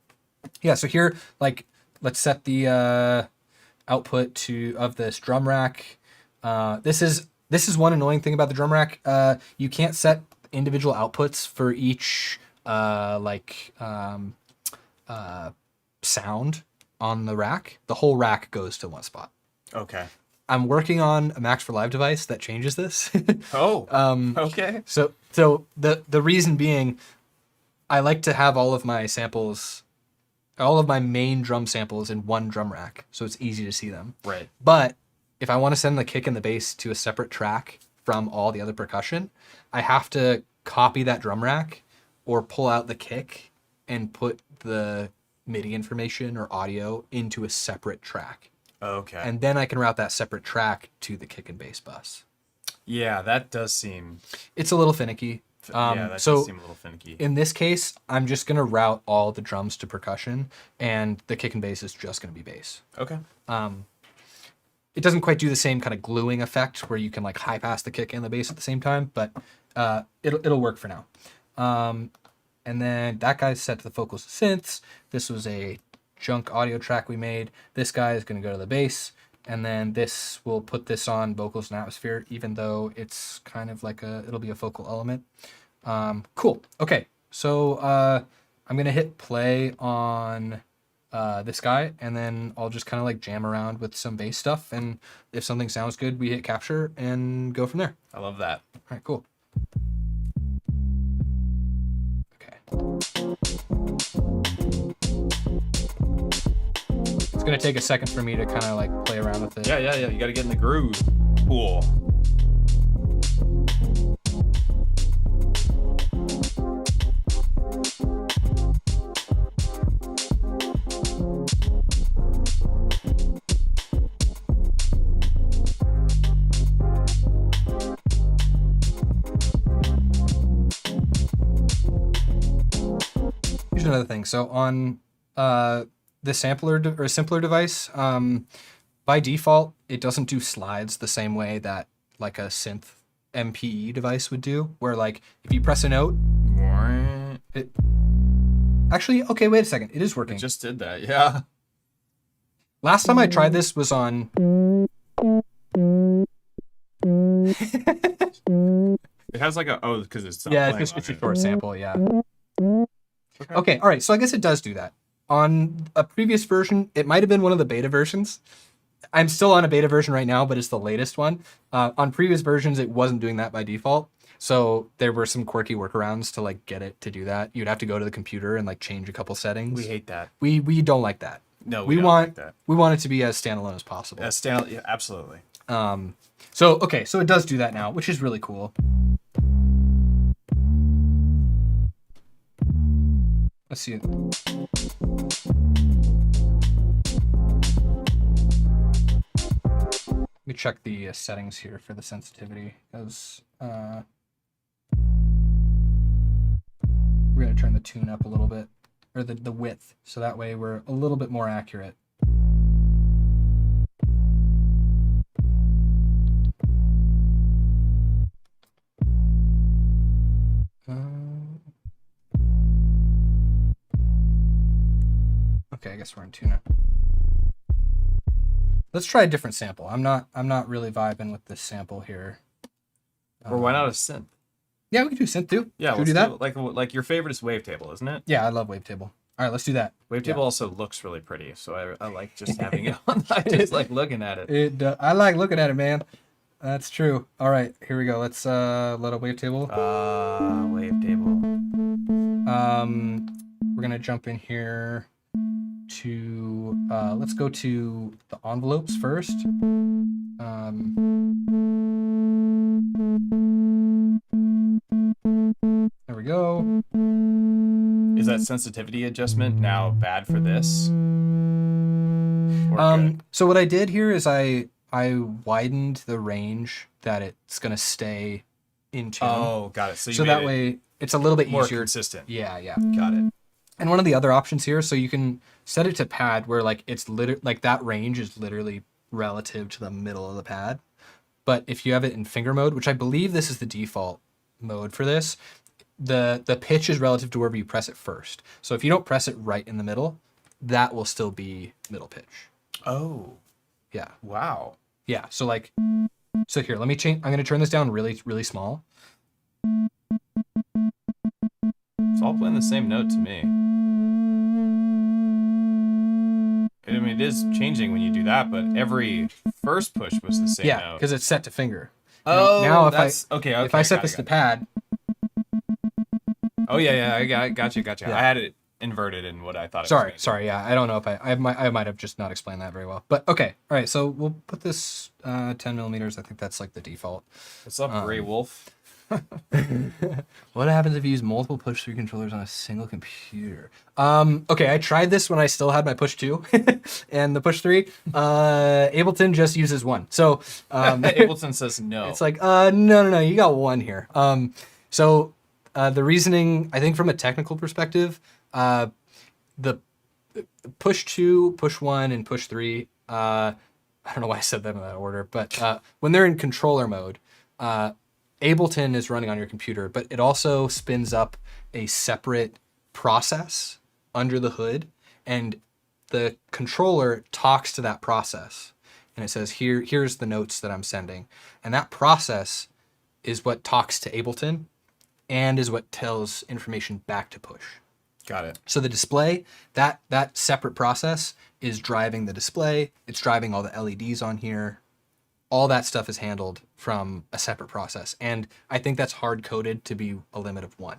Yeah. So here, like, let's set the output of this drum rack. This is one annoying thing about the drum rack. You can't set individual outputs for each sound on the rack. The whole rack goes to one spot. Okay. I'm working on a Max for Live device that changes this. Oh. Okay. So the reason being, I like to have all of my samples, all of my main drum samples in one drum rack, so it's easy to see them. Right. But if I want to send the kick and the bass to a separate track from all the other percussion, I have to copy that drum rack or pull out the kick and put the MIDI information or audio into a separate track. Okay. And then I can route that separate track to the kick and bass bus. Yeah, that does seem. It's a little finicky. Yeah, that so does seem a little finicky. in this case, I'm just going to route all the drums to percussion, and the kick and bass is just going to be bass. Okay. It doesn't quite do the same kind of gluing effect where you can like high pass the kick and the bass at the same time, but it'll work for now. And then that guy's set to the vocals and synths. This was a junk audio track we made. This guy is going to go to the bass, and then this will put this on vocals and atmosphere, even though it's kind of like it'll be a focal element. Cool. Okay, so I'm going to hit play on this guy, and then I'll just kind of like jam around with some bass stuff, and if something sounds good, we hit capture and go from there. I love that. All right, cool. It's gonna take a second for me to kind of like play around with it. Yeah. You got to get in the groove. Cool. Here's another thing. So on the sampler or simpler device, by default, it doesn't do slides the same way that like a synth MPE device would do, where like if you press a note, it actually, okay, wait a second. It is working. It just did that. Yeah. Last time I tried this was on. It has like because it's Yeah, it's a short sample. Yeah. Okay. All right. So I guess it does do that. On a previous version, it might have been one of the beta versions. I'm still on a beta version right now, but it's the latest one. On previous versions, it wasn't doing that by default. So there were some quirky workarounds to like get it to do that. You'd have to go to the computer and like change a couple settings. We hate that. We don't like that. No, we don't like that. We want it to be as standalone as possible. Yeah, absolutely. So it does do that now, which is really cool. Let's see. Let me check the settings here for the sensitivity, because we're going to turn the tune up a little bit, or the width, so that way we're a little bit more accurate. Okay, I guess we're in tune up. Let's try a different sample. I'm not really vibing with this sample here. Or why not a synth? Yeah, we can do synth too. Yeah, should we do that? Like your favorite is Wavetable, isn't it? Yeah, I love Wavetable. All right, let's do that. Wavetable also looks really pretty, so I like just having it on. I just like looking at it. I like looking at it, man. That's true. All right, here we go. Let's load up Wavetable. Wavetable. We're gonna jump in here to let's go to the envelopes first. There we go. Is that sensitivity adjustment now bad for this? So what I did here is I widened the range that it's gonna stay in tune. Oh, got it. So that way it's a little bit more easier. Consistent. Yeah. Got it. And one of the other options here, so you can set it to pad where like it's like that range is literally relative to the middle of the pad. But if you have it in finger mode, which I believe this is the default mode for this, the pitch is relative to wherever you press it first. So if you don't press it right in the middle, that will still be middle pitch. Oh. Yeah. Wow. Yeah. So here, let me change. I'm going to turn this down really, really small. It's all playing the same note to me. I mean, it is changing when you do that, but every first push was the same note. Yeah, because it's set to finger. Oh, now if I set this to pad. Oh yeah, I got you. Yeah. I had it inverted in what I thought. It was Sorry. Yeah, I don't know if I might have just not explained that very well. But okay, all right. So we'll put this 10 millimeters. I think that's like the default. What's up, Gray Wolf? What happens if you use multiple push-through controllers on a single computer? Okay, I tried this when I still had my push-2 and the push-3. Ableton just uses one. So Ableton says no. It's like, no, you got one here. So the reasoning, I think from a technical perspective, the push-2, push-1, and push-3, I don't know why I said them in that order, but when they're in controller mode, Ableton is running on your computer, but it also spins up a separate process under the hood, and the controller talks to that process, and it says, here's the notes that I'm sending. And that process is what talks to Ableton and is what tells information back to push. Got it. So the display, that separate process is driving the display. It's driving all the LEDs on here. All that stuff is handled from a separate process. And I think that's hard-coded to be a limit of 1.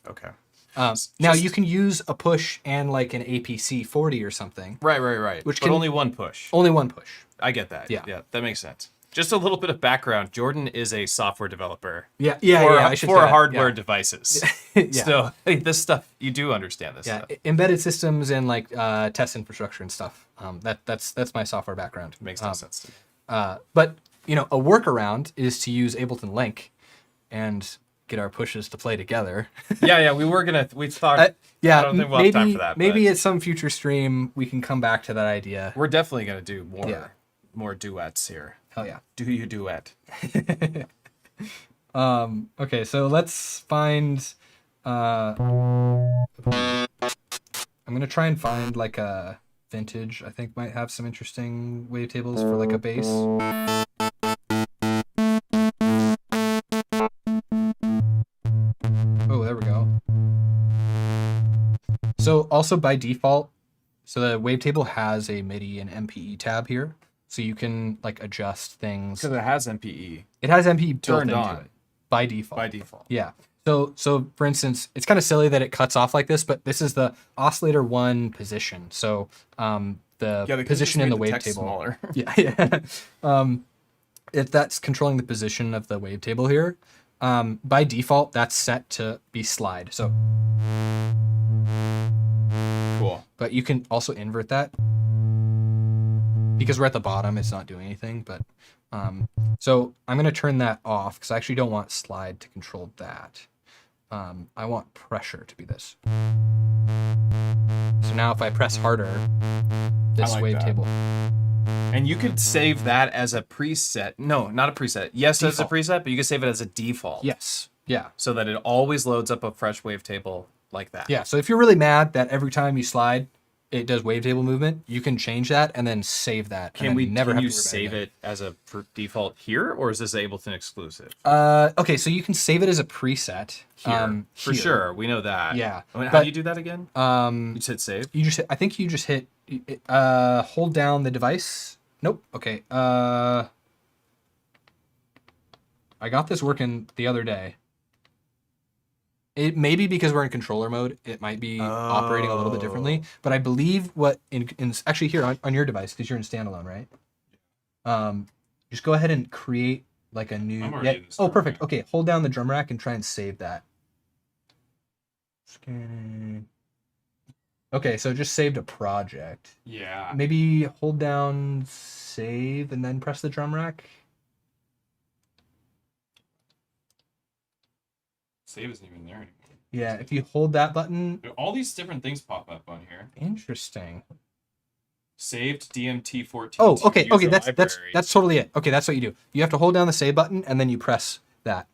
Okay. Now, you can use a push and like an APC 40 or something. Right. But only one push. Only one push. I get that. Yeah, that makes sense. Just a little bit of background. Jordan is a software developer. Yeah. For hardware devices. Yeah. So this stuff, you do understand this stuff. Embedded systems and like test infrastructure and stuff. That's my software background. Makes no sense to me. But a workaround is to use Ableton Link and get our pushes to play together. Yeah, we thought. I don't think we'll have time for that. Maybe at some future stream we can come back to that idea. We're definitely gonna do more duets here. Hell yeah. Do you duet? Okay, so let's find. I'm gonna try and find like a vintage. I think might have some interesting wavetables for like a bass. Oh, there we go. So also by default, so the wavetable has a MIDI and MPE tab here. So you can like adjust things. Because it has MPE It has MPE built turned into on it by default. by default. Yeah. So for instance, it's kind of silly that it cuts off like this, but this is the oscillator 1 position. So the position in the wavetable. Smaller. Yeah. If that's controlling the position of the wavetable here, by default that's set to be slide. So Cool. but you can also invert that because we're at the bottom. It's not doing anything, but so I'm going to turn that off because I actually don't want slide to control that. I want pressure to be this. So now if I press harder, this wavetable. And you could save that as a preset. No, not a preset. Yes, as a preset, but you could save it as a default. Yes. Yeah. So that it always loads up a fresh wavetable like that. Yeah. So if you're really mad that every time you slide, it does wavetable movement, you can change that and then save that. Can you save it as a default here, or is this Ableton exclusive? Okay, so you can save it as a preset. Here. For sure, we know that. Yeah. How do you do that again? You said save? I think you just hit hold down the device. Nope. Okay. I got this working the other day. It may be because we're in controller mode. It might be operating a little bit differently. But I believe what in actually here on your device, because you're in standalone, right? Just go ahead and create like a new. Oh, perfect. Okay, hold down the drum rack and try and save that. Scanning. Okay, so it just saved a project. Yeah. Maybe hold down save and then press the drum rack. Save isn't even there anymore. Yeah, if you hold that button. All these different things pop up on here. Interesting. Saved DMT14. Oh, okay, okay, that's totally it. Okay, that's what you do. You have to hold down the save button and then you press that.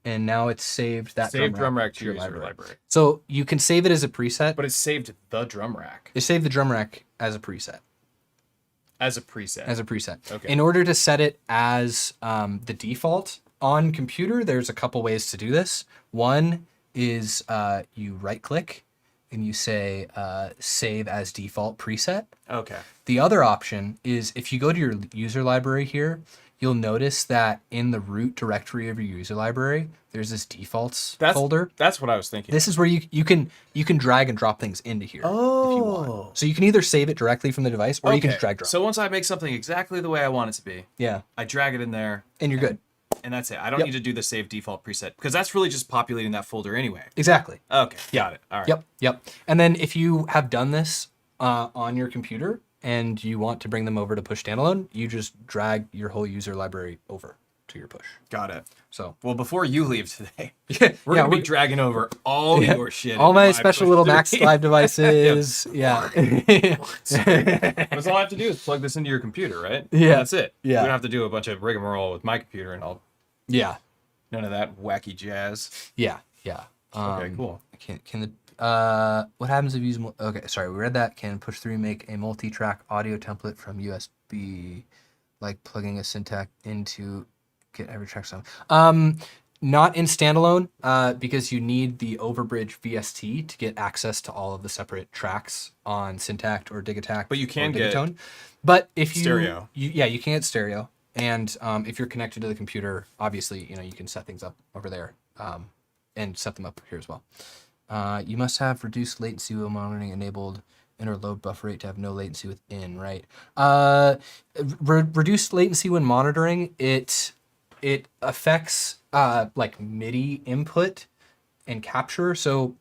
And now it's saved that drum rack to your library. So you can save it as a preset. But it saved the drum rack. It saved the drum rack as a preset. As a preset. Okay. In order to set it as the default on computer, there's a couple ways to do this. One is you right click and you say save as default preset. Okay. The other option is if you go to your user library here, you'll notice that in the root directory of your user library, there's this defaults folder. That's what I was thinking. This is where you can drag and drop things into here if you want. So you can either save it directly from the device or you can just drag drop. So once I make something exactly the way I want it to be, yeah, I drag it in there. And you're good. And that's it. I don't need to do the save default preset because that's really just populating that folder anyway. Exactly. Okay. Got it. All right. Yep. And then if you have done this on your computer and you want to bring them over to push standalone, you just drag your whole user library over to your push. Got it. So, well, before you leave today, we're going to be dragging over all your shit. All my special little Max Live devices. Yeah. That's all I have to do is plug this into your computer, right? Yeah. And that's it. Yeah. We don't have to do a bunch of rigmarole with my computer and all. Yeah. None of that wacky jazz. Yeah. Okay, cool. What happens if you use, okay, sorry, we read that. Can push 3 make a multi-track audio template from USB, like plugging a Syntac into get every track sound? Not in standalone, because you need the overbridge VST to get access to all of the separate tracks on Syntac or Digitac. But you can get Digatone. But if you stereo. You can get stereo. And if you're connected to the computer, obviously, you can set things up over there and set them up here as well. You must have reduced latency while monitoring enabled inner load buffer rate to have no latency within, right? Reduced latency when monitoring, it affects like MIDI input and capture. So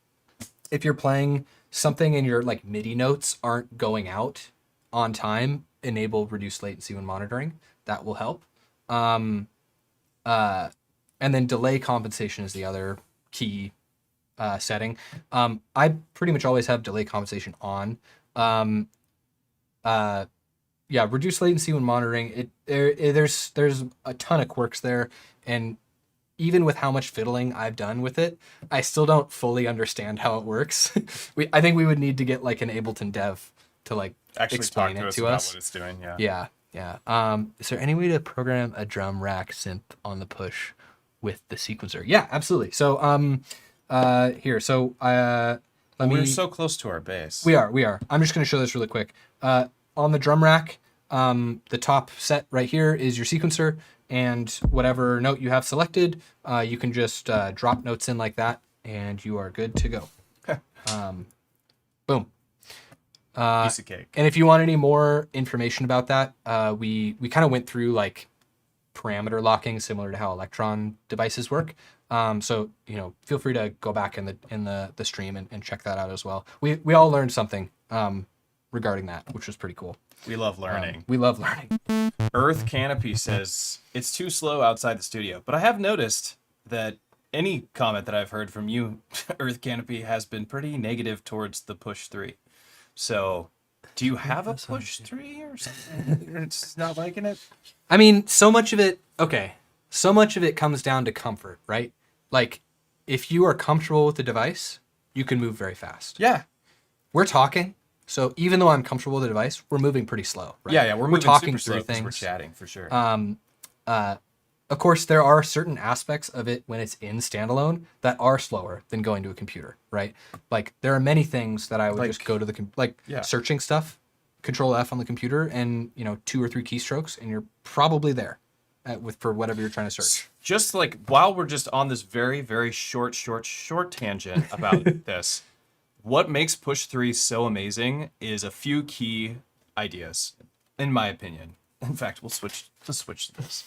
if you're playing something and your like MIDI notes aren't going out on time, enable reduced latency when monitoring. That will help. And then delay compensation is the other key setting. I pretty much always have delay compensation on. Reduce latency when monitoring. There's a ton of quirks there, and even with how much fiddling I've done with it, I still don't fully understand how it works. I think we would need to get like an Ableton dev to like actually explain it to us. What it's doing. Yeah. Is there any way to program a drum rack synth on the push with the sequencer? Yeah, absolutely. So here. So we're so close to our base. We are. I'm just going to show this really quick. On the drum rack, the top set right here is your sequencer, and whatever note you have selected, you can just drop notes in like that, and you are good to go. Boom. Piece of cake. And if you want any more information about that, we kind of went through like parameter locking, similar to how Electron devices work. So feel free to go back in the stream and check that out as well. We all learned something regarding that, which was pretty cool. We love learning. We love learning. Earth Canopy says it's too slow outside the studio, but I have noticed that any comment that I've heard from you, Earth Canopy, has been pretty negative towards the push 3. So, do you have a push 3 or something? You're just not liking it? I mean, so much of it comes down to comfort, right? Like, if you are comfortable with the device, you can move very fast. Yeah. We're talking, so even though I'm comfortable with the device, we're moving pretty slow, right? Yeah, we're moving talking super through slow 'cause things. we're chatting for sure. Of course, there are certain aspects of it when it's in standalone that are slower than going to a computer, right? Like, there are many things that I would just go to the searching stuff, Control F on the computer, and 2 or 3 keystrokes, and you're probably there for whatever you're trying to search. Just like while we're just on this very, very short tangent about this, what makes push 3 so amazing is a few key ideas, in my opinion. In fact, let's switch to this.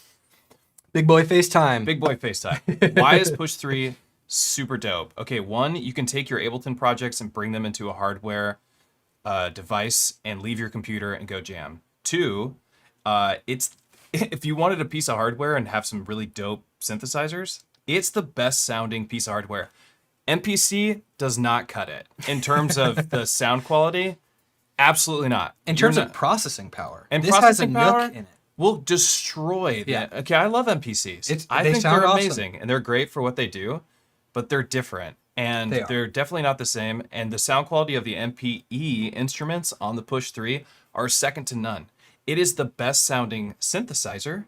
Big boy FaceTime. Big boy FaceTime. Why is push 3 super dope? Okay, 1, you can take your Ableton projects and bring them into a hardware device and leave your computer and go jam. 2, if you wanted a piece of hardware and have some really dope synthesizers, it's the best sounding piece of hardware. MPC does not cut it in terms of the sound quality. Absolutely not. In terms of processing power, and this processing has a power nook in it. Will destroy that. Yeah. Okay, I love MPCs. I they think sound they're awesome. amazing and they're great for what they do, but they're different and they're definitely not the same. And the sound quality of the MPE instruments on the Push 3 are second to none. It is the best sounding synthesizer,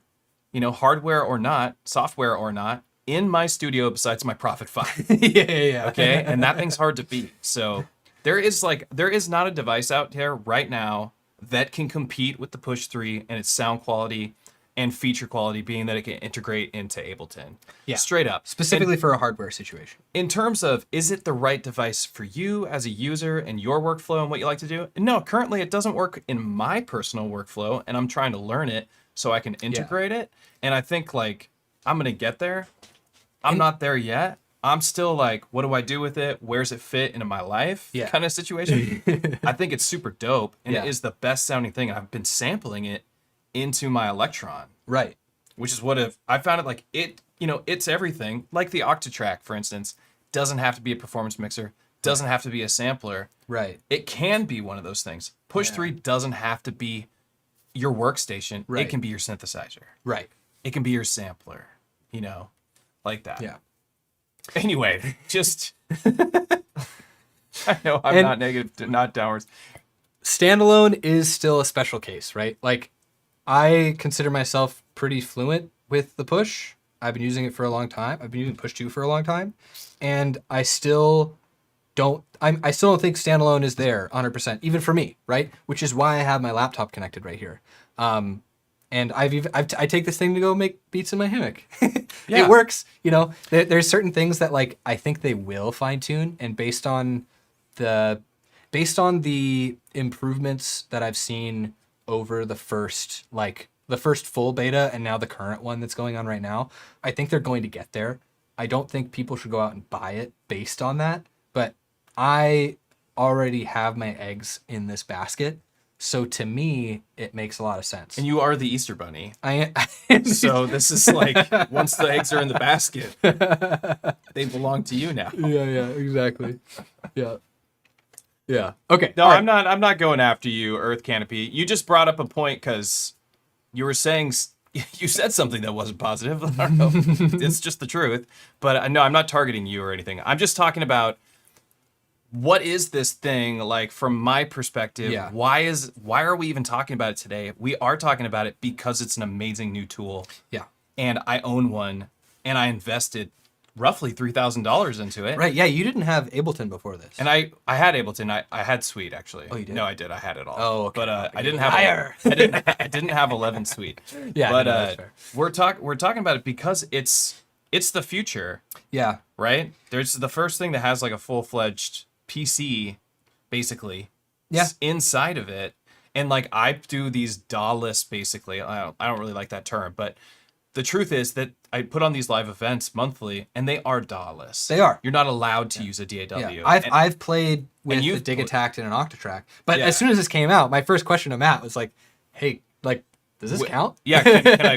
hardware or not, software or not, in my studio besides my Prophet 5. Yeah. Okay, and that thing's hard to beat. So there is not a device out there right now that can compete with the Push 3 and its sound quality and feature quality, being that it can integrate into Ableton. Yeah. Straight up. Specifically for a hardware situation. In terms of, is it the right device for you as a user and your workflow and what you like to do? No, currently it doesn't work in my personal workflow, and I'm trying to learn it so I can integrate it. And I think, I'm going to get there. I'm not there yet. I'm still like, what do I do with it? Where's it fit into my life? Yeah. Kind of situation. I think it's super dope, and Yeah. it is the best sounding thing. I've been sampling it into my Electron, Right. which is what I found it it's everything. Like the Octatrack, for instance, doesn't have to be a performance mixer, doesn't have to be a sampler. Right. It can be one of those things. Push 3 doesn't have to be your workstation. Right. It can be your synthesizer. Right. It can be your sampler, like that. Yeah. Anyway, just I know I'm not negative, not downwards. Standalone is still a special case, right? Like, I consider myself pretty fluent with the Push. I've been using it for a long time. I've been using Push 2 for a long time, and I still don't think standalone is there 100%, even for me, right? Which is why I have my laptop connected right here. And I take this thing to go make beats in my hammock. Yeah. It works, There's certain things that I think they will fine tune, and based on the improvements that I've seen over the first full beta and now the current one that's going on right now, I think they're going to get there. I don't think people should go out and buy it based on that, but I already have my eggs in this basket. So to me, it makes a lot of sense. And you are the Easter Bunny. I am. So this is once the eggs are in the basket, they belong to you now. Yeah, exactly. Yeah. Okay. No, I'm not going after you, Earth Canopy. You just brought up a point because you were saying you said something that wasn't positive. I don't know. It's just the truth. But no, I'm not targeting you or anything. I'm just talking about what is this thing from my perspective. Yeah. Why are we even talking about it today? We are talking about it because it's an amazing new tool. Yeah. And I own one, and I invested roughly $3,000 into it. Right. Yeah, you didn't have Ableton before this. And I had Ableton. I had Suite actually. Oh, you did? No, I did. I had it all. Oh, okay. But Okay. I didn't have. Liar. I didn't have 11 Suite. Yeah, But no, that's fair. we're talking about it because it's the future, Yeah. right? There's the first thing that has like a full-fledged PC, basically. Yeah. Inside of it, and like I do these DAW-less basically. I don't really like that term, but the truth is that I put on these live events monthly, and they are DAW-less. They are. You're not allowed to use a DAW. Yeah. I've played with the Digitact and an Octatrack, but as soon as this came out, my first question to Matt was like, "Hey, like, does this count?" Yeah,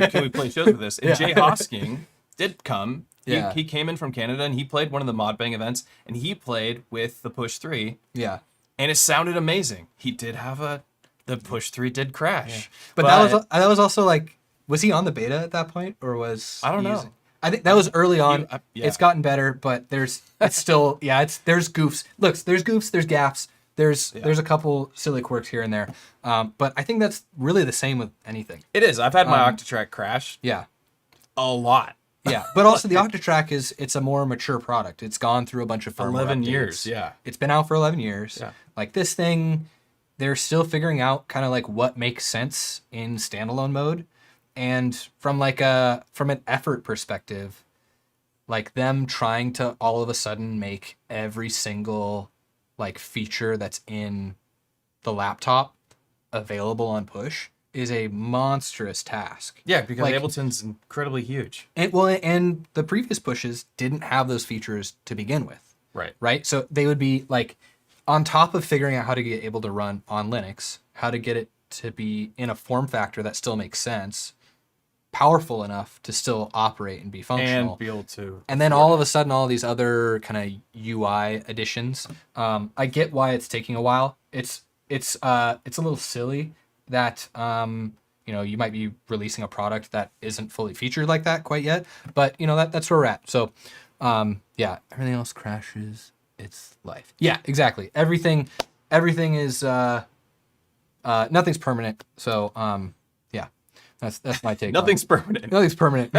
can we play shows with this? And Jay Hosking did come. He came in from Canada, and he played one of the Modbang events, and he played with the Push 3. Yeah. And it sounded amazing. He did have the Push 3 did crash. Yeah. But that was also like, was he on the beta at that point, or was I don't he know. using- I think that was early on. Yeah. It's gotten better, but it's still there's goofs. Look, there's goofs, there's gaps, there's a couple silly quirks here and there. But I think that's really the same with anything. It is. I've had my Octatrack crash Yeah. a lot. Yeah, but also the Octatrack it's a more mature product. It's gone through a bunch of firmware 11 updates. years, yeah. It's been out for 11 years. Yeah. Like this thing, they're still figuring out kind of like what makes sense in standalone mode. And from an effort perspective, like them trying to all of a sudden make every single like feature that's in the laptop available on push is a monstrous task. Yeah, because Like- Ableton's incredibly huge. And the previous pushes didn't have those features to begin with, Right. right? So they would be like, on top of figuring out how to get able to run on Linux, how to get it to be in a form factor that still makes sense, powerful enough to still operate and be functional. And be able to. And then all of a sudden, all these other kind of UI additions. I get why it's taking a while. It's a little silly that you might be releasing a product that isn't fully featured like that quite yet. But that's where we're at. So everything else crashes. It's life. Yeah, exactly. Everything is nothing's permanent. So that's my take. Nothing's permanent. Nothing's permanent.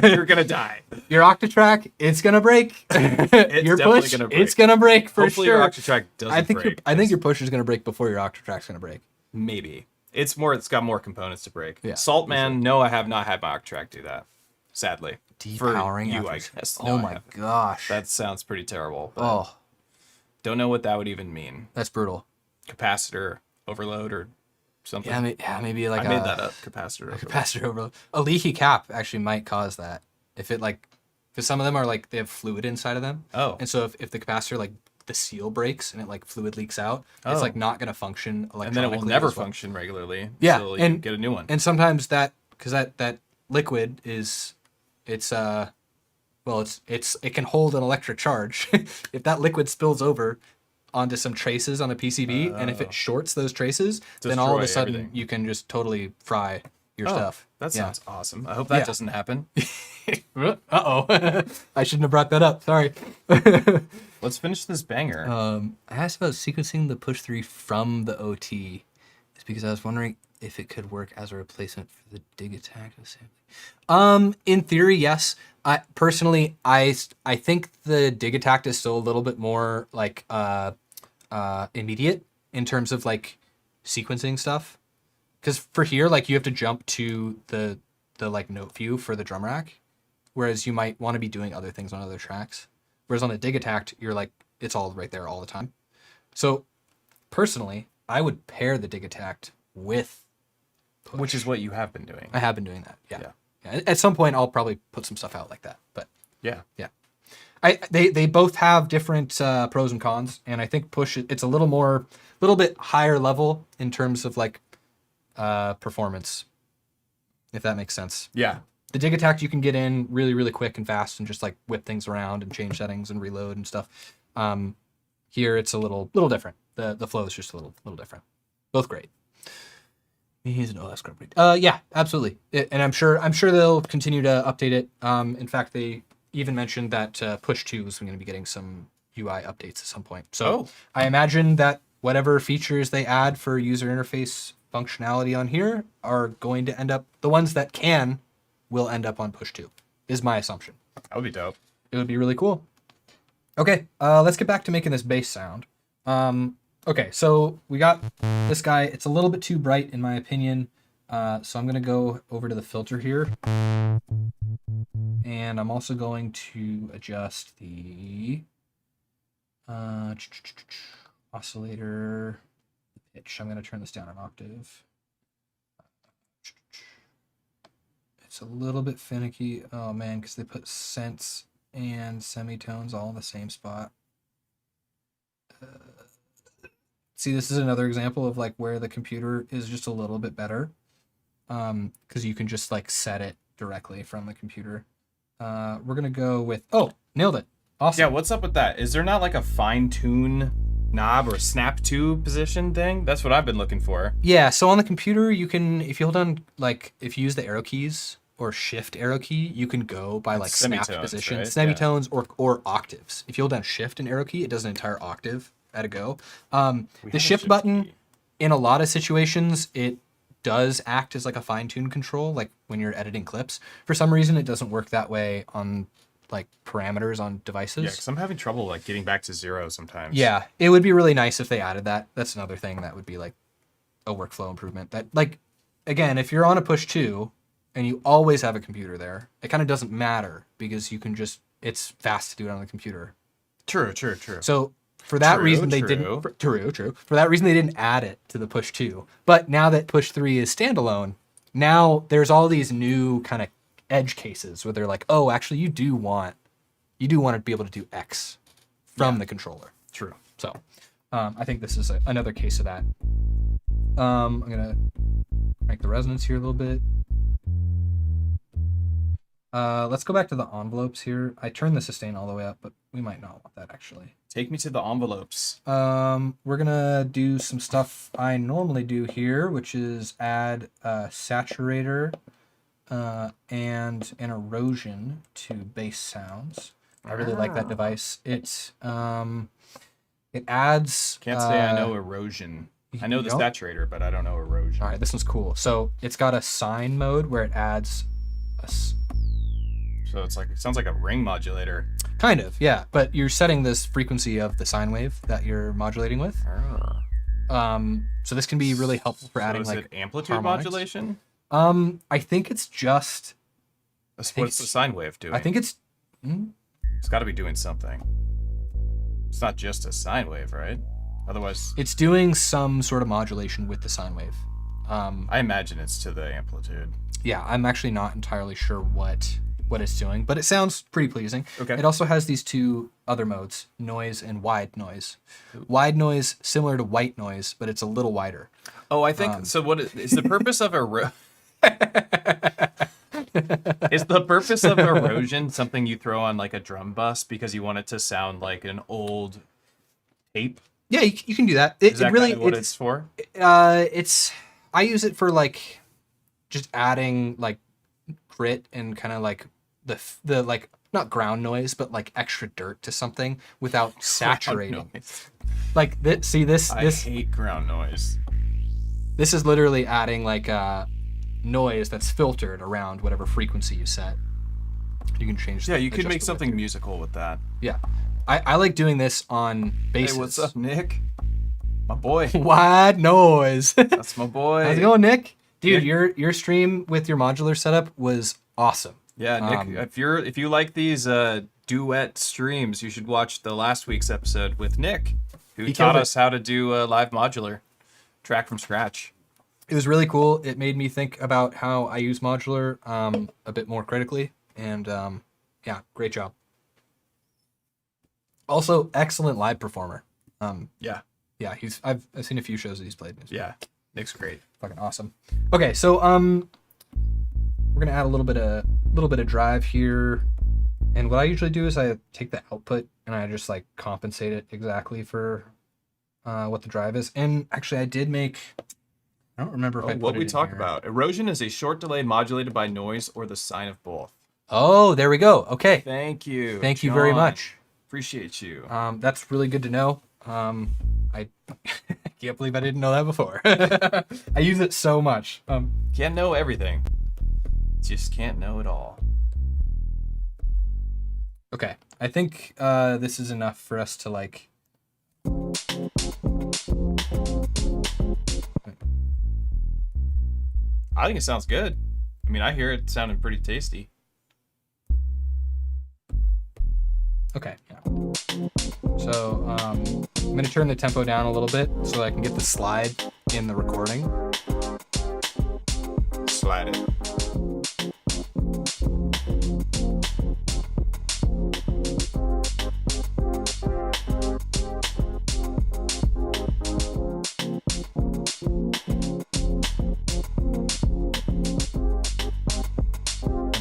You're gonna die. Your Octatrack, it's gonna break. Your definitely push, gonna break. it's gonna break for Hopefully sure. your Octatrack doesn't break. I think your push is gonna break before your Octatrack's gonna break. Maybe. It's got more components to break. Yeah, Saltman, no, I have not had my Octatrack do that. Sadly. Depowering For you, I after- guess. Oh No, I my haven't. gosh. That sounds pretty terrible. But Oh, don't know what that would even mean. that's brutal. Capacitor overload or something. Yeah, maybe like I made that up. Capacitor overload. capacitor overload. A leaky cap actually might cause that. Because some of them are like they have fluid inside of them. Oh. And so if the capacitor like the seal breaks and it like fluid leaks out, it's Oh. like not gonna function electronically. And then it will never as well. function regularly Yeah, until you and- get a new one. And sometimes that liquid it can hold an electric charge. If that liquid spills over onto some traces on a PCB, and if it shorts those traces, then all of a Destroy sudden everything. you can just totally fry your stuff. That Yeah. sounds awesome. I hope that Yeah. doesn't happen. Uh-oh. I shouldn't have brought that up. Sorry. Let's finish this banger. I asked about sequencing the push 3 from the OT. It's because I was wondering if it could work as a replacement for the Digitact assembly. In theory, yes. I personally think the Digitact is still a little bit more like immediate in terms of like sequencing stuff. Because for here, like you have to jump to the like note view for the drum rack, whereas you might want to be doing other things on other tracks. Whereas on the Digitact, you're like it's all right there all the time. So personally, I would pair the Digitact with push. Which is what you have been doing. I have been doing that. Yeah. At some point, I'll probably put some stuff out like that. But Yeah. yeah, they both have different pros and cons, and I think push it's a little bit higher level in terms of like performance, if that makes sense. Yeah. The Digitact you can get in really, really quick and fast and just like whip things around and change settings and reload and stuff. Here it's a little different. The flow is just a little different. Both great. He's an OS company. Yeah, absolutely. And I'm sure they'll continue to update it. In fact, they even mentioned that Push 2 is going to be getting some UI updates at some point. So I imagine that whatever features they add for user interface functionality on here are going to end up, the ones that will end up on Push 2, is my assumption. That would be dope. It would be really cool. Okay, let's get back to making this bass sound. Okay, so we got this guy. It's a little bit too bright in my opinion. So I'm going to go over to the filter here. And I'm also going to adjust the oscillator pitch. I'm going to turn this down an octave. It's a little bit finicky. Oh man, because they put cents and semitones all in the same spot. See, this is another example of like where the computer is just a little bit better. Because you can just like set it directly from the computer. We're gonna go with, oh, nailed it. Awesome. Yeah, what's up with that? Is there not like a fine tune knob or snap to position thing? That's what I've been looking for. Yeah, so on the computer you can, if you hold on, like if you use the arrow keys or shift arrow key, you can go by like snap to position, right? semitones or octaves. If you hold down shift and arrow key, it does an entire octave at a go. The shift button, in a lot of situations, it does act as like a fine-tune control, like when you're editing clips. For some reason, it doesn't work that way on like parameters on devices. Yeah, because I'm having trouble like getting back to 0 sometimes. Yeah, it would be really nice if they added that. That's another thing that would be like a workflow improvement. That, like, again, if you're on a push 2 and you always have a computer there, it kind of doesn't matter because you can just, it's fast to do it on the computer. True. So for that reason, they didn't. True. For that reason, they didn't add it to the push 2. But now that push 3 is standalone, now there's all these new kind of edge cases where they're like, oh, actually, you do want to be able to do X from the controller. True. So I think this is another case of that. I'm gonna crank the resonance here a little bit. Let's go back to the envelopes here. I turned the sustain all the way up, but we might not want that actually. Take me to the envelopes. We're gonna do some stuff I normally do here, which is add a saturator and an erosion to bass sounds. I really like that device. It adds. Can't say I know erosion. I know the saturator, but I don't know erosion. All right, this one's cool. So it's got a sine mode where it adds a. So it's like, it sounds like a ring modulator. Kind of, yeah. But you're setting this frequency of the sine wave that you're modulating with. So this can be really helpful for adding is like it amplitude harmonics. modulation? I think it's just. What's the sine wave doing? I think it's. It's got to be doing something. It's not just a sine wave, right? Otherwise, It's doing some sort of modulation with the sine wave. I imagine it's to the amplitude. Yeah, I'm actually not entirely sure what it's doing, but it sounds pretty pleasing. Okay. It also has these two other modes, noise and wide noise. Wide noise, similar to white noise, but it's a little wider. Oh, I think so. What is the purpose of is the purpose of erosion something you throw on like a drum bus because you want it to sound like an old tape? Yeah, you can do that. Is that really what it's for? I use it for like just adding like grit and kind of like the like not ground noise, but like extra dirt to something without saturating. Like this. See this. I hate ground noise. This is literally adding like noise that's filtered around whatever frequency you set. You can change. Yeah, you could make something musical with that. Yeah, I like doing this on basses. Hey, what's up, Nick? My boy. Wide noise. That's my boy. How's it going, Nick? Dude, your stream with your modular setup was awesome. Yeah, Nick. If you like these duet streams, you should watch the last week's episode with Nick, who taught us how to do a live modular track from scratch. It was really cool. It made me think about how I use modular a bit more critically, and yeah, great job. Also, excellent live performer. Yeah, I've seen a few shows that he's played. Yeah, Nick's great. Fucking awesome. Okay, so we're gonna add a little bit of drive here, and what I usually do is I take the output and I just like compensate it exactly for what the drive is. And actually, I did make. I don't remember if I put what it we in talk here. about. Erosion is a short delay modulated by noise or the sine of both. Oh, there we go. Okay. Thank you. Thank you very much. Appreciate you. That's really good to know. I can't believe I didn't know that before. I use it so much. Can't know everything. Just can't know it all. Okay, I think this is enough for us to like. I think it sounds good. I mean, I hear it sounding pretty tasty. Okay, yeah. So I'm gonna turn the tempo down a little bit so I can get the slide in the recording. Slide it.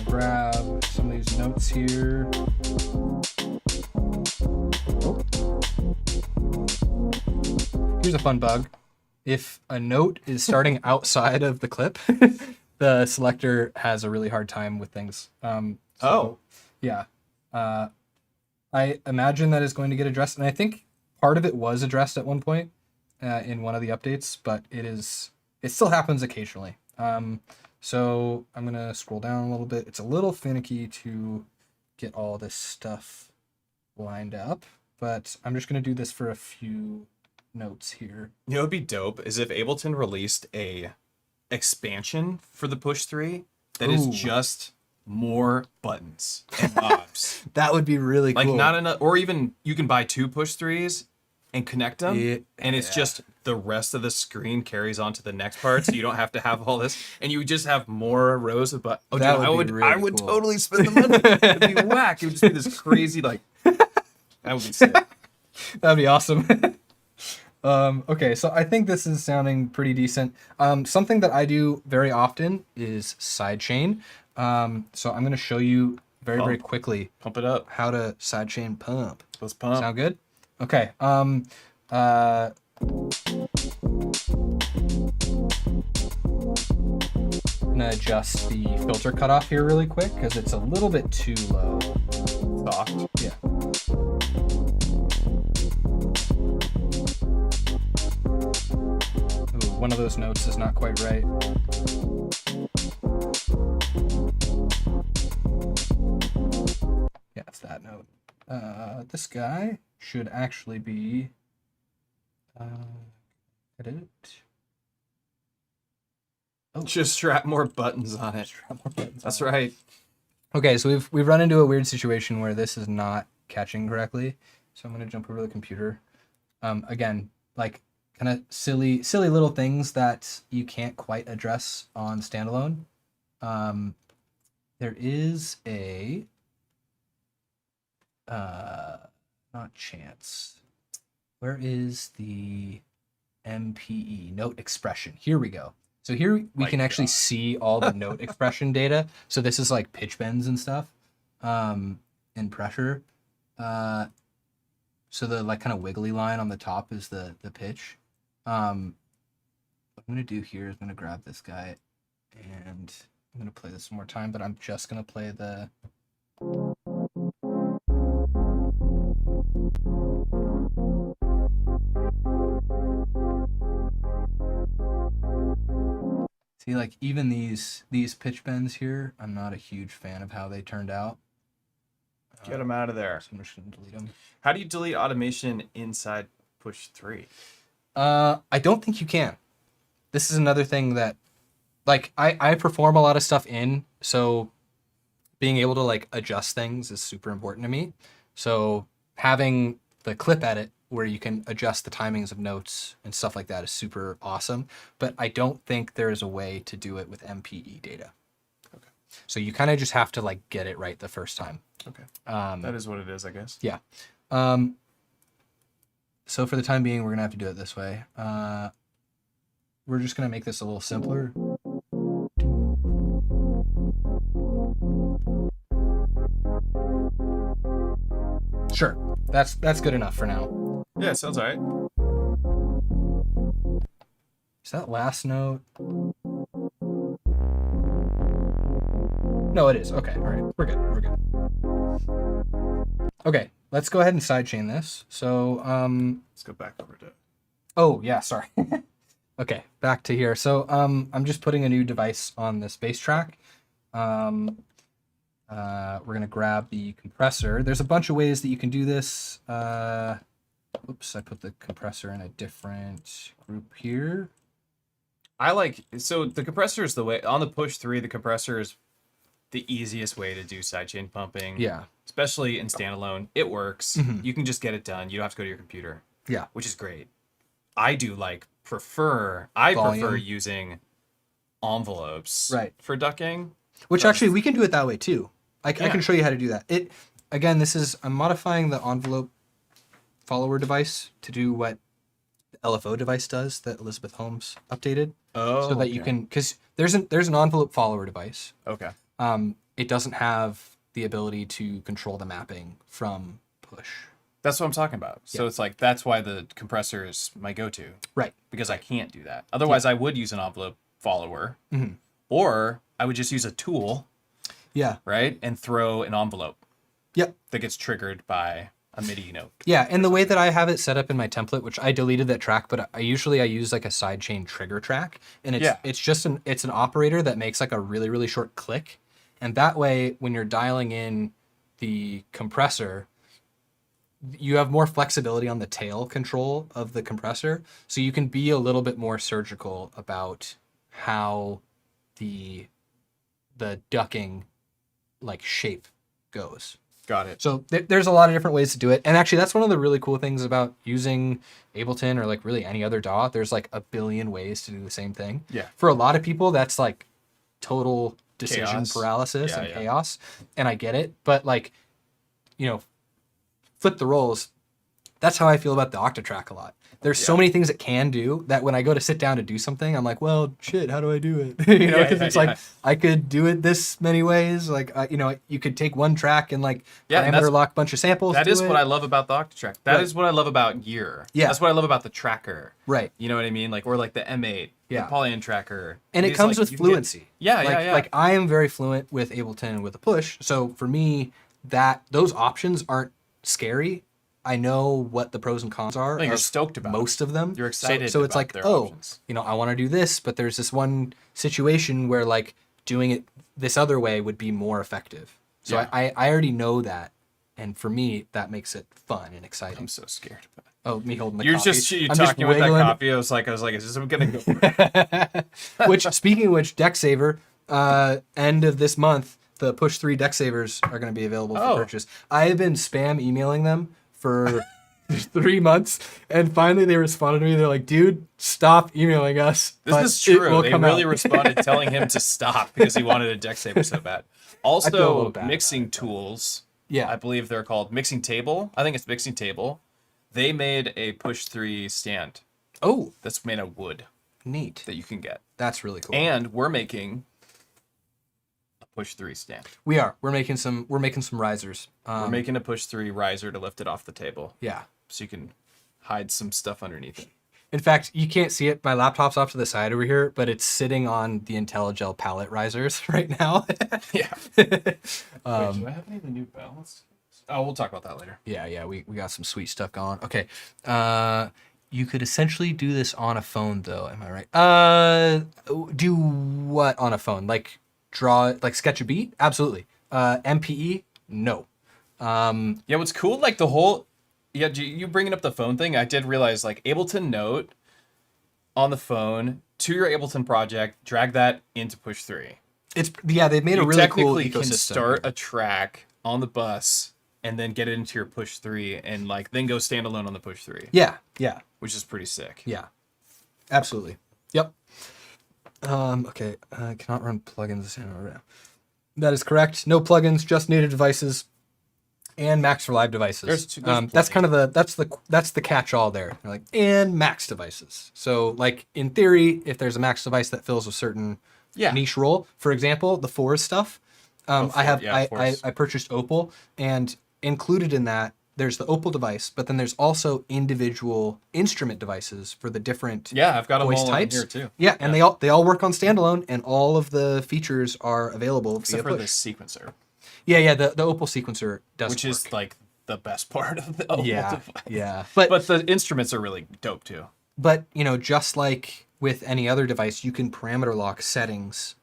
Grab some of these notes here. Here's a fun bug. If a note is starting outside of the clip, the selector has a really hard time with things. Yeah. I imagine that is going to get addressed, and I think part of it was addressed at one point in one of the updates, but it still happens occasionally. So I'm gonna scroll down a little bit. It's a little finicky to get all this stuff lined up, but I'm just gonna do this for a few notes here. You know, it'd be dope is if Ableton released a expansion for the Push 3 that is just more buttons and knobs. That would be really like cool. Not enough, or even you can buy 2 Push 3s and connect them, and it's just the rest of the screen carries on to the next part, so you don't have to have all this, and you just have more rows of buttons. Oh, that dude, would be really I would cool. totally spend the money. It'd be whack. It would just be this crazy, like, that would be sick. That'd be awesome. Okay, so I think this is sounding pretty decent. Something that I do very often is sidechain. So I'm going to show you very quickly. Pump it up. How to sidechain pump. Let's pump. Sound good? Okay. I'm gonna adjust the filter cutoff here really quick because it's a little bit too low. Soft. Yeah. Ooh, one of those notes is not quite right. Yeah, it's that note. This guy should actually be edit. Oh. Just strap more buttons on it. That's right. Okay, so we've run into a weird situation where this is not catching correctly. So I'm gonna jump over to the computer. Again, like kind of silly little things that you can't quite address on standalone. There is a not chance. Where is the MPE note expression? Here we go. So here we can actually see all the note expression data. So this is like pitch bends and stuff, and pressure. So the like kind of wiggly line on the top is the pitch. What I'm gonna do here is I'm gonna grab this guy, and I'm gonna play this one more time. But I'm just gonna play the. See, like even these pitch bends here, I'm not a huge fan of how they turned out. Get them out of there. So I'm just gonna delete them. How do you delete automation inside Push 3? I don't think you can. This is another thing that, like, I perform a lot of stuff in, so being able to like adjust things is super important to me. So having the clip edit where you can adjust the timings of notes and stuff like that is super awesome. But I don't think there is a way to do it with MPE data. Okay. So you kind of just have to like get it right the first time. Okay. That is what it is, I guess. Yeah. So for the time being, we're gonna have to do it this way. We're just gonna make this a little simpler. Sure, that's good enough for now. Yeah, it sounds all right. Is that last note? No, it is. Okay, all right, we're good. We're good. Okay, let's go ahead and sidechain this. So, let's go back over to. Oh yeah, sorry. Okay, back to here. So, I'm just putting a new device on this bass track. We're gonna grab the compressor. There's a bunch of ways that you can do this. Oops, I put the compressor in a different group here. So the compressor is the way on the push 3. The compressor is the easiest way to do sidechain pumping. Yeah. Especially in standalone, it works. Mhm. You can just get it done. You don't have to go to your computer. Yeah. Which is great. I prefer using envelopes Right. for ducking. Which actually we can do it that way too. I Yeah. can show you how to do that. Again, I'm modifying the envelope follower device to do what the LFO device does that Elisabeth Holmes updated. Oh, so that you can, because there's an envelope follower device. Okay. It doesn't have the ability to control the mapping from push. That's what I'm talking about. So Yeah. it's like, that's why the compressor is my go-to. Right. Because I can't do that. Otherwise, I would use an envelope follower. Mhm. Or I would just use a tool, Yeah. right? And throw an envelope Yep. that gets triggered by a MIDI note. Yeah, and the way that I have it set up in my template, which I deleted that track, but I use like a sidechain trigger track, and it's just an operator that makes like a really, really short click, and that way when you're dialing in the compressor, you have more flexibility on the tail control of the compressor, so you can be a little bit more surgical about how the ducking like shape goes. Got it. So there's a lot of different ways to do it. And actually, that's one of the really cool things about using Ableton or like really any other DAW. There's like a billion ways to do the same thing. Yeah. For a lot of people, that's like total decision Chaos. paralysis Yeah, and yeah. chaos. And I get it. But like, flip the roles. That's how I feel about the Octatrack a lot. There's so many things it can do that when I go to sit down to do something, I'm like, well, shit, how do I do it? Because it's like, I could do it this many ways. Like, you could take one track and like and parameter lock a bunch of samples. That is what I love about the Octatrack. That is what I love about Gear. Yeah. That's what I love about the tracker. Right. You know what I mean? Like, or like the M8, Yeah. the Polyend tracker. And it These, comes like, with you fluency. Get, Like I am very fluent with Ableton with a push. So for me, those options aren't scary. I know what the pros and cons are. No, you're stoked about most of them. You're excited So it's about like, their oh, options. I want to do this, but there's this one situation where like doing it this other way would be more effective. So Yeah. I already know that, and for me, that makes it fun and exciting. I'm so scared about it. Oh, me holding the You're coffee. just I'm talking with that wiggling. coffee. I was like, is this gonna go? For it? Which, speaking of which, Deck Saver, end of this month, the Push 3 Deck Savers are going to be available for purchase. I have been spam emailing them for 3 months, and finally they responded to me. They're like, dude, stop emailing us. This is true. They really responded telling him to stop because he wanted a Deck Saver so bad. Also, mixing tools. Yeah. I believe they're called Mixing Table. I think it's Mixing Table. They made a Push 3 stand. Oh, that's made of wood. Neat. That you can get. That's really cool. And we're making a Push 3 stand. We are. We're making some risers. We're making a Push 3 riser to lift it off the table. Yeah. So you can hide some stuff underneath it. In fact, you can't see it. My laptop's off to the side over here, but it's sitting on the IntelliGel palette risers right now. Yeah. Wait, do I have any of the new balance? Oh, we'll talk about that later. Yeah, we got some sweet stuff going. Okay. You could essentially do this on a phone, though. Am I right? Do what on a phone? Like sketch a beat? Absolutely. MPE? No. Yeah, what's cool, like the whole... Yeah, you bringing up the phone thing, I did realize, like, Ableton Note on the phone to your Ableton project, drag that into Push 3. They've made a really cool ecosystem. You can start a track on the bus and then get it into your Push 3 and, like, then go standalone on the Push 3. Yeah. Which is pretty sick. Yeah. Absolutely. Yep. Okay. Cannot run plugins. That is correct. No plugins, just native devices. And Max for live devices. That's kind of that's the catch-all there. Like, and Max devices. So like in theory, if there's a Max device that fills a certain niche role, for example, the Force stuff. I purchased Opal, and included in that there's the Opal device, but then there's also individual instrument devices for the different I've got them voice all types. in here too. Yeah, and they all work on standalone, and all of the features are available except via for push. the sequencer. Yeah, the Opal sequencer does Which work. is like the best part of the Opal device. Yeah. But the instruments are really dope too. But, just like with any other device, you can parameter lock settings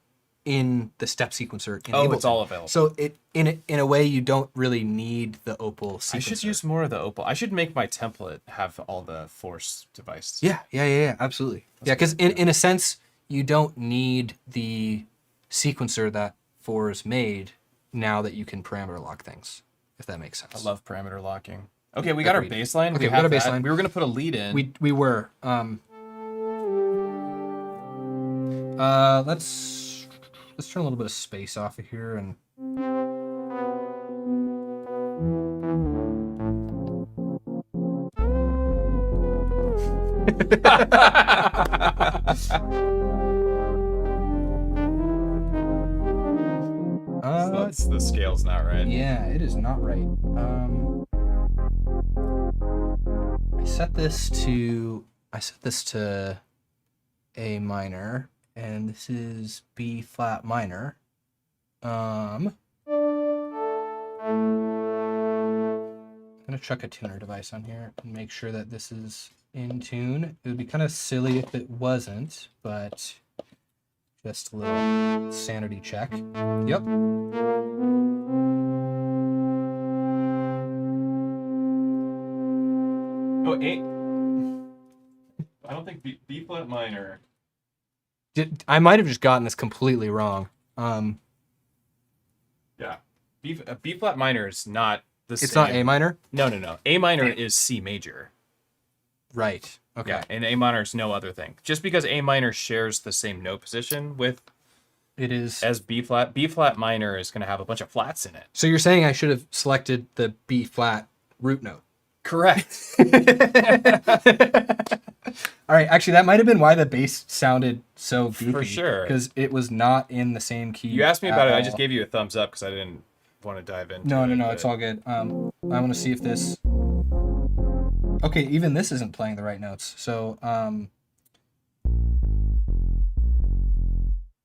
in the step sequencer in Oh, Ableton. it's all available. So in a way, you don't really need the Opal sequencer. I should use more of the Opal. I should make my template have all the Force devices. Yeah, absolutely. Yeah, because in a sense, you don't need the sequencer that Force made now that you can parameter lock things, if that makes sense. I love parameter locking. Okay, we got our Agreed. baseline. Okay, we have got a that. baseline. We were gonna put a lead in. We were. Let's turn a little bit of space off of here and. The scale's not right. Yeah, it is not right. I set this to A minor, and this is B flat minor. I'm gonna chuck a tuner device on here and make sure that this is in tune. It would be kind of silly if it wasn't, but just a little sanity check. Yep. Oh, A. I don't think B flat minor. I might have just gotten this completely wrong. Yeah, B flat minor is not the same. It's not A minor? No. A minor is C major. Right. Okay. Yeah, and A minor is no other thing. Just because A minor shares the same note position with It is. as B flat minor is going to have a bunch of flats in it. So you're saying I should have selected the B flat root note? Correct. All right. Actually, that might have been why the bass sounded so goofy. For sure. Because it was not in the same key. You asked me about it. I all. just gave you a thumbs up because I didn't want to dive into it. No. but- It's all good. I want to see if this. Okay, even this isn't playing the right notes. So,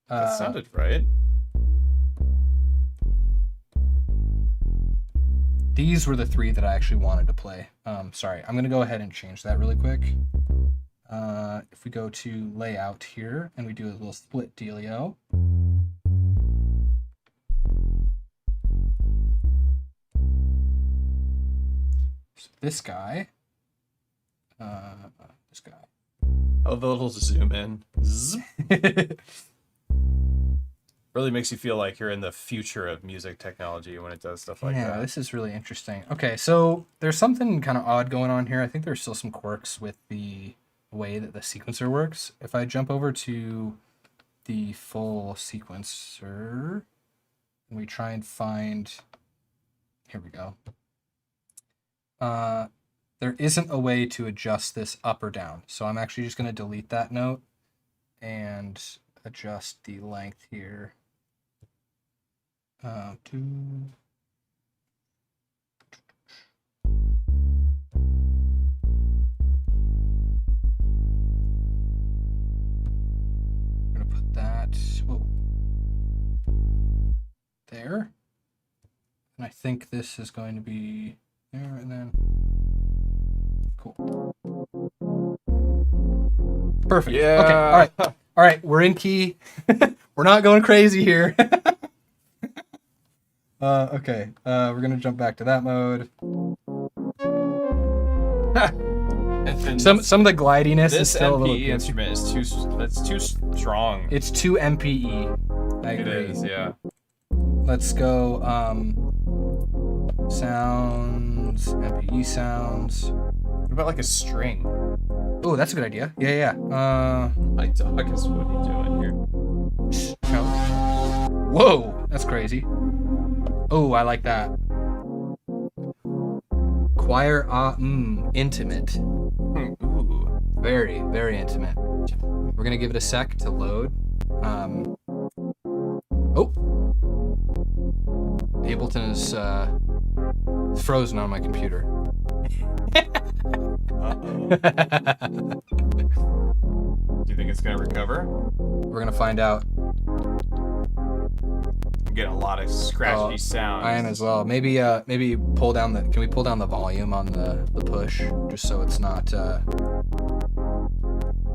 That sounded right. These were the three that I actually wanted to play. Sorry, I'm gonna go ahead and change that really quick. If we go to layout here and we do a little split dealio. So this guy. This guy. Oh, the little zoom in. Zzz. Really makes you feel like you're in the future of music technology when it does stuff like Yeah, that. this is really interesting. Okay, so there's something kind of odd going on here. I think there's still some quirks with the way that the sequencer works. If I jump over to the full sequencer and we try and find, here we go. There isn't a way to adjust this up or down. So I'm actually just going to delete that note and adjust the length here. I'm going to put that there. And I think this is going to be there and then. Cool. Perfect. Yeah. Okay. All right. All right. We're in key. We're not going crazy here. Okay. We're gonna jump back to that mode. Some of the glidiness is This still a little. MPE instrument is too strong. It's 2 MPE. I It agree. is, yeah. Let's go. Sounds. MPE sounds. What about like a string? Oh, that's a good idea. Yeah. My dog is what are you doing here? No. Whoa, that's crazy. Oh, I like that. Choir, intimate. Ooh. Very, very intimate. We're gonna give it a sec to load. Oh, Ableton is frozen on my computer. Uh-oh. Do you think it's gonna recover? We're gonna find out. I'm getting a lot of scratchy sounds. I am as well. Maybe pull down the. Can we pull down the volume on the push just so it's not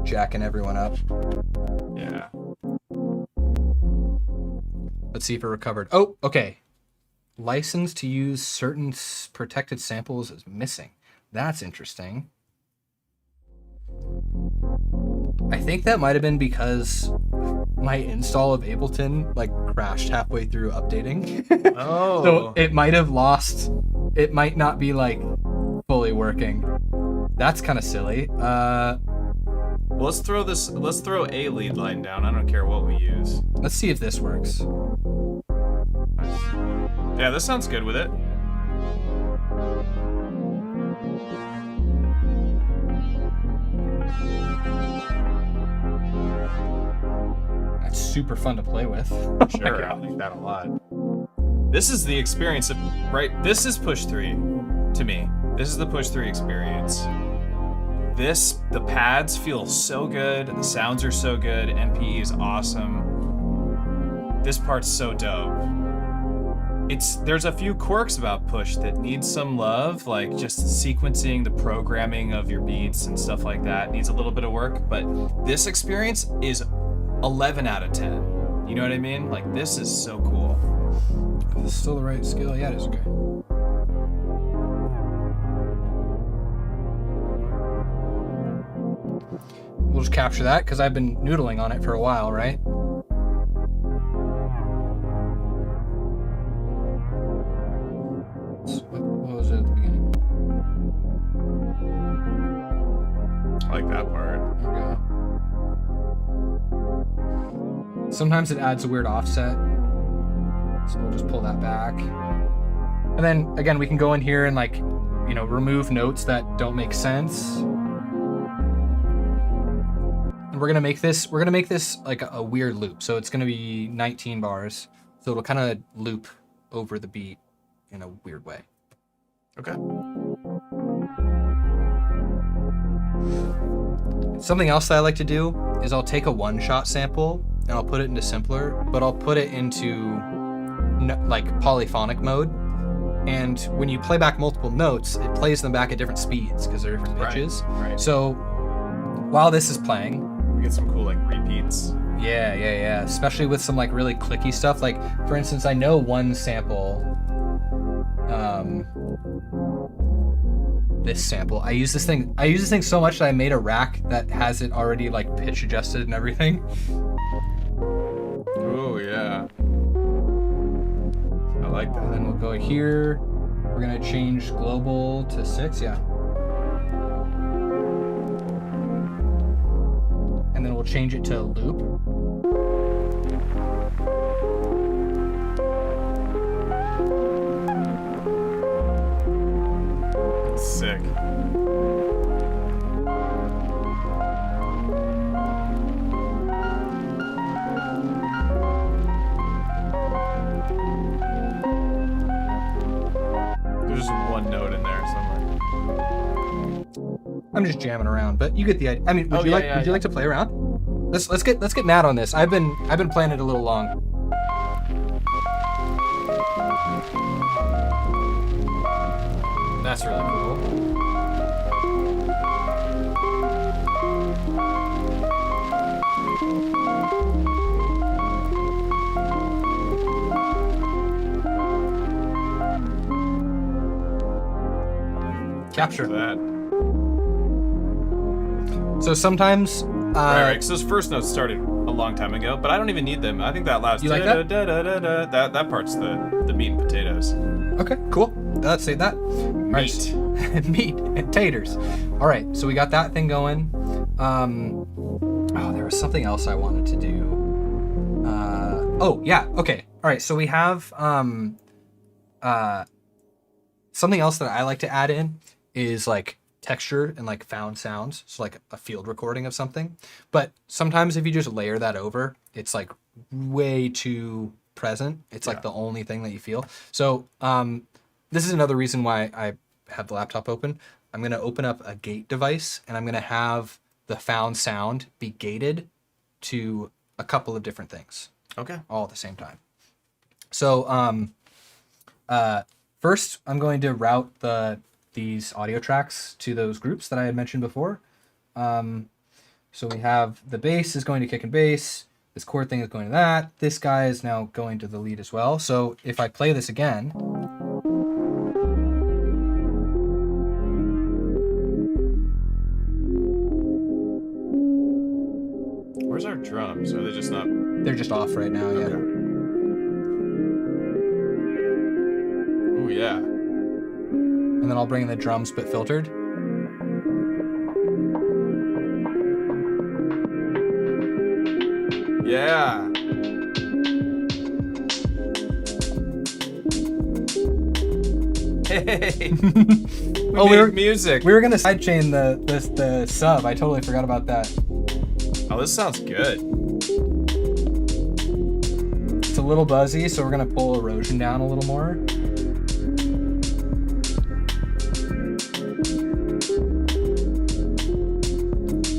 jacking everyone up? Yeah. Let's see if it recovered. Oh, okay. License to use certain protected samples is missing. That's interesting. I think that might have been because my install of Ableton like crashed halfway through updating. Oh. So it might have lost. It might not be like fully working. That's kind of silly. Well, let's throw a lead line down. I don't care what we use. Let's see if this works. Yeah, this sounds good with it. That's super fun to play with. Sure, I like that a lot. This is the experience of, right? This is push 3 to me. This is the push 3 experience. The pads feel so good. The sounds are so good. MPE is awesome. This part's so dope. There's a few quirks about push that need some love, like just sequencing, the programming of your beats and stuff like that needs a little bit of work, but this experience is 11 out of 10. You know what I mean? Like, this is so cool. Is this still the right scale? Yeah, it is. Okay. We'll just capture that because I've been noodling on it for a while, right? What was it at the beginning? I like that part. Okay. Sometimes it adds a weird offset, so we'll just pull that back. And then again, we can go in here and like, you know, remove notes that don't make sense. And we're gonna make this like a weird loop. So it's gonna be 19 bars. So it'll kind of loop over the beat in a weird way. Okay. Something else that I like to do is I'll take a one-shot sample and I'll put it into simpler, but I'll put it into like polyphonic mode. And when you play back multiple notes, it plays them back at different speeds because they're different pitches. Right. So while this is playing, We get some cool like repeats. yeah, especially with some like really clicky stuff. Like for instance, I know one sample, this sample. I use this thing so much that I made a rack that has it already like pitch adjusted and everything. Oh yeah. I like that. And then we'll go here. We're gonna change global to 6, yeah. And then we'll change it to loop. Sick. There's just one note in there somewhere. I'm just jamming around, but you get the idea. I mean, would you like to play around? Let's get Nat on this. I've been playing it a little long. That's really cool. Capture That. So sometimes Right. So those first notes started a long time ago, but I don't even need them. I think that last You like that? That part's the meat and potatoes. Okay, cool. Let's save that. Meat. Meat and taters. All right, so we got that thing going. Oh, there was something else I wanted to do. Oh, yeah. Okay. All right. So we have something else that I like to add in is like texture and like found sounds. So like a field recording of something. But sometimes if you just layer that over, it's like way too present. It's like the only thing that you feel. So this is another reason why I have the laptop open. I'm going to open up a gate device and I'm going to have the found sound be gated to a couple of different things. Okay. All at the same time. So first I'm going to route these audio tracks to those groups that I had mentioned before. So we have the bass is going to kick and bass. This chord thing is going to that. This guy is now going to the lead as well. So if I play this again, Where's our drums? Are they just not? they're just off right now. Yeah. Okay. Ooh, yeah. And then I'll bring in the drums but filtered. Yeah. Hey. Oh, we were music. We were gonna sidechain the sub. I totally forgot about that. Oh, this sounds good. It's a little buzzy, so we're gonna pull erosion down a little more.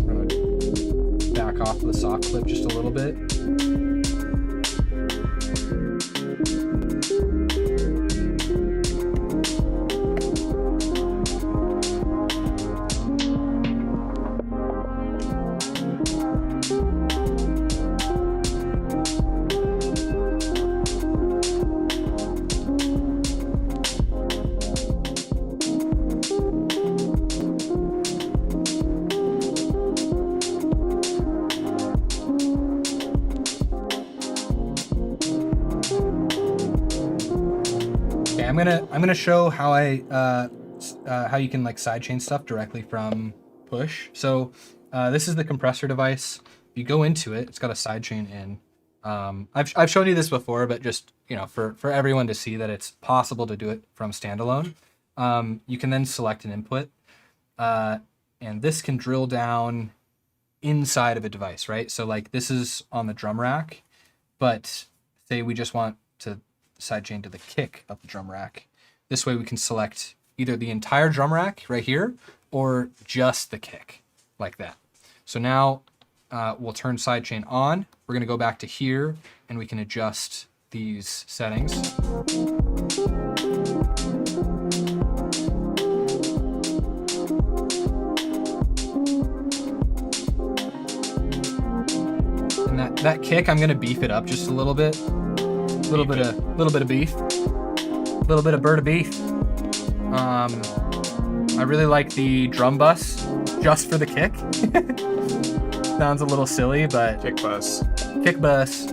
We're gonna back off the sock clip just a little bit. I'm gonna show how how you can like sidechain stuff directly from push. So this is the compressor device. If you go into it, it's got a sidechain in. I've shown you this before, but just for everyone to see that it's possible to do it from standalone. You can then select an input, and this can drill down inside of a device, right? So like this is on the drum rack, but say we just want to sidechain to the kick of the drum rack. This way we can select either the entire drum rack right here or just the kick like that. So now we'll turn sidechain on. We're gonna go back to here and we can adjust these settings. And that kick, I'm gonna beef it up just a little bit. A little bit of beef. A little bit of bird of beef. I really like the drum bus just for the kick. Sounds a little silly, but Kick bus. Kick bus.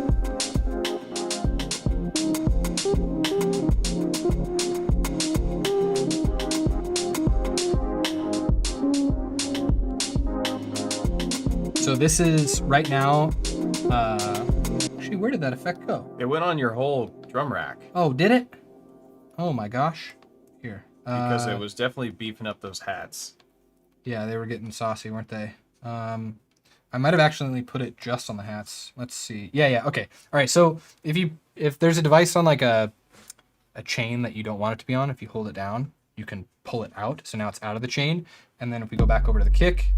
So this is right now. Actually, where did that effect go? It went on your whole drum rack. Oh, did it? Oh my gosh. Here. Because it was definitely beefing up those hats. Yeah, they were getting saucy, weren't they? I might have accidentally put it just on the hats. Let's see. Yeah, okay. All right, so if there's a device on like a chain that you don't want it to be on, if you hold it down, you can pull it out. So now it's out of the chain. And then if we go back over to the kick,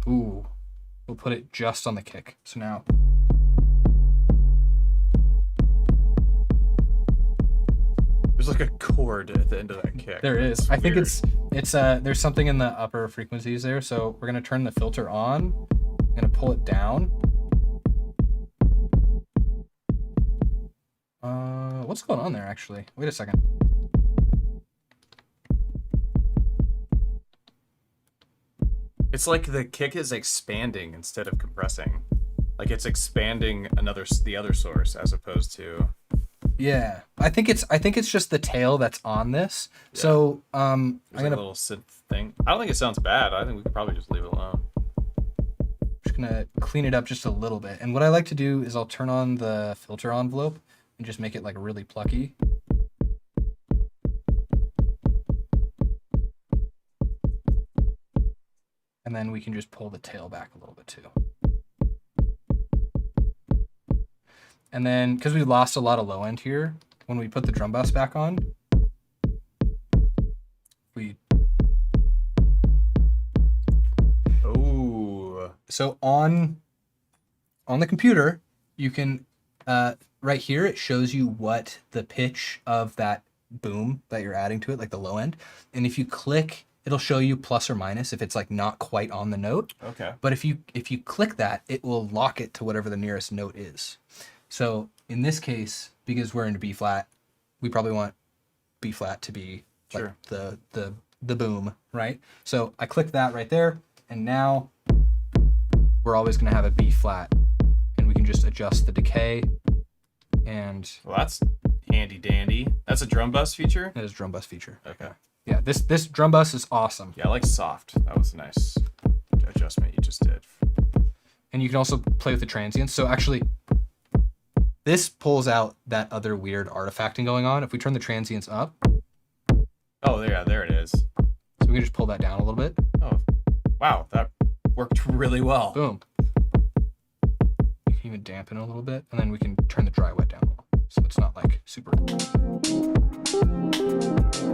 ooh, we'll put it just on the kick. So now there's like a chord at the end of that kick. there is. It's I think weird. it's there's something in the upper frequencies there. So we're gonna turn the filter on. I'm gonna pull it down. What's going on there actually? Wait a second. It's like the kick is expanding instead of compressing. Like it's expanding the other source as opposed to. Yeah, I think it's just the tail that's on this. Yeah. So There's I'm like gonna a little synth thing. I don't think it sounds bad. I think we could probably just leave it alone. just gonna clean it up just a little bit. And what I like to do is I'll turn on the filter envelope and just make it like really plucky. And then we can just pull the tail back a little bit too. And then, because we lost a lot of low end here, when we put the drum bus back on, we... Ooh. So on the computer, you can, right here, it shows you what the pitch of that boom that you're adding to it, like the low end. And if you click it'll show you plus or minus if it's like not quite on the note. Okay. But if you click that, it will lock it to whatever the nearest note is. So in this case, because we're in B flat, we probably want B flat to be like the boom, right? So I click that right there, and now we're always going to have a B flat, and we can just adjust the decay. And well, that's handy dandy. That's a drum bus feature. That is a drum bus feature. Okay. Yeah, this drum bus is awesome. Yeah, I like soft. That was a nice adjustment you just did. And you can also play with the transients. So actually, this pulls out that other weird artifacting going on. If we turn the transients up, oh yeah, there it is. so we can just pull that down a little bit. Oh, wow, that worked really well. Boom. You can even dampen it a little bit, and then we can turn the dry wet down a little, so it's not like super.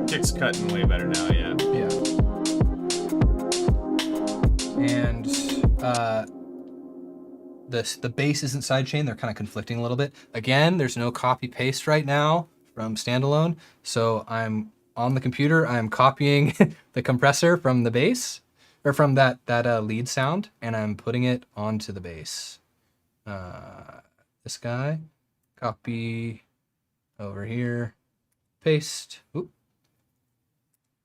Kick's cutting way better now. Yeah. Yeah. And the bass isn't sidechain. They're kind of conflicting a little bit. Again, there's no copy paste right now from standalone, so I'm on the computer. I'm copying the compressor from the bass, or from that lead sound, and I'm putting it onto the bass. This guy, copy over here, paste. Oop.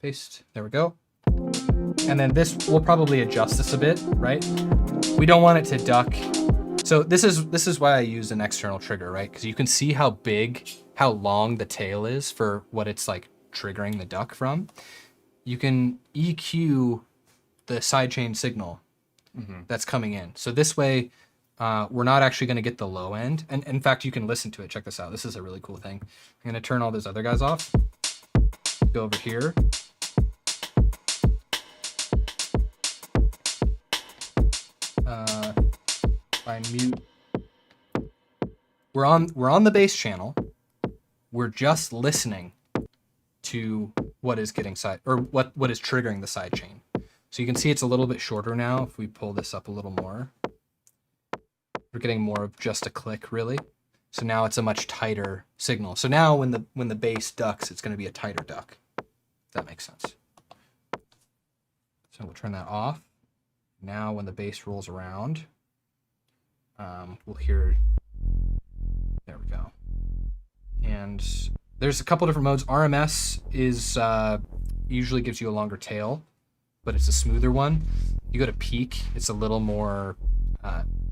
Paste. There we go. And then this, we'll probably adjust this a bit, right? We don't want it to duck. So this is why I use an external trigger, right? Because you can see how big, how long the tail is for what it's like triggering the duck from. You can EQ the sidechain signal that's coming in. So this way, we're not actually going to get the low end. And in fact, you can listen to it. Check this out. This is a really cool thing. I'm going to turn all those other guys off. Go over here. Find mute. We're on the bass channel. We're just listening to what is getting what is triggering the sidechain. So you can see it's a little bit shorter now. If we pull this up a little more, we're getting more of just a click, really. So now it's a much tighter signal. So now when the bass ducks, it's going to be a tighter duck. If that makes sense. So we'll turn that off. Now when the bass rolls around, we'll hear. There we go. And there's a couple different modes. RMS is usually gives you a longer tail, but it's a smoother one. You go to peak, it's a little more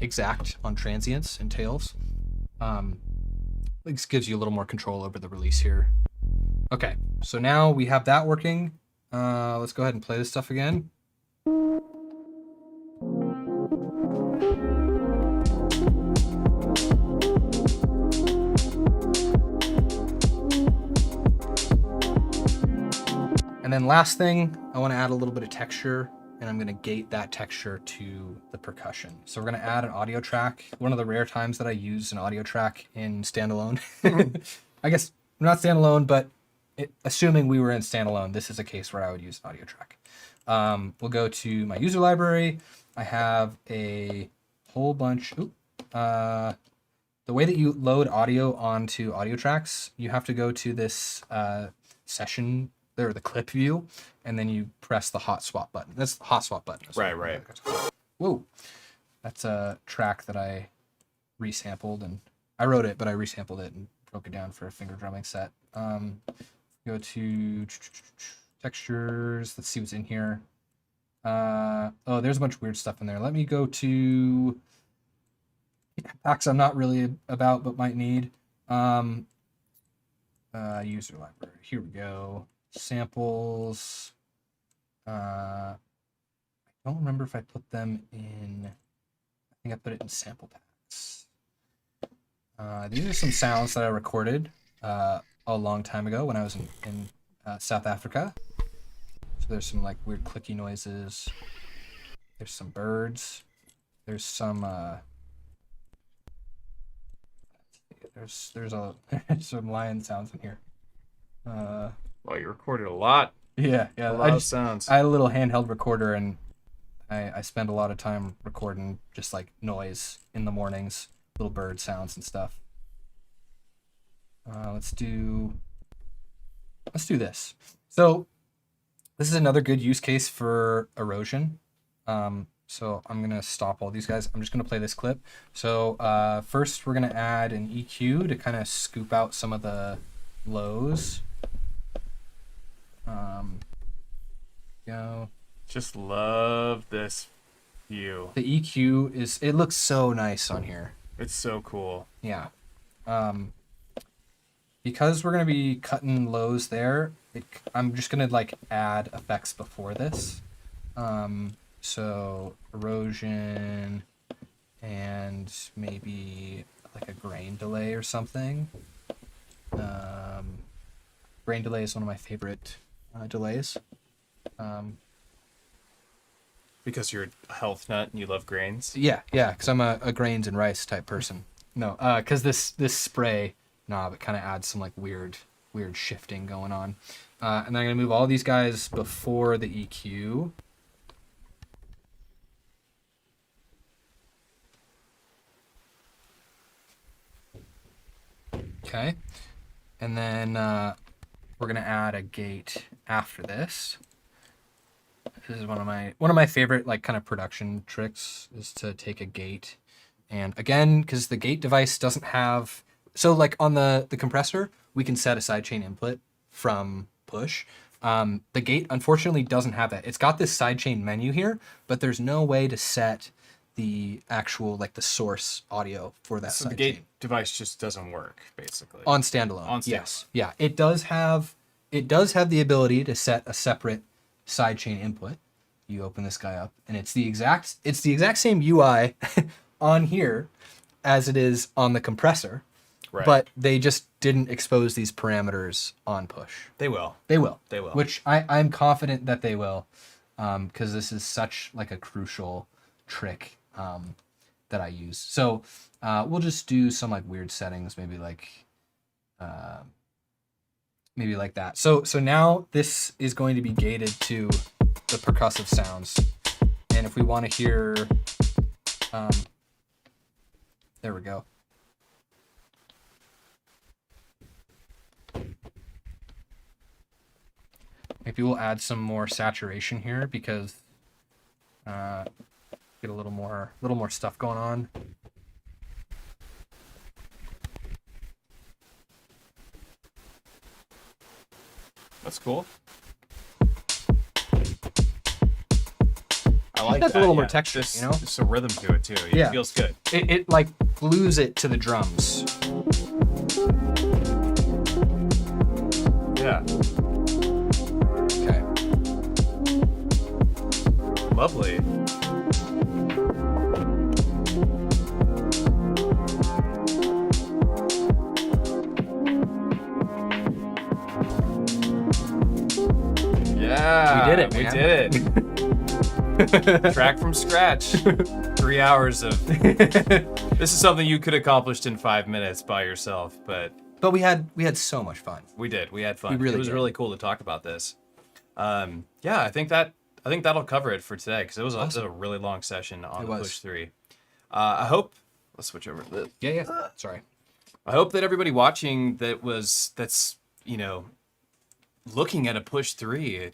exact on transients and tails. This gives you a little more control over the release here. Okay, so now we have that working. Let's go ahead and play this stuff again. And then last thing, I want to add a little bit of texture, and I'm going to gate that texture to the percussion. So we're going to add an audio track. One of the rare times that I use an audio track in standalone. I guess not standalone, but assuming we were in standalone, this is a case where I would use audio track. We'll go to my user library. I have a whole bunch. The way that you load audio onto audio tracks, you have to go to this session, or the clip view, and then you press the hot swap button. That's the hot swap button. Right. Whoa. That's a track that I resampled, and I wrote it, but I resampled it and broke it down for a finger drumming set. Go to textures. Let's see what's in here. Oh, there's a bunch of weird stuff in there. Let me go to packs I'm not really about, but might need. User library. Here we go. Samples. I don't remember if I put them in. I think I put it in sample packs. These are some sounds that I recorded a long time ago when I was in South Africa. So there's some like weird clicky noises. There's some birds. There's some there's some lion sounds in here. Well, you recorded a lot. Yeah. A lot of sounds. I had a little handheld recorder, and I spend a lot of time recording just like noise in the mornings, little bird sounds and stuff. Let's do this. So This is another good use case for erosion. So I'm going to stop all these guys. I'm just going to play this clip. So first we're going to add an EQ to kind of scoop out some of the lows. Go. Just love this view. The EQ it looks so nice on here. It's so cool. Yeah. Because we're going to be cutting lows there, I'm just going to like add effects before this. So erosion and maybe like a grain delay or something. Grain delay is one of my favorite delays. Because you're a health nut and you love grains. Yeah, because I'm a grains and rice type person. No, because this spray knob, it kind of adds some like weird shifting going on. And then I'm gonna move all these guys before the EQ. Okay, and then we're gonna add a gate after this. This is one of my favorite like kind of production tricks is to take a gate, and again, because the gate device doesn't have, so like on the compressor we can set a sidechain input from push. The gate unfortunately doesn't have that. It's got this sidechain menu here, but there's no way to set the actual like the source audio for that. So sidechain. the gate device just doesn't work basically. On standalone. On standalone. Yes. Yeah. It does have the ability to set a separate sidechain input. You open this guy up and it's the exact same UI on here as it is on the compressor. Right. But they just didn't expose these parameters on push. They will. They will. Which I'm confident that they will, because this is such like a crucial trick that I use. So we'll just do some like weird settings, maybe like that. So now this is going to be gated to the percussive sounds, and if we want to hear, there we go. Maybe we'll add some more saturation here because get a little more stuff going on. That's cool. I like That's that. a little more texture, There's you know? Just a rhythm to it too. It feels good. It like glues it to the drums. Yeah. Okay. Lovely. Yeah. We did it, We man. did it. Track from scratch. 3 hours of. This is something you could have accomplished in 5 minutes by yourself, but But we had so much fun. we did. We had fun. We really it was did. really cool to talk about this. Yeah, I think that'll cover it for today because it was a really long session on the Push 3. I hope. Let's switch over to this. Yeah. Sorry. I hope that everybody watching that's looking at a Push 3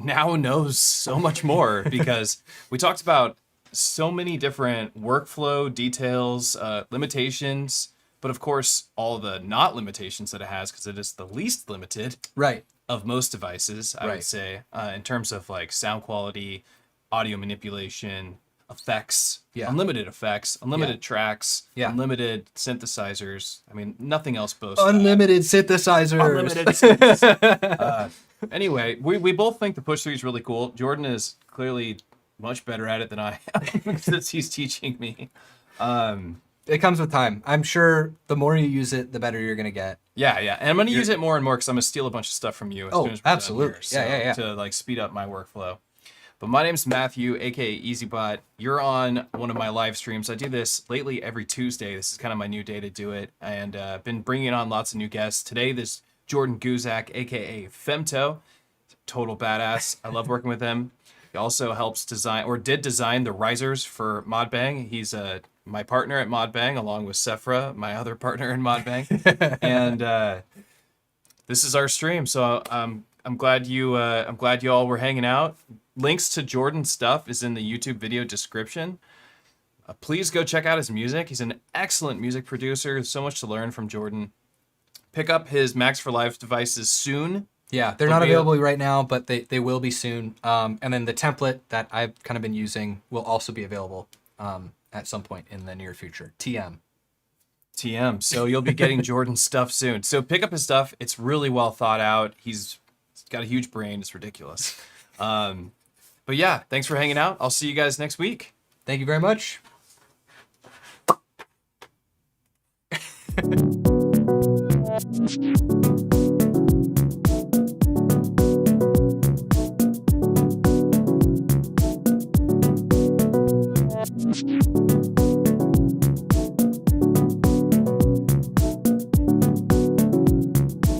now knows so much more because we talked about so many different workflow details, limitations, but of course all the not limitations that it has because it is the least limited Right. of most devices, I Right. would say, in terms of like sound quality, audio manipulation, effects, Yeah. unlimited effects, unlimited Yeah. tracks, Yeah. unlimited synthesizers. I mean, nothing else boasts that. Unlimited synthesizers. Unlimited synthesizers. Anyway, we both think the Push 3 is really cool. Jordan is clearly much better at it than I am since he's teaching me. It comes with time. I'm sure the more you use it, the better you're gonna get. Yeah. And I'm going to use it more and more because I'm going to steal a bunch of stuff from you as soon as we're done absolutely. here, Yeah. to like speed up my workflow. But my name's Matthew, aka EZBOT. You're on one of my live streams. I do this lately every Tuesday. This is kind of my new day to do it. And been bringing on lots of new guests. Today, there's Jordan Guzak, aka Phemto. Total badass. I love working with him. He also helps did design the risers for Modbang. He's my partner at Modbang, along with Sephra, my other partner in Modbang. And this is our stream. So I'm I'm glad you all were hanging out. Links to Jordan's stuff is in the YouTube video description. Please go check out his music. He's an excellent music producer. There's so much to learn from Jordan. Pick up his Max for Live devices soon. Yeah, they're not available right now, but they will be soon. And then the template that I've kind of been using will also be available at some point in the near future. TM. So you'll be getting Jordan's stuff soon. So pick up his stuff. It's really well thought out. He's got a huge brain. It's ridiculous. But yeah, thanks for hanging out. I'll see you guys next week. Thank you very much.